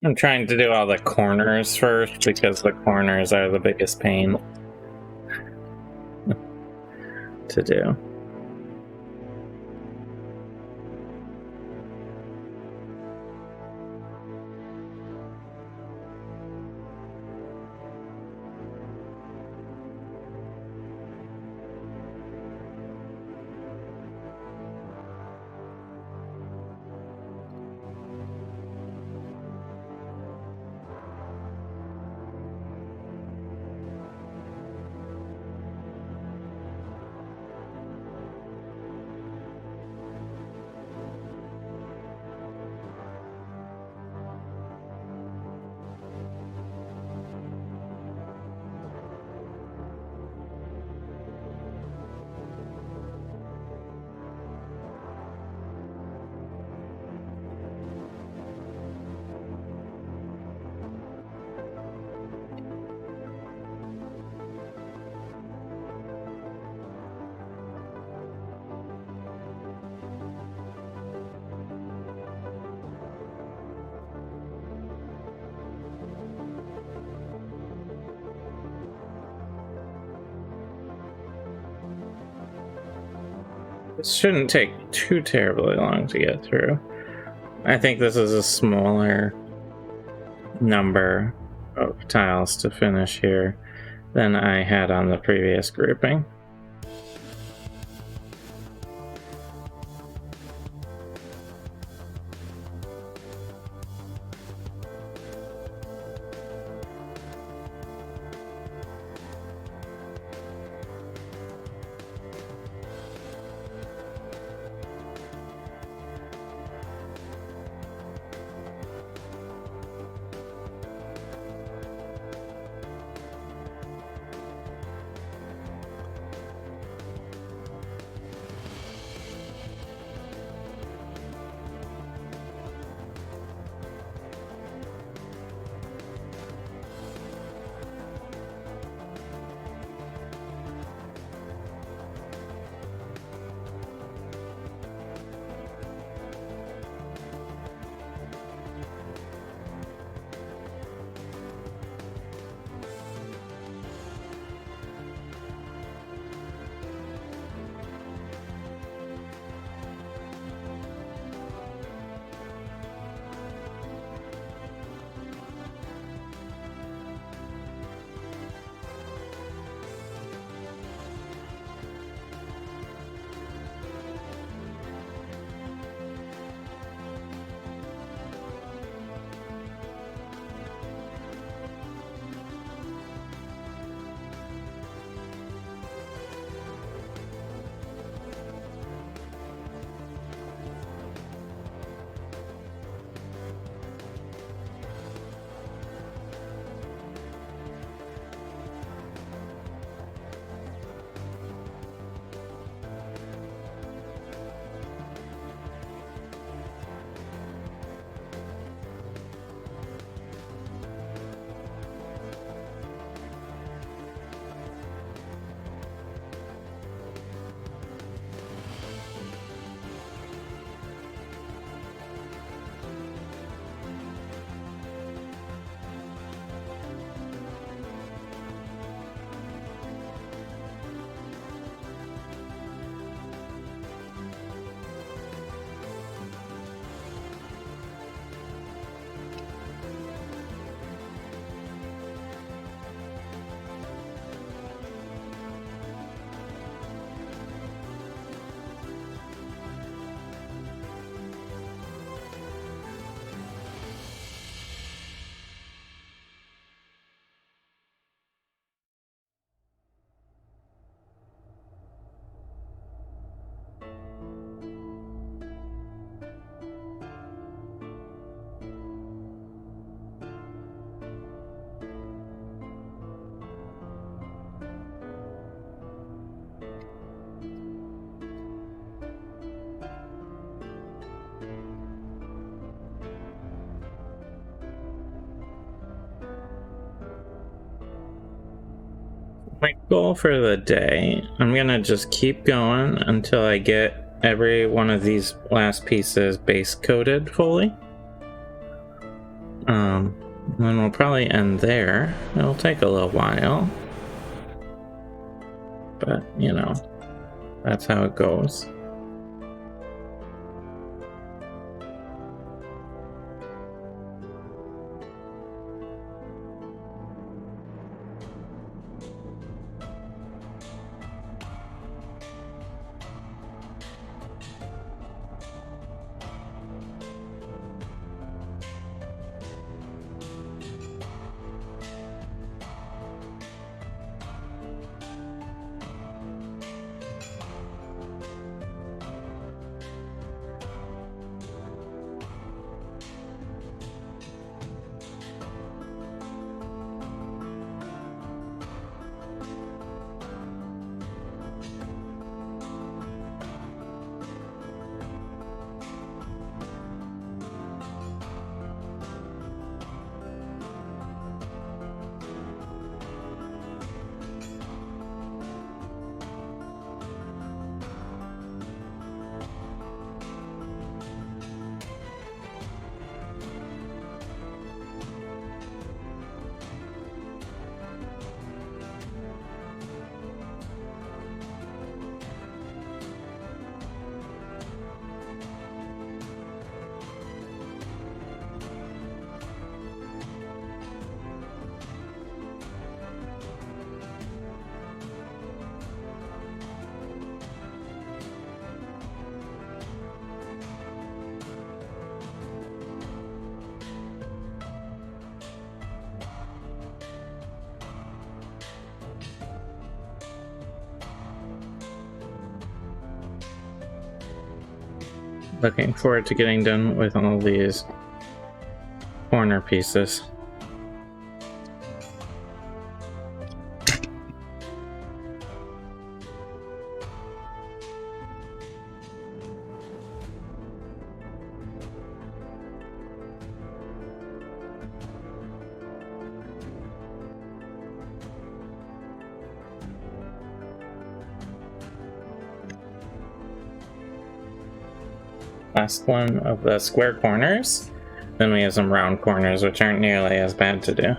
I'm trying to do all the corners first because the corners are the biggest pain to do. This shouldn't take too terribly long to get through. I think this is a smaller number of tiles to finish here than I had on the previous grouping. My goal for the day, I'm gonna just keep going until I get every one of these last pieces base coated fully. Then we'll probably end there. It'll take a little while, but you know, that's how it goes. Looking forward to getting done with all these corner pieces. Last one of the square corners. Then we have some round corners, which aren't nearly as bad to do.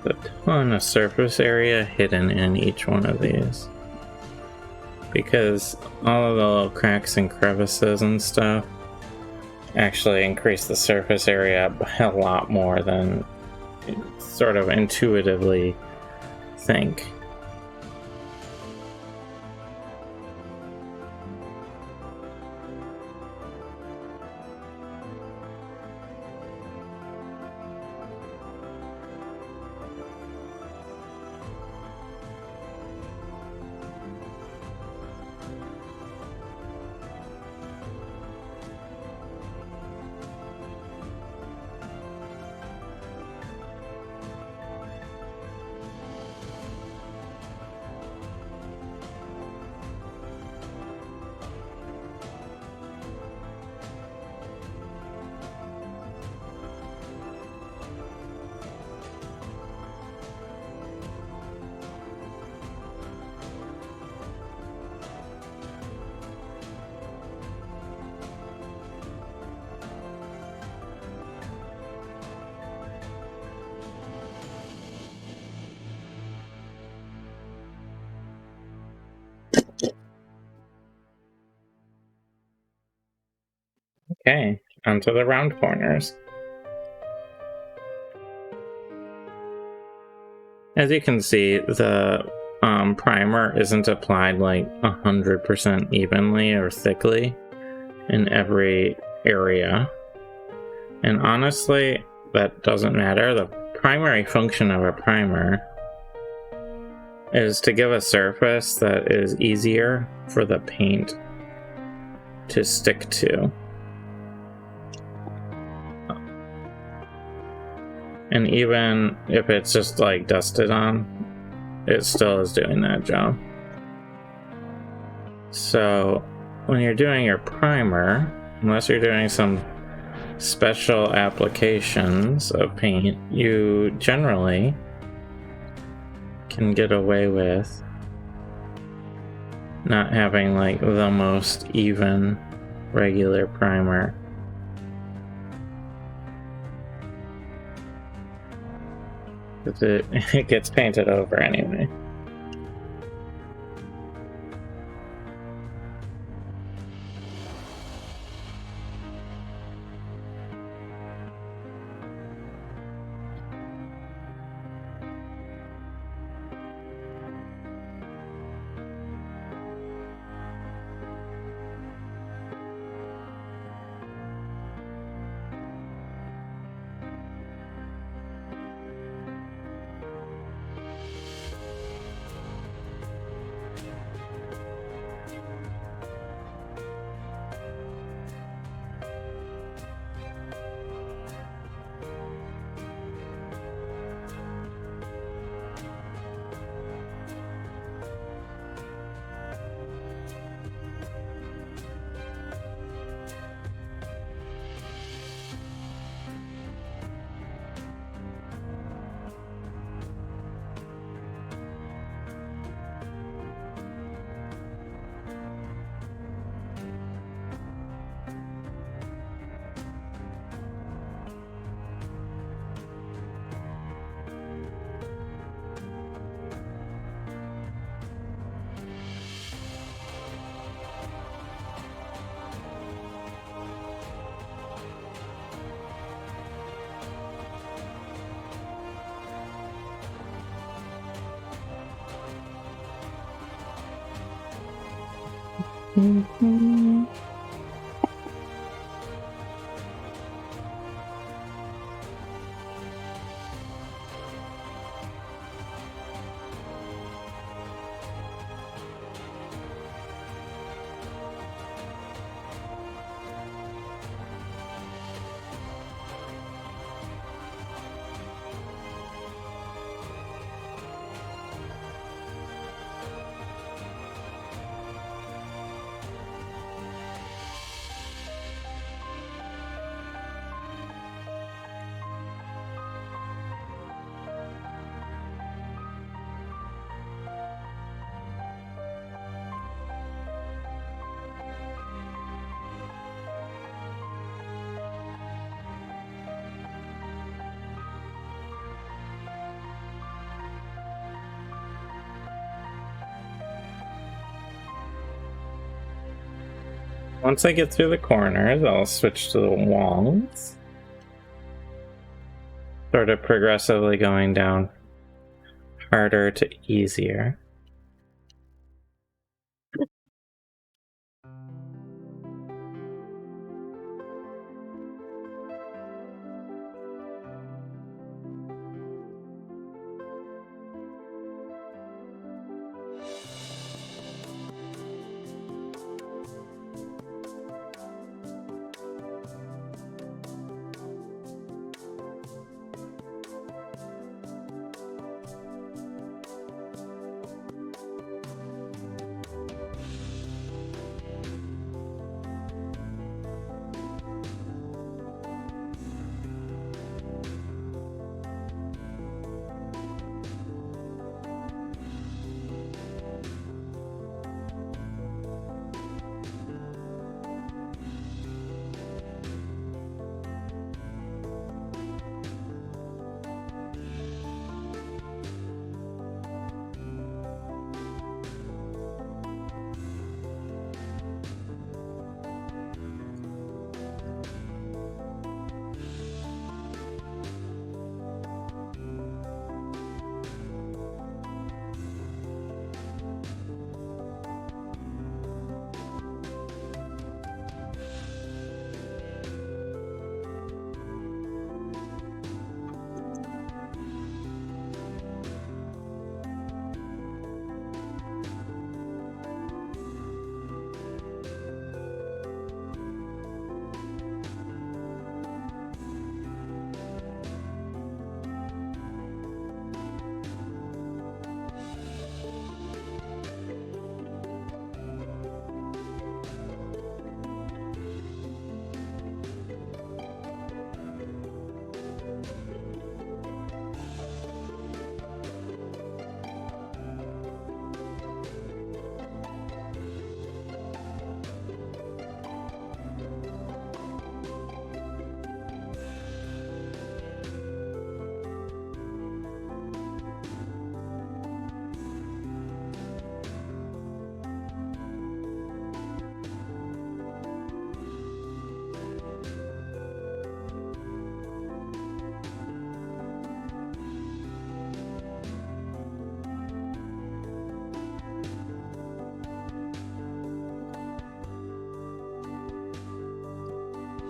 A ton of surface area hidden in each one of these, because all of the little cracks and crevices and stuff actually increase the surface area by a lot more than you sort of intuitively think. Okay, onto the round corners. As you can see, the primer isn't applied like 100% evenly or thickly in every area. And honestly, that doesn't matter. The primary function of a primer is to give a surface that is easier for the paint to stick to. And even if it's just like dusted on, it still is doing that job. So when you're doing your primer, unless you're doing some special applications of paint, you generally can get away with not having like the most even regular primer. It gets painted over anyway. Mm-hmm. Once I get through the corners, I'll switch to the walls. Sort of progressively going down harder to easier.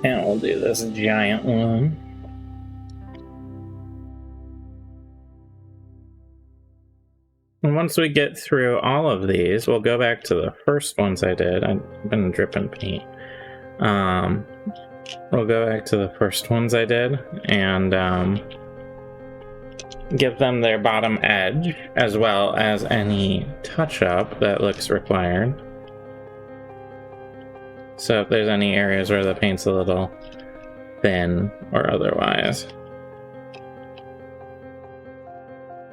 And we'll do this giant one. And once we get through all of these, we'll go back to the first ones I did. I've been dripping paint. We'll go back to the first ones I did and give them their bottom edge, as well as any touch-up that looks required. So if there's any areas where the paint's a little thin or otherwise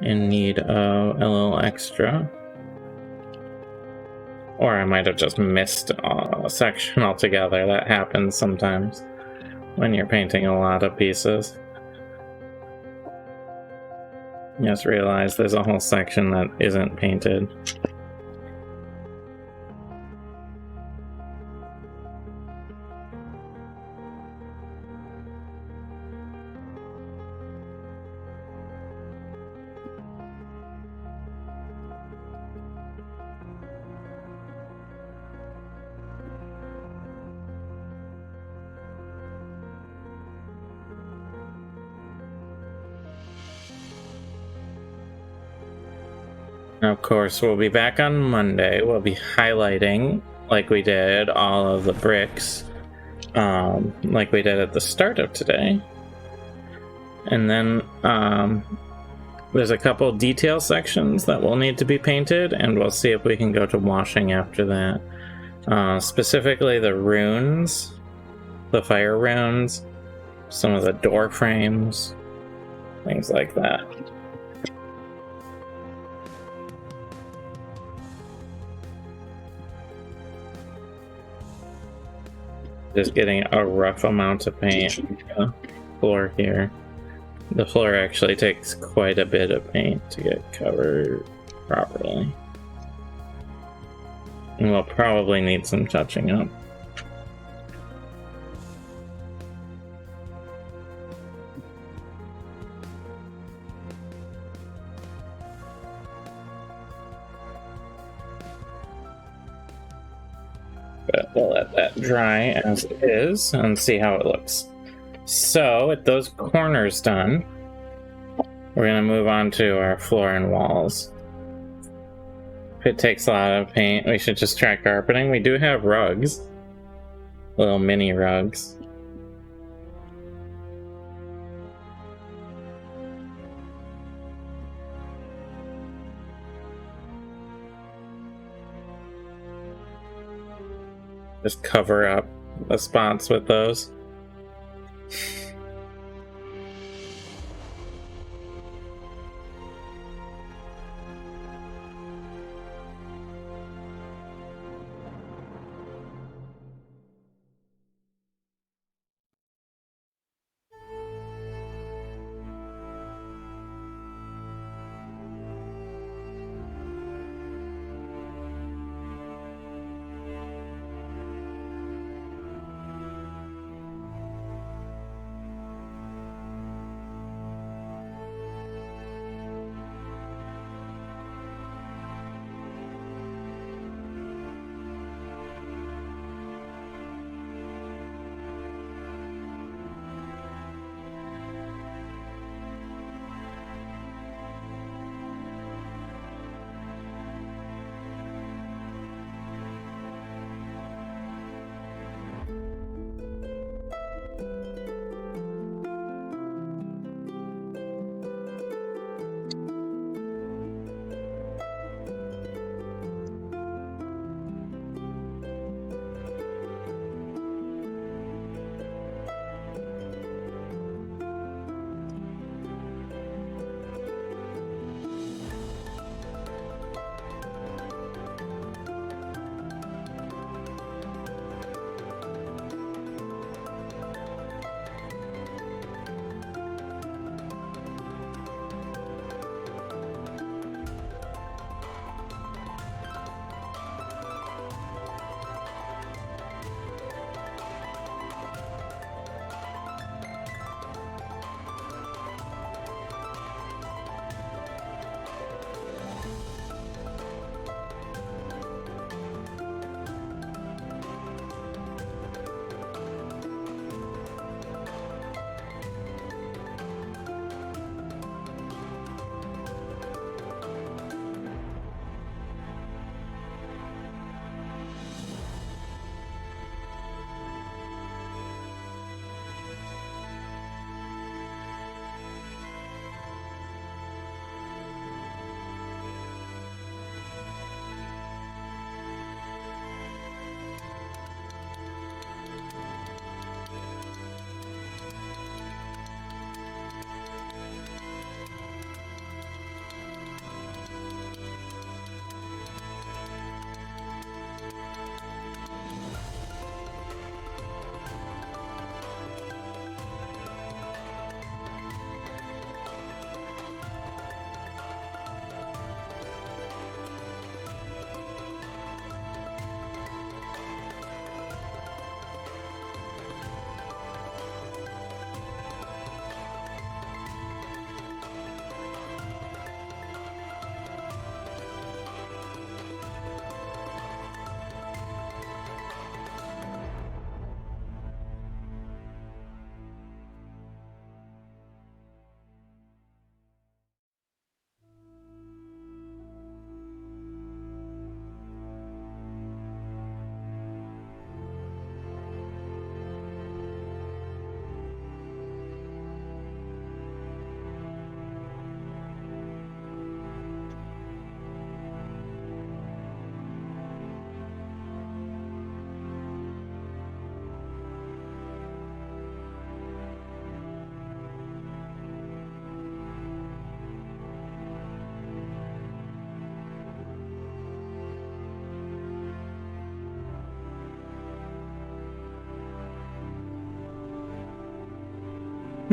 in need of a little extra, or I might have just missed a section altogether. That happens sometimes when you're painting a lot of pieces. You just realize there's a whole section that isn't painted. Of course, we'll be back on Monday. We'll be highlighting, like we did, all of the bricks, like we did at the start of today. And then there's a couple detail sections that will need to be painted, and we'll see if we can go to washing after that. Specifically the runes, the fire runes, some of the door frames, things like that. Just getting a rough amount of paint on the floor here. The floor actually takes quite a bit of paint to get covered properly. And we'll probably need some touching up. But we'll let that dry as it is and see how it looks. So, with those corners done, we're going to move on to our floor and walls. If it takes a lot of paint, we should just try carpeting. We do have rugs, little mini rugs. Just cover up the spots with those.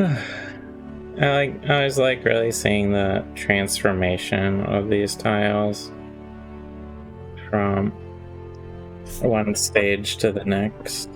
I always like really seeing the transformation of these tiles from one stage to the next.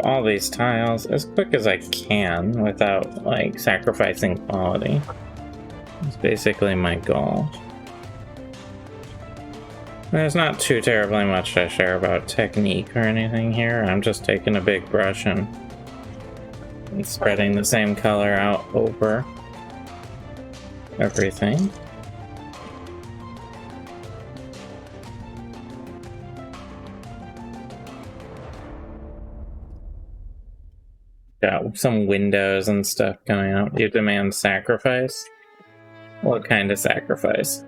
All these tiles as quick as I can without like sacrificing quality. It's basically my goal. There's not too terribly much to share about technique or anything here. I'm just taking a big brush and spreading the same color out over everything. Got some windows and stuff going out. You demand sacrifice? What kind of sacrifice?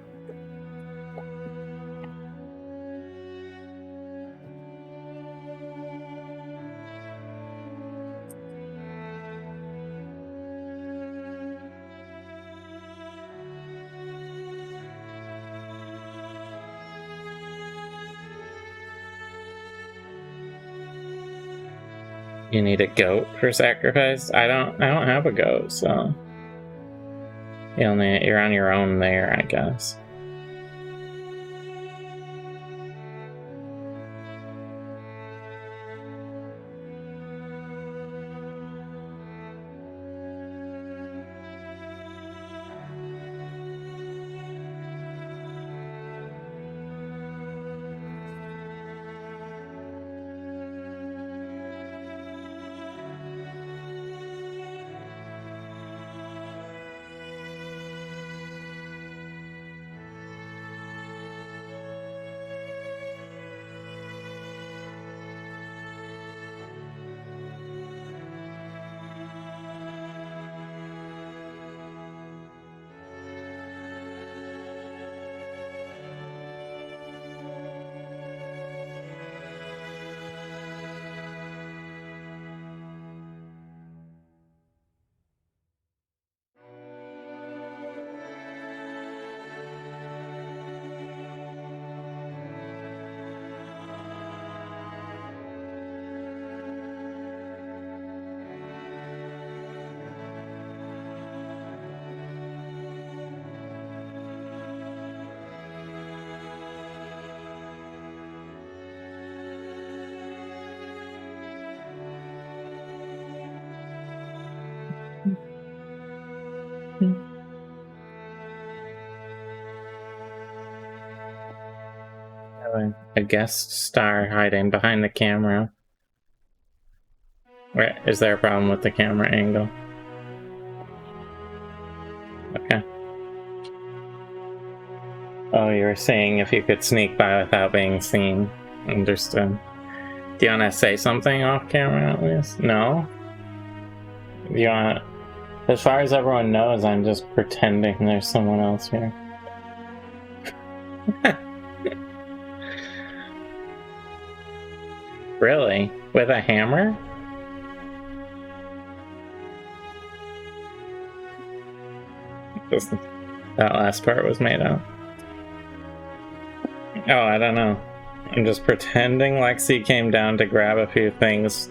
You need a goat for sacrifice? I don't have a goat, so you're on your own there, I guess. a guest star hiding behind the camera. Wait, is there a problem with the camera angle? Okay. Oh, you were saying if you could sneak by without being seen. Understood. Do you want to say something off camera at least? No? Do you want... As far as everyone knows, I'm just pretending there's someone else here. Really? With a hammer? That last part was made up. Oh, I don't know. I'm just pretending Lexi came down to grab a few things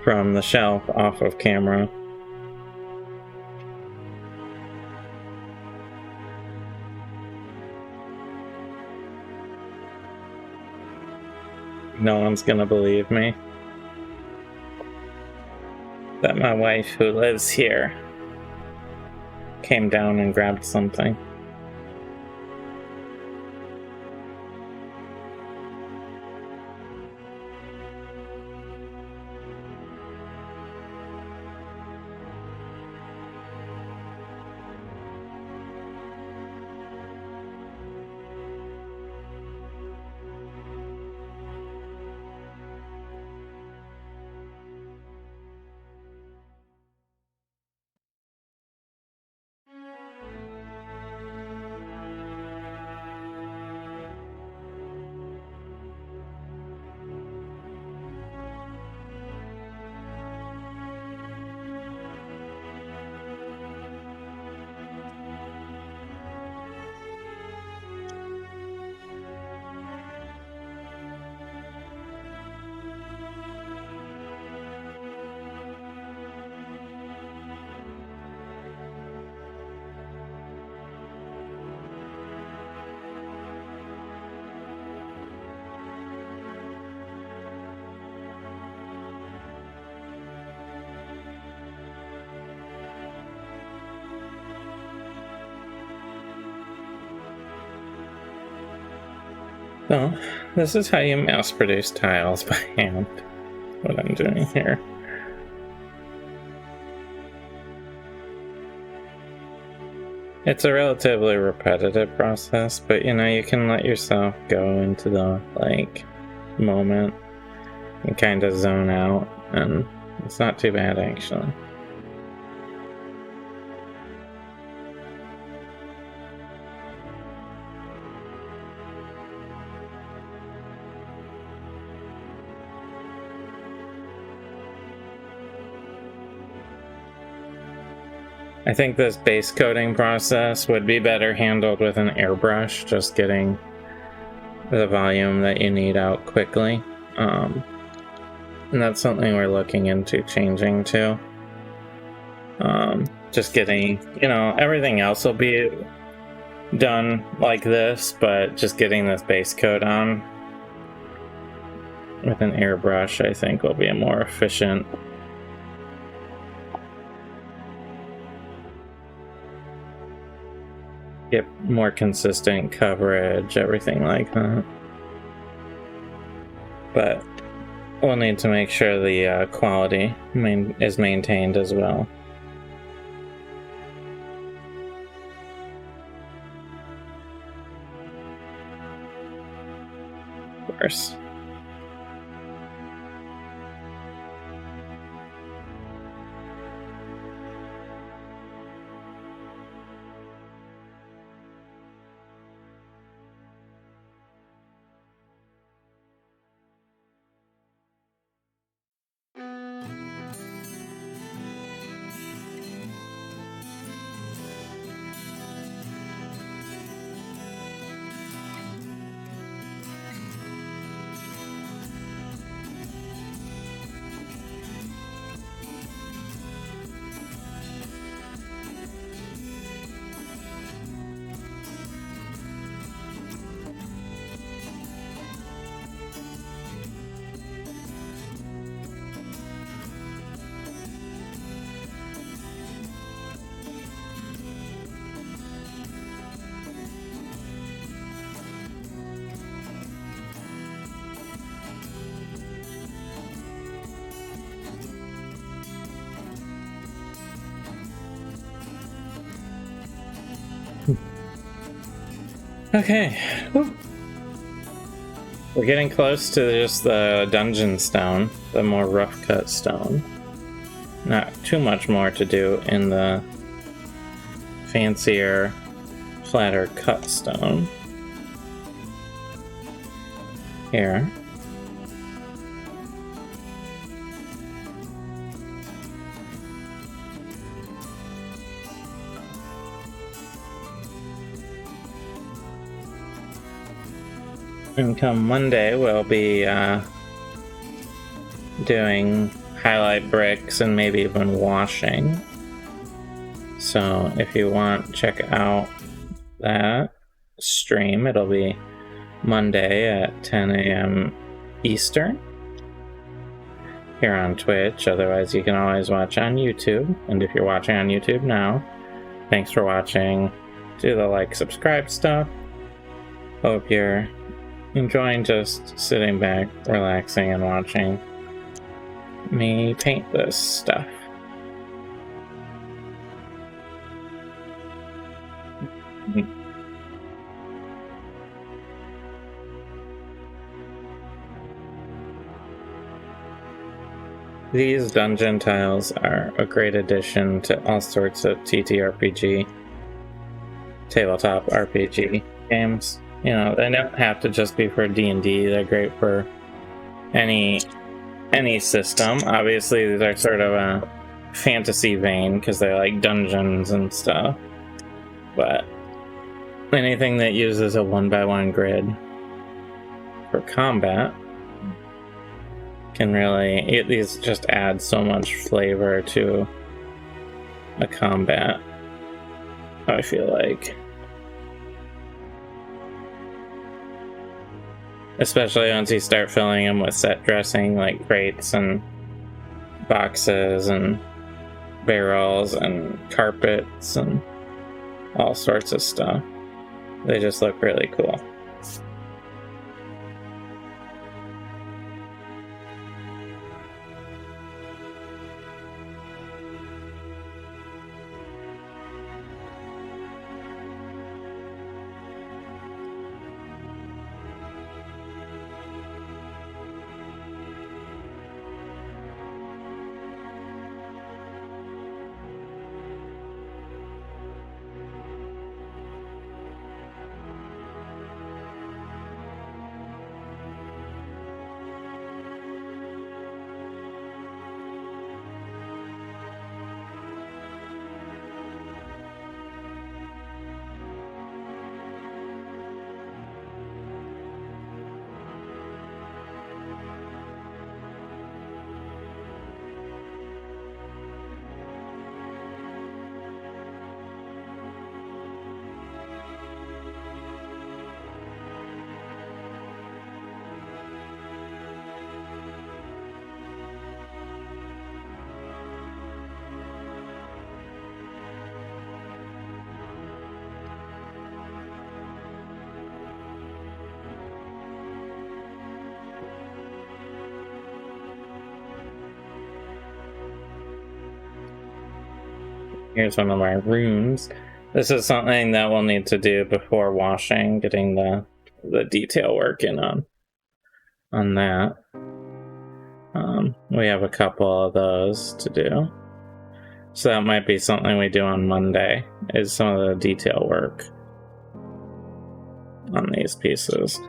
from the shelf off of camera. No one's gonna believe me that my wife, who lives here, came down and grabbed something. So, this is how you mass produce tiles by hand. What I'm doing here. It's a relatively repetitive process, but you know, you can let yourself go into the, like, moment and kind of zone out, and it's not too bad, actually. I think this base coating process would be better handled with an airbrush, just getting the volume that you need out quickly. And that's something we're looking into changing too. Just getting, you know, everything else will be done like this, but just getting this base coat on with an airbrush, I think, will be a more efficient. Get more consistent coverage, everything like that. But we'll need to make sure the quality is maintained as well. Of course. Okay. Whew. We're getting close to just the dungeon stone, the more rough cut stone. Not too much more to do in the fancier, flatter cut stone. Here. And come Monday, we'll be doing highlight bricks and maybe even washing. So if you want, check out that stream. It'll be Monday at 10 a.m. Eastern here on Twitch. Otherwise, you can always watch on YouTube. And if you're watching on YouTube now, thanks for watching. Do the like, subscribe stuff. Hope you're enjoying just sitting back, relaxing, and watching me paint this stuff. These dungeon tiles are a great addition to all sorts of TTRPG, tabletop RPG games. You know, they don't have to just be for D&D. They're great for any system. Obviously, these are sort of a fantasy vein because they're like dungeons and stuff. But anything that uses a 1x1 grid for combat can really... These just add so much flavor to a combat, I feel like. Especially once you start filling them with set dressing, like crates and boxes and barrels and carpets and all sorts of stuff. They just look really cool. Here's one of my runes. This is something that we'll need to do before washing, getting the detail work in on that. We have a couple of those to do. So that might be something we do on Monday, is some of the detail work on these pieces.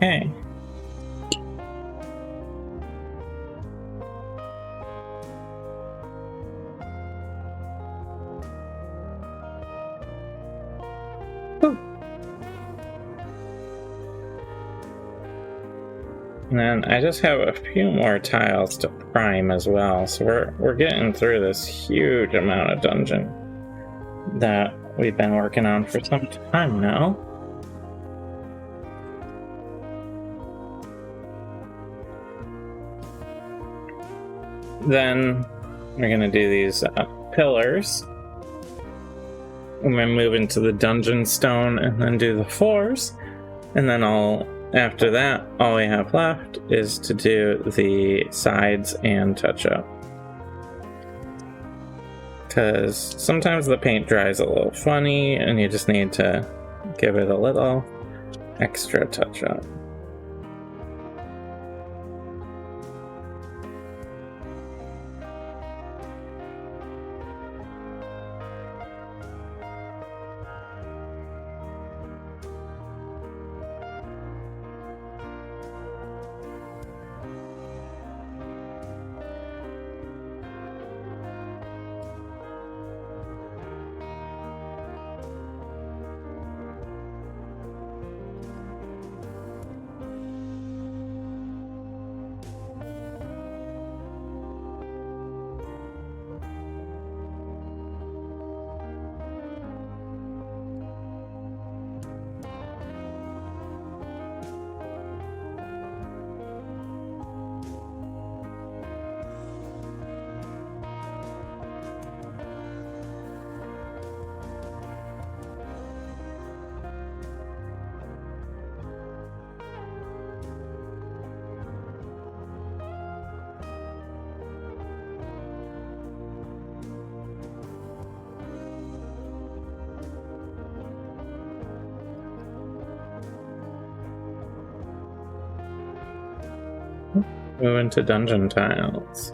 Okay. And then I just have a few more tiles to prime as well, so we're getting through this huge amount of dungeon that we've been working on for some time now. then we're gonna do these pillars. I'm gonna move into the dungeon stone and then do the floors. And then after that, all we have left is to do the sides and touch up. Because sometimes the paint dries a little funny and you just need to give it a little extra touch up. Move into dungeon tiles.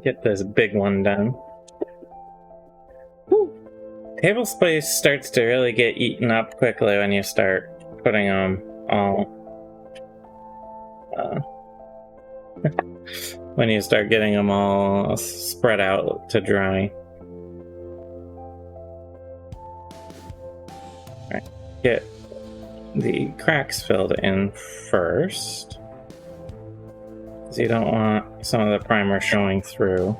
Get this big one done. Woo. Table space starts to really get eaten up quickly when you start putting them all. When you start getting them all spread out to dry. Alright, get the cracks filled in first. Because you don't want some of the primer showing through.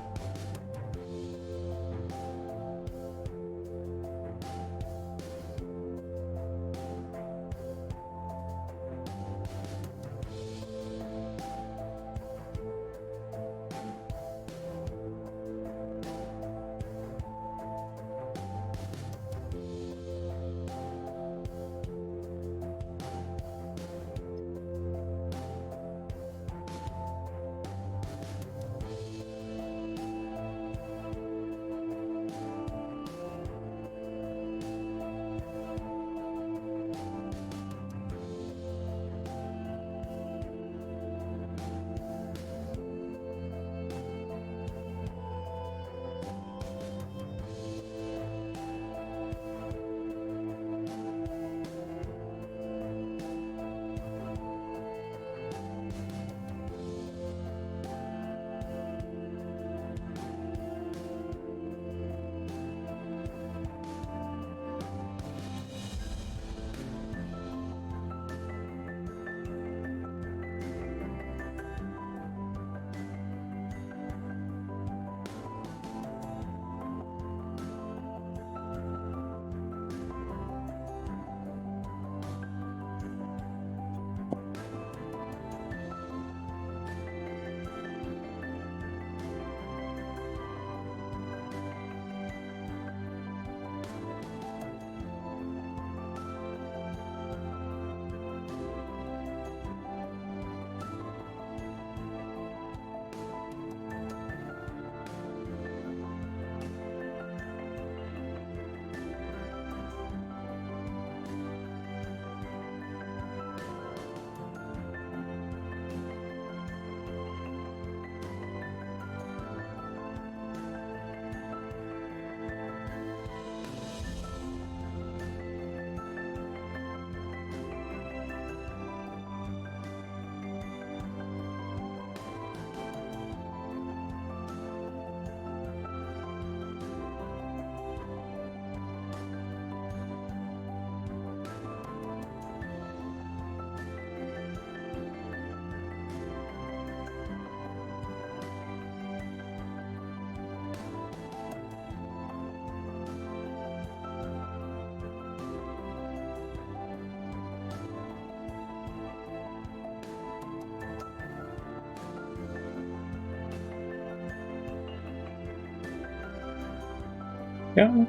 go.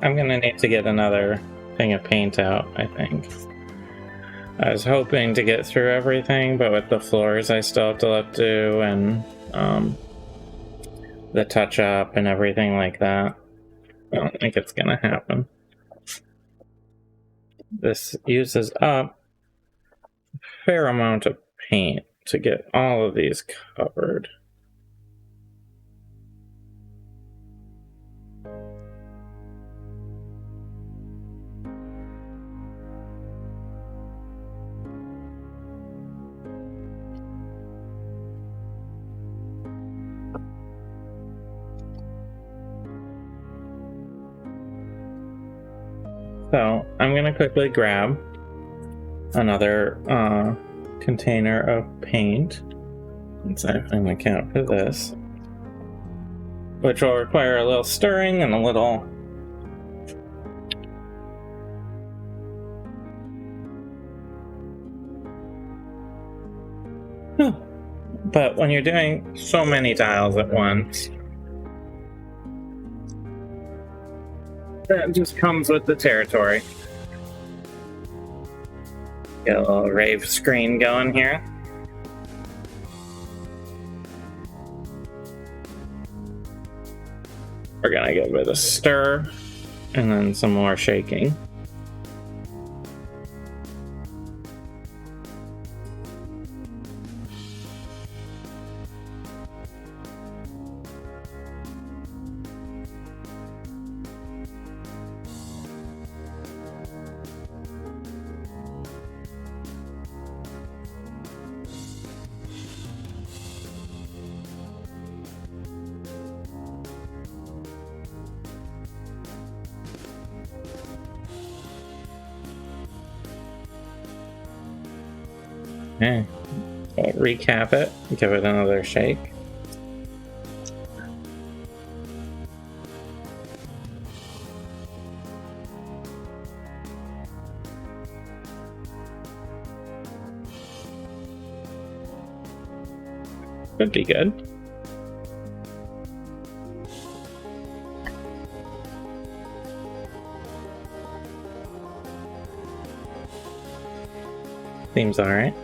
I'm gonna need to get another thing of paint out, I think. I was hoping to get through everything, but with the floors I still have to look to, and the touch-up and everything like that, I don't think it's gonna happen. This uses up a fair amount of paint to get all of these covered. So I'm going to quickly grab another container of paint. Let's actually account for this, which will require a little stirring and a little but when you're doing so many tiles at once, that just comes with the territory. Get a little rave screen going here. We're gonna give it a stir and then some more shaking. Okay, we'll recap it, give it another shake. Could be good. Seems alright.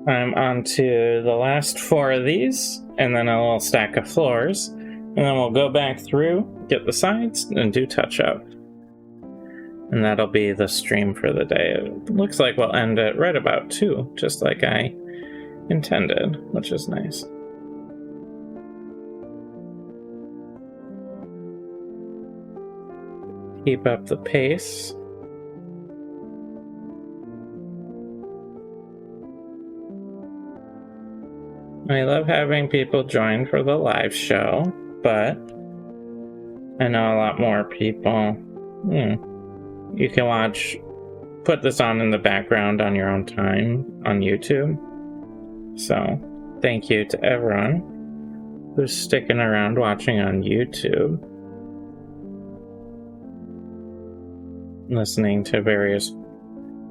I'm on to the last 4 of these, and then a little stack of floors, and then we'll go back through, get the sides, and do touch-up. And that'll be the stream for the day. It looks like we'll end at right about 2, just like I intended, which is nice. Keep up the pace. I love having people join for the live show, but I know a lot more people. You can put this on in the background on your own time on YouTube. So, thank you to everyone who's sticking around watching on YouTube, listening to various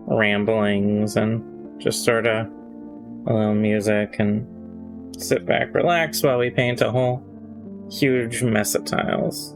ramblings and just sort of a little music and sit back, relax while we paint a whole huge mess of tiles.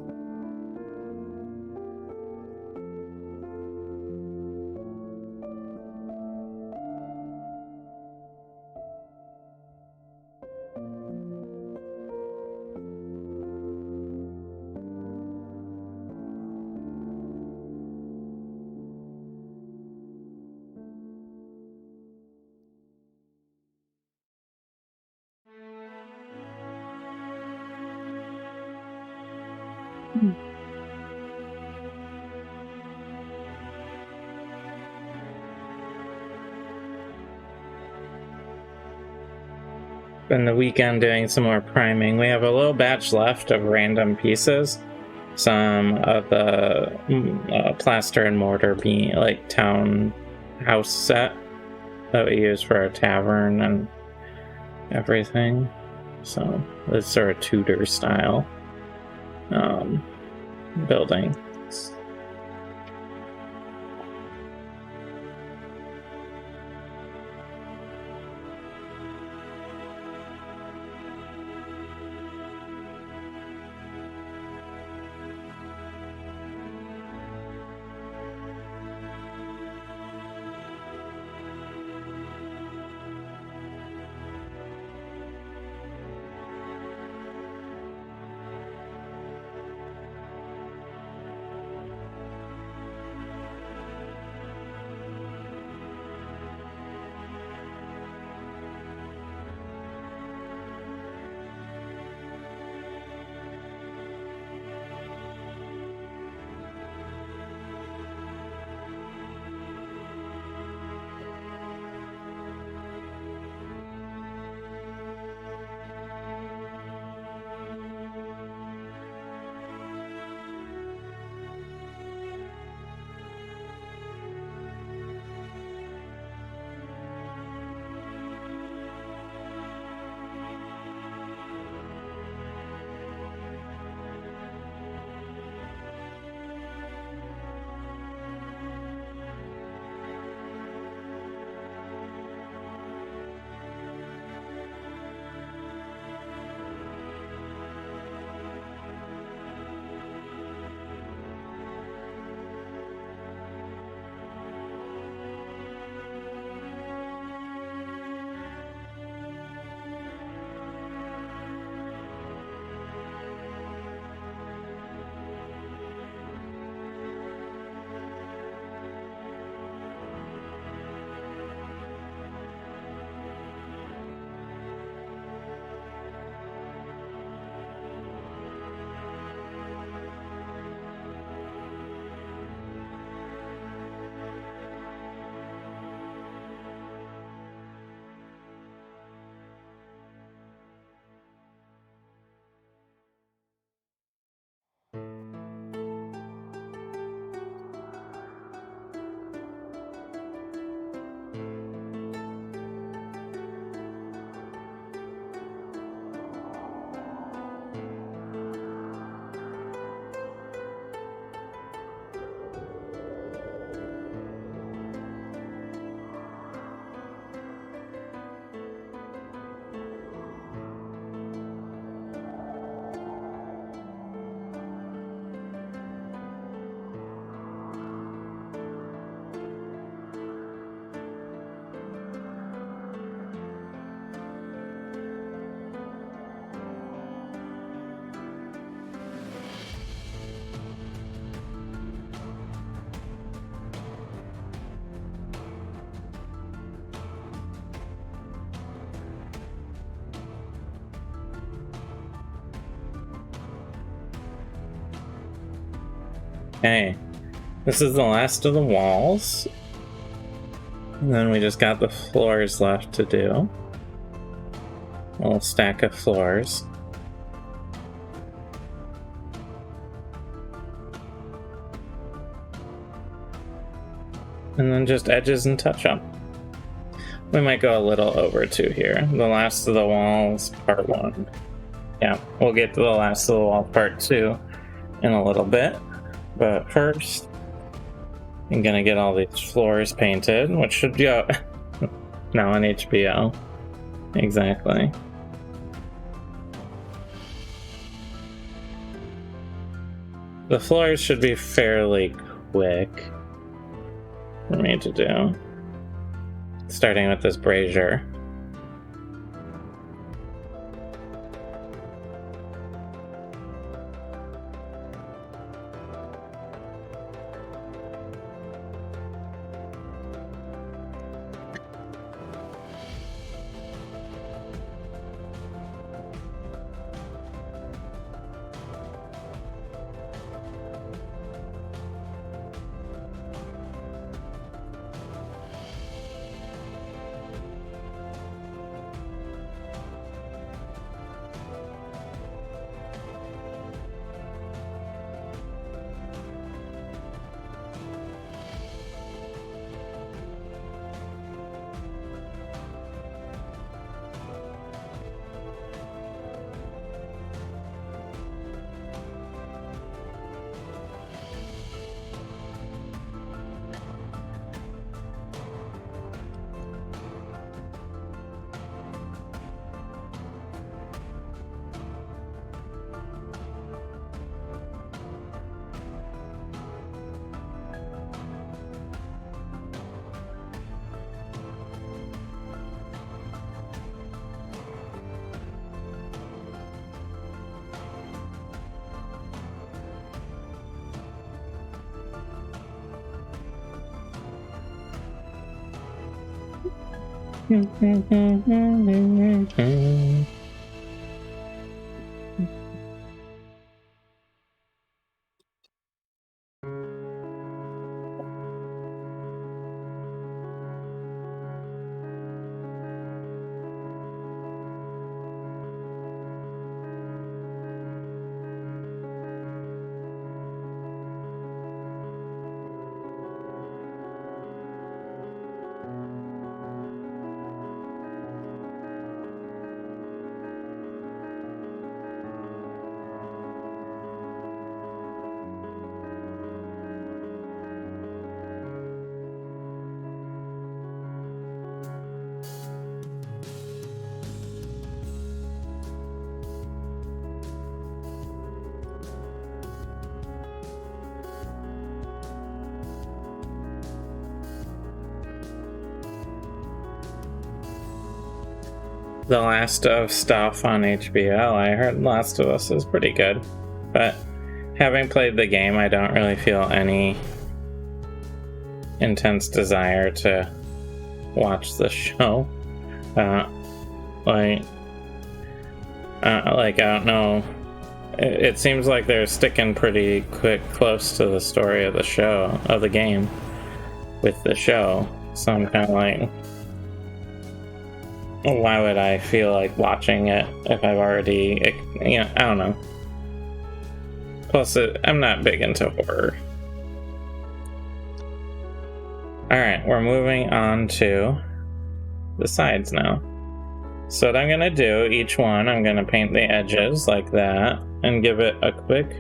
Spend the weekend doing some more priming. We have a little batch left of random pieces. Some of the plaster and mortar being like town house set that we use for our tavern and everything. So it's sort of Tudor style building. Okay, this is the last of the walls. And then we just got the floors left to do. A little stack of floors. And then just edges and touch up. We might go a little over 2 here. The last of the walls, part 1. Yeah, we'll get to the last of the wall, part 2 in a little bit. But first, I'm gonna get all these floors painted, which should go now on HBO. Exactly. The floors should be fairly quick for me to do. Starting with this brazier. The Last of stuff on HBO. I heard Last of Us is pretty good, but having played the game, I don't really feel any intense desire to watch the show. I don't know. It seems like they're sticking pretty close to the story of the show, of the game, with the show. So I'm kind of like, why would I feel like watching it if I've already, I don't know. Plus, I'm not big into horror. Alright, we're moving on to the sides now. So what I'm going to do, each one, I'm going to paint the edges like that and give it a quick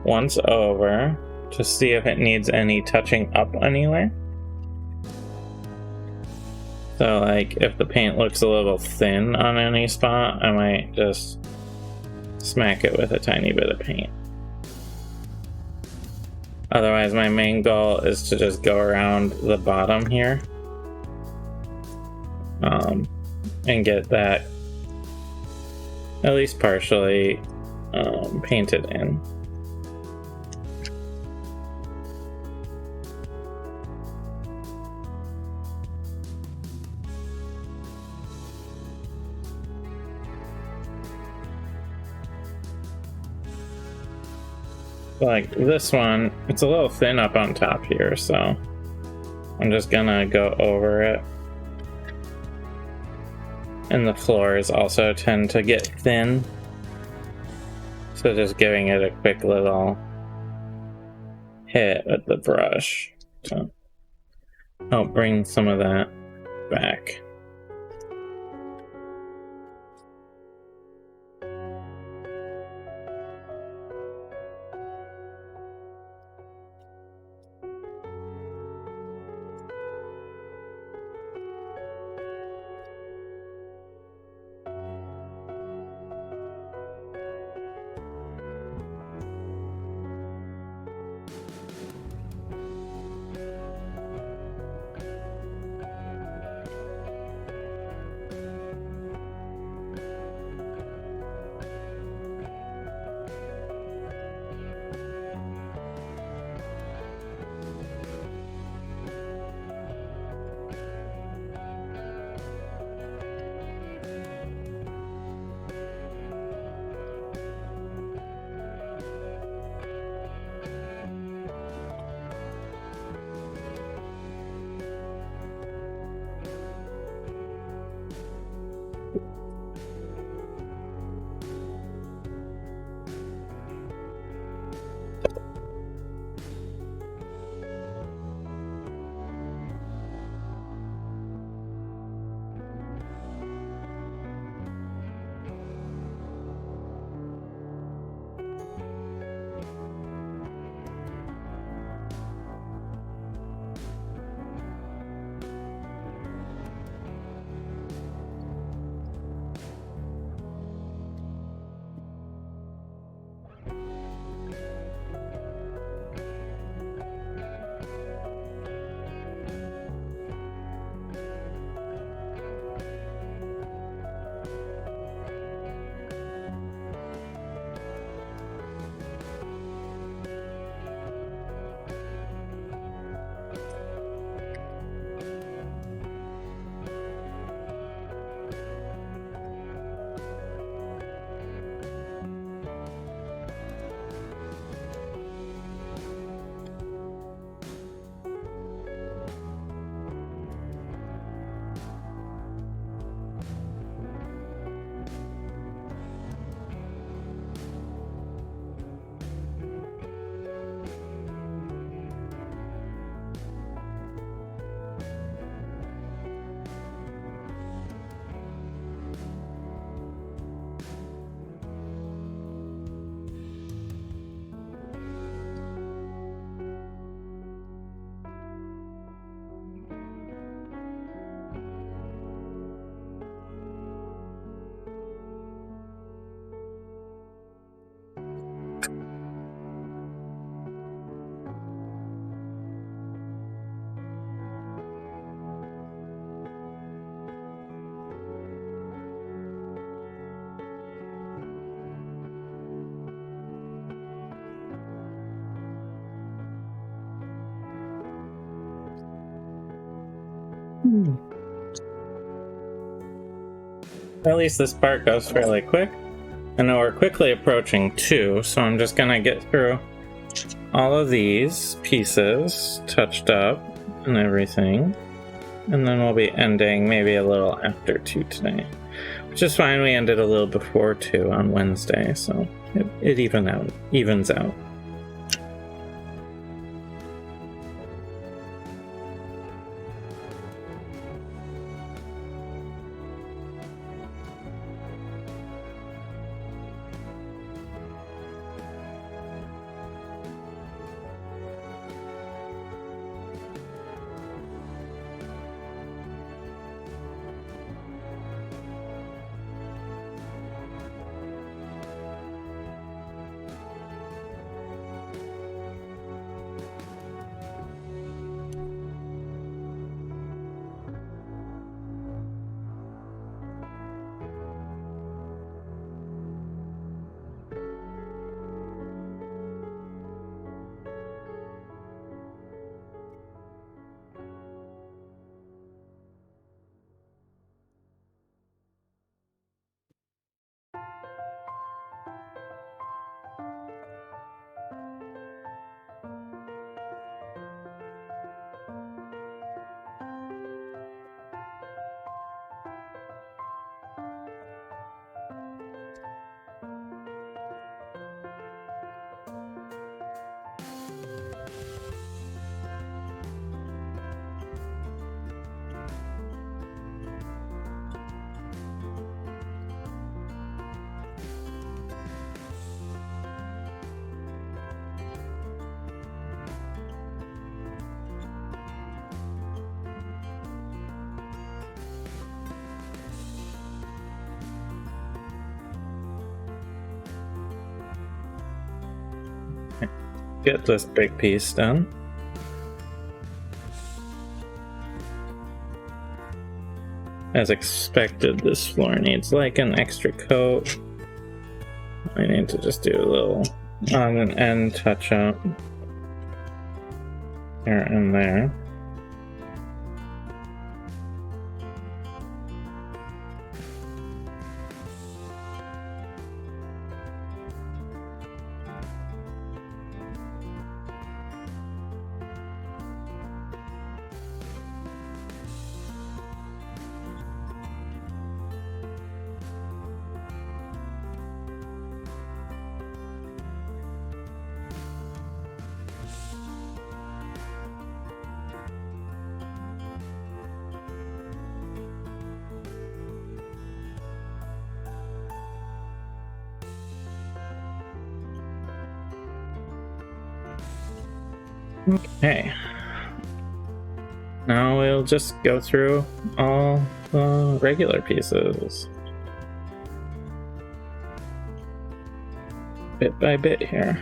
once over to see if it needs any touching up anywhere. So like if the paint looks a little thin on any spot, I might just smack it with a tiny bit of paint. Otherwise, my main goal is to just go around the bottom here and get that at least partially painted in. Like this one, it's a little thin up on top here, so I'm just gonna go over it. And the floors also tend to get thin, so just giving it a quick little hit with the brush to help bring some of that back. At least this part goes fairly quick. I know we're quickly approaching 2, so I'm just gonna get through all of these pieces touched up and everything. And then we'll be ending maybe a little after 2 today. Which is fine, we ended a little before 2 on Wednesday, so it evens out. Get this big piece done. As expected, this floor needs like an extra coat. I need to just do a little on an end touch up here and there. Okay. Now we'll just go through all the regular pieces. Bit by bit here.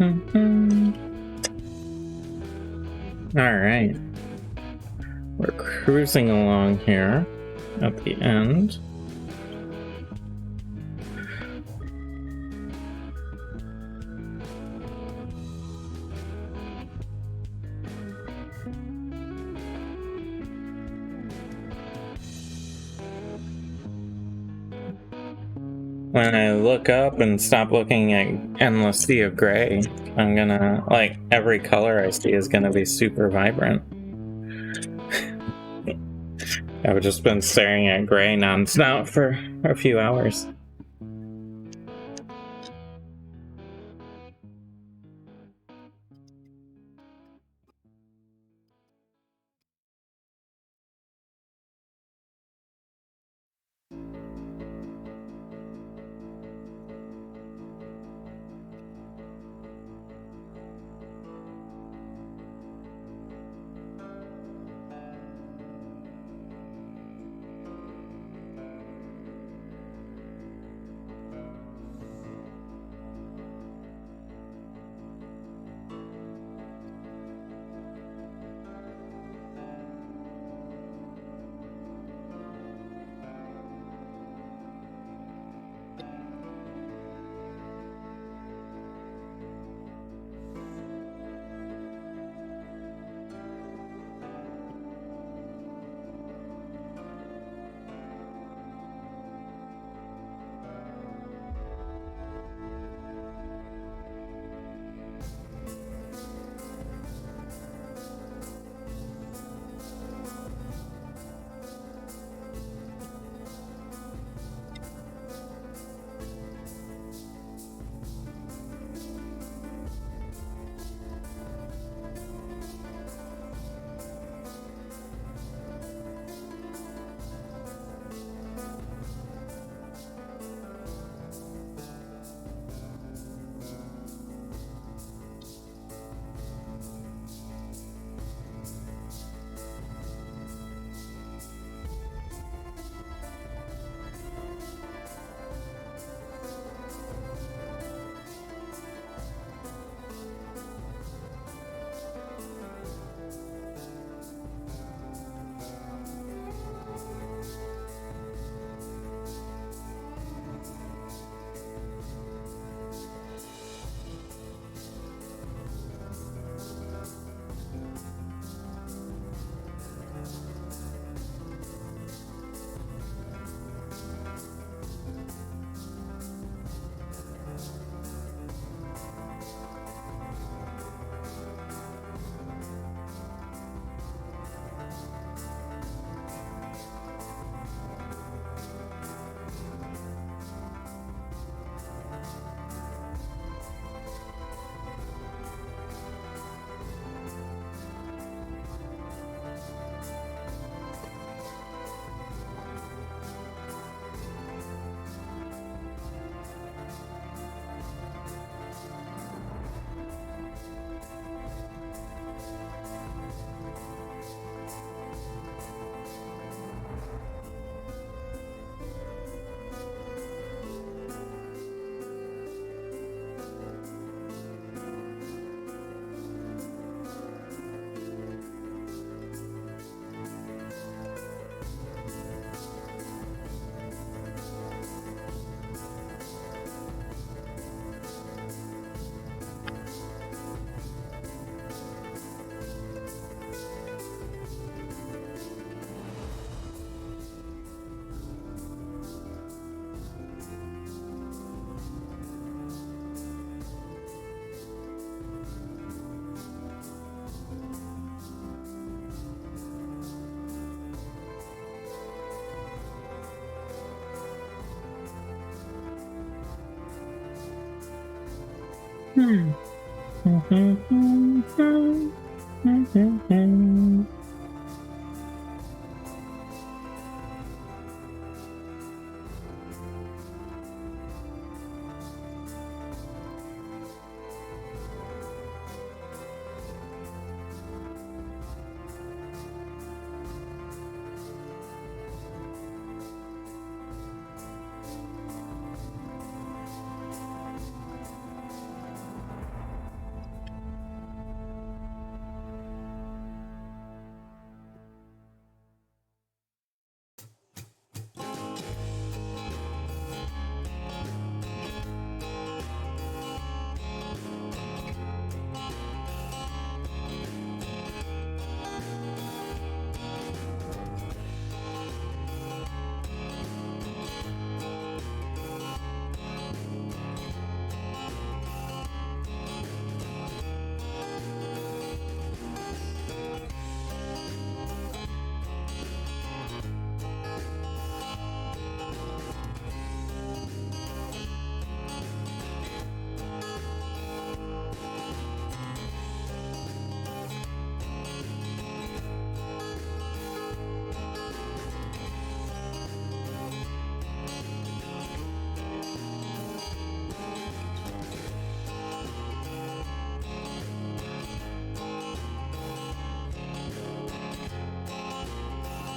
All right. We're cruising along here at the end. When I look up and stop looking at endless sea of gray, I'm gonna, like, every color I see is gonna be super vibrant. I've just been staring at gray nonstop for a few hours.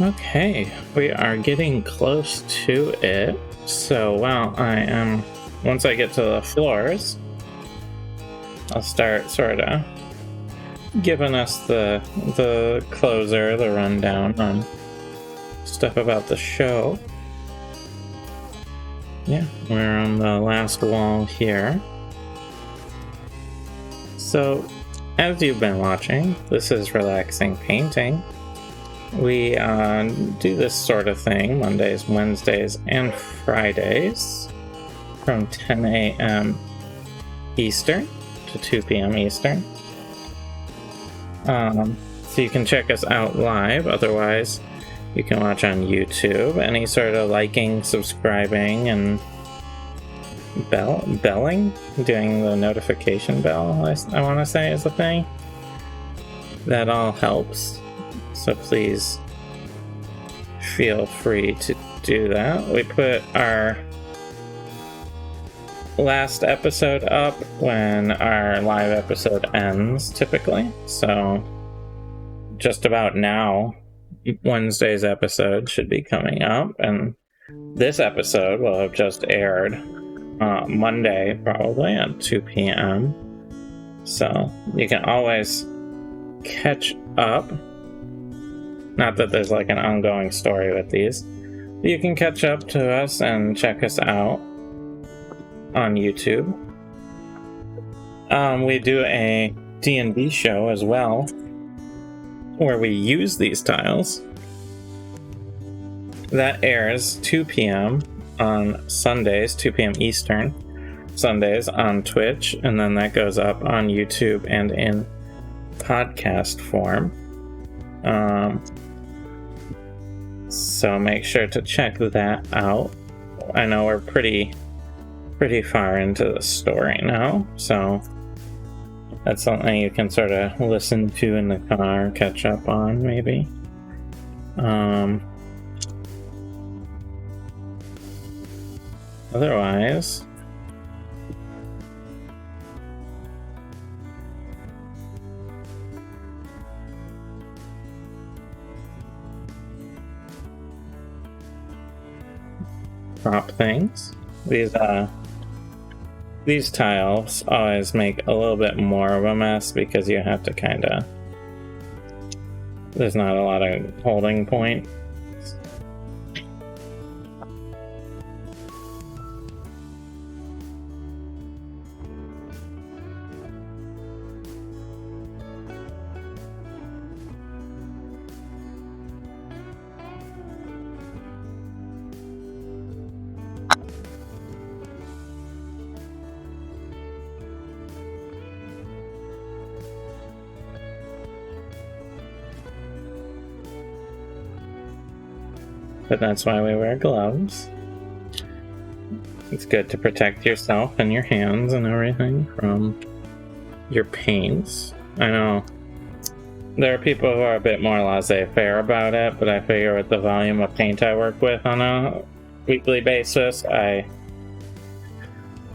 Okay, we are getting close to it. So while once I get to the floors, I'll start sort of giving us the closer, the rundown on stuff about the show. Yeah, we're on the last wall here. So, as you've been watching, this is Relaxing Painting. We do this sort of thing Mondays, Wednesdays, and Fridays from 10 a.m. Eastern to 2 p.m. Eastern. So you can check us out live. Otherwise, you can watch on YouTube. Any sort of liking, subscribing, and belling, doing the notification bell, I want to say is the thing. That all helps. So please feel free to do that. We put our last episode up when our live episode ends, typically. So just about now, Wednesday's episode should be coming up, and this episode will have just aired Monday, probably at 2 p.m. So you can always catch up. Not that there's like an ongoing story with these. But you can catch up to us and check us out on YouTube. We do a D&D show as well, where we use these tiles. That airs 2 p.m. on Sundays, 2 p.m. Eastern, Sundays on Twitch, and then that goes up on YouTube and in podcast form. So make sure to check that out. I know we're pretty far into the story now, so that's something you can sort of listen to in the car, catch up on, maybe. Otherwise, prop things. These tiles always make a little bit more of a mess because you have to kind of... There's not a lot of holding point. But that's why we wear gloves. It's good to protect yourself and your hands and everything from your paints. I know there are people who are a bit more laissez-faire about it, but I figure with the volume of paint I work with on a weekly basis, I,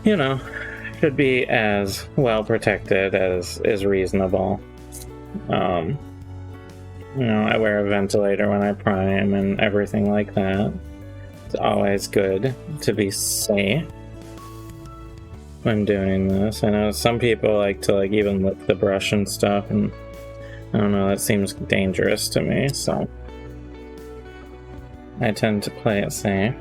should be as well protected as is reasonable. I wear a ventilator when I prime and everything like that. It's always good to be safe when doing this. I know some people like to even lick the brush and stuff, and I don't know, that seems dangerous to me, so I tend to play it safe.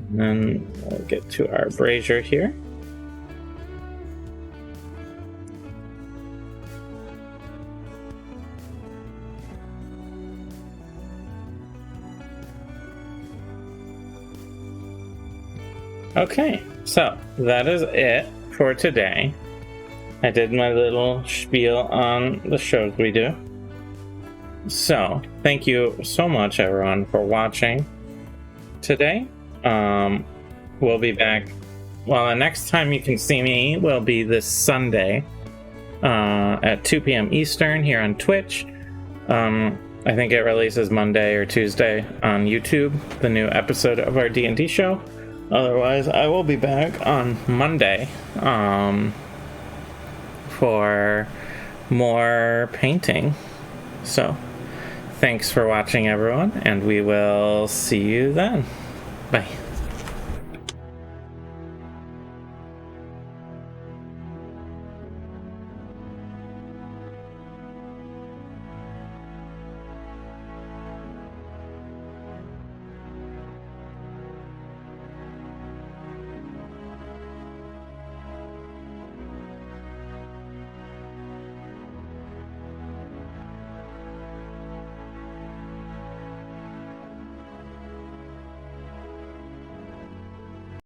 And then we'll get to our brazier here. Okay, so that is it for today. I did my little spiel on the shows we do. So, thank you so much, everyone, for watching today. We'll be back. Well, the next time you can see me will be this Sunday at 2 p.m. Eastern here on Twitch. I think it releases Monday or Tuesday on YouTube, the new episode of our D&D show. Otherwise, I will be back on Monday for more painting. So, thanks for watching, everyone, and we will see you then. Bye.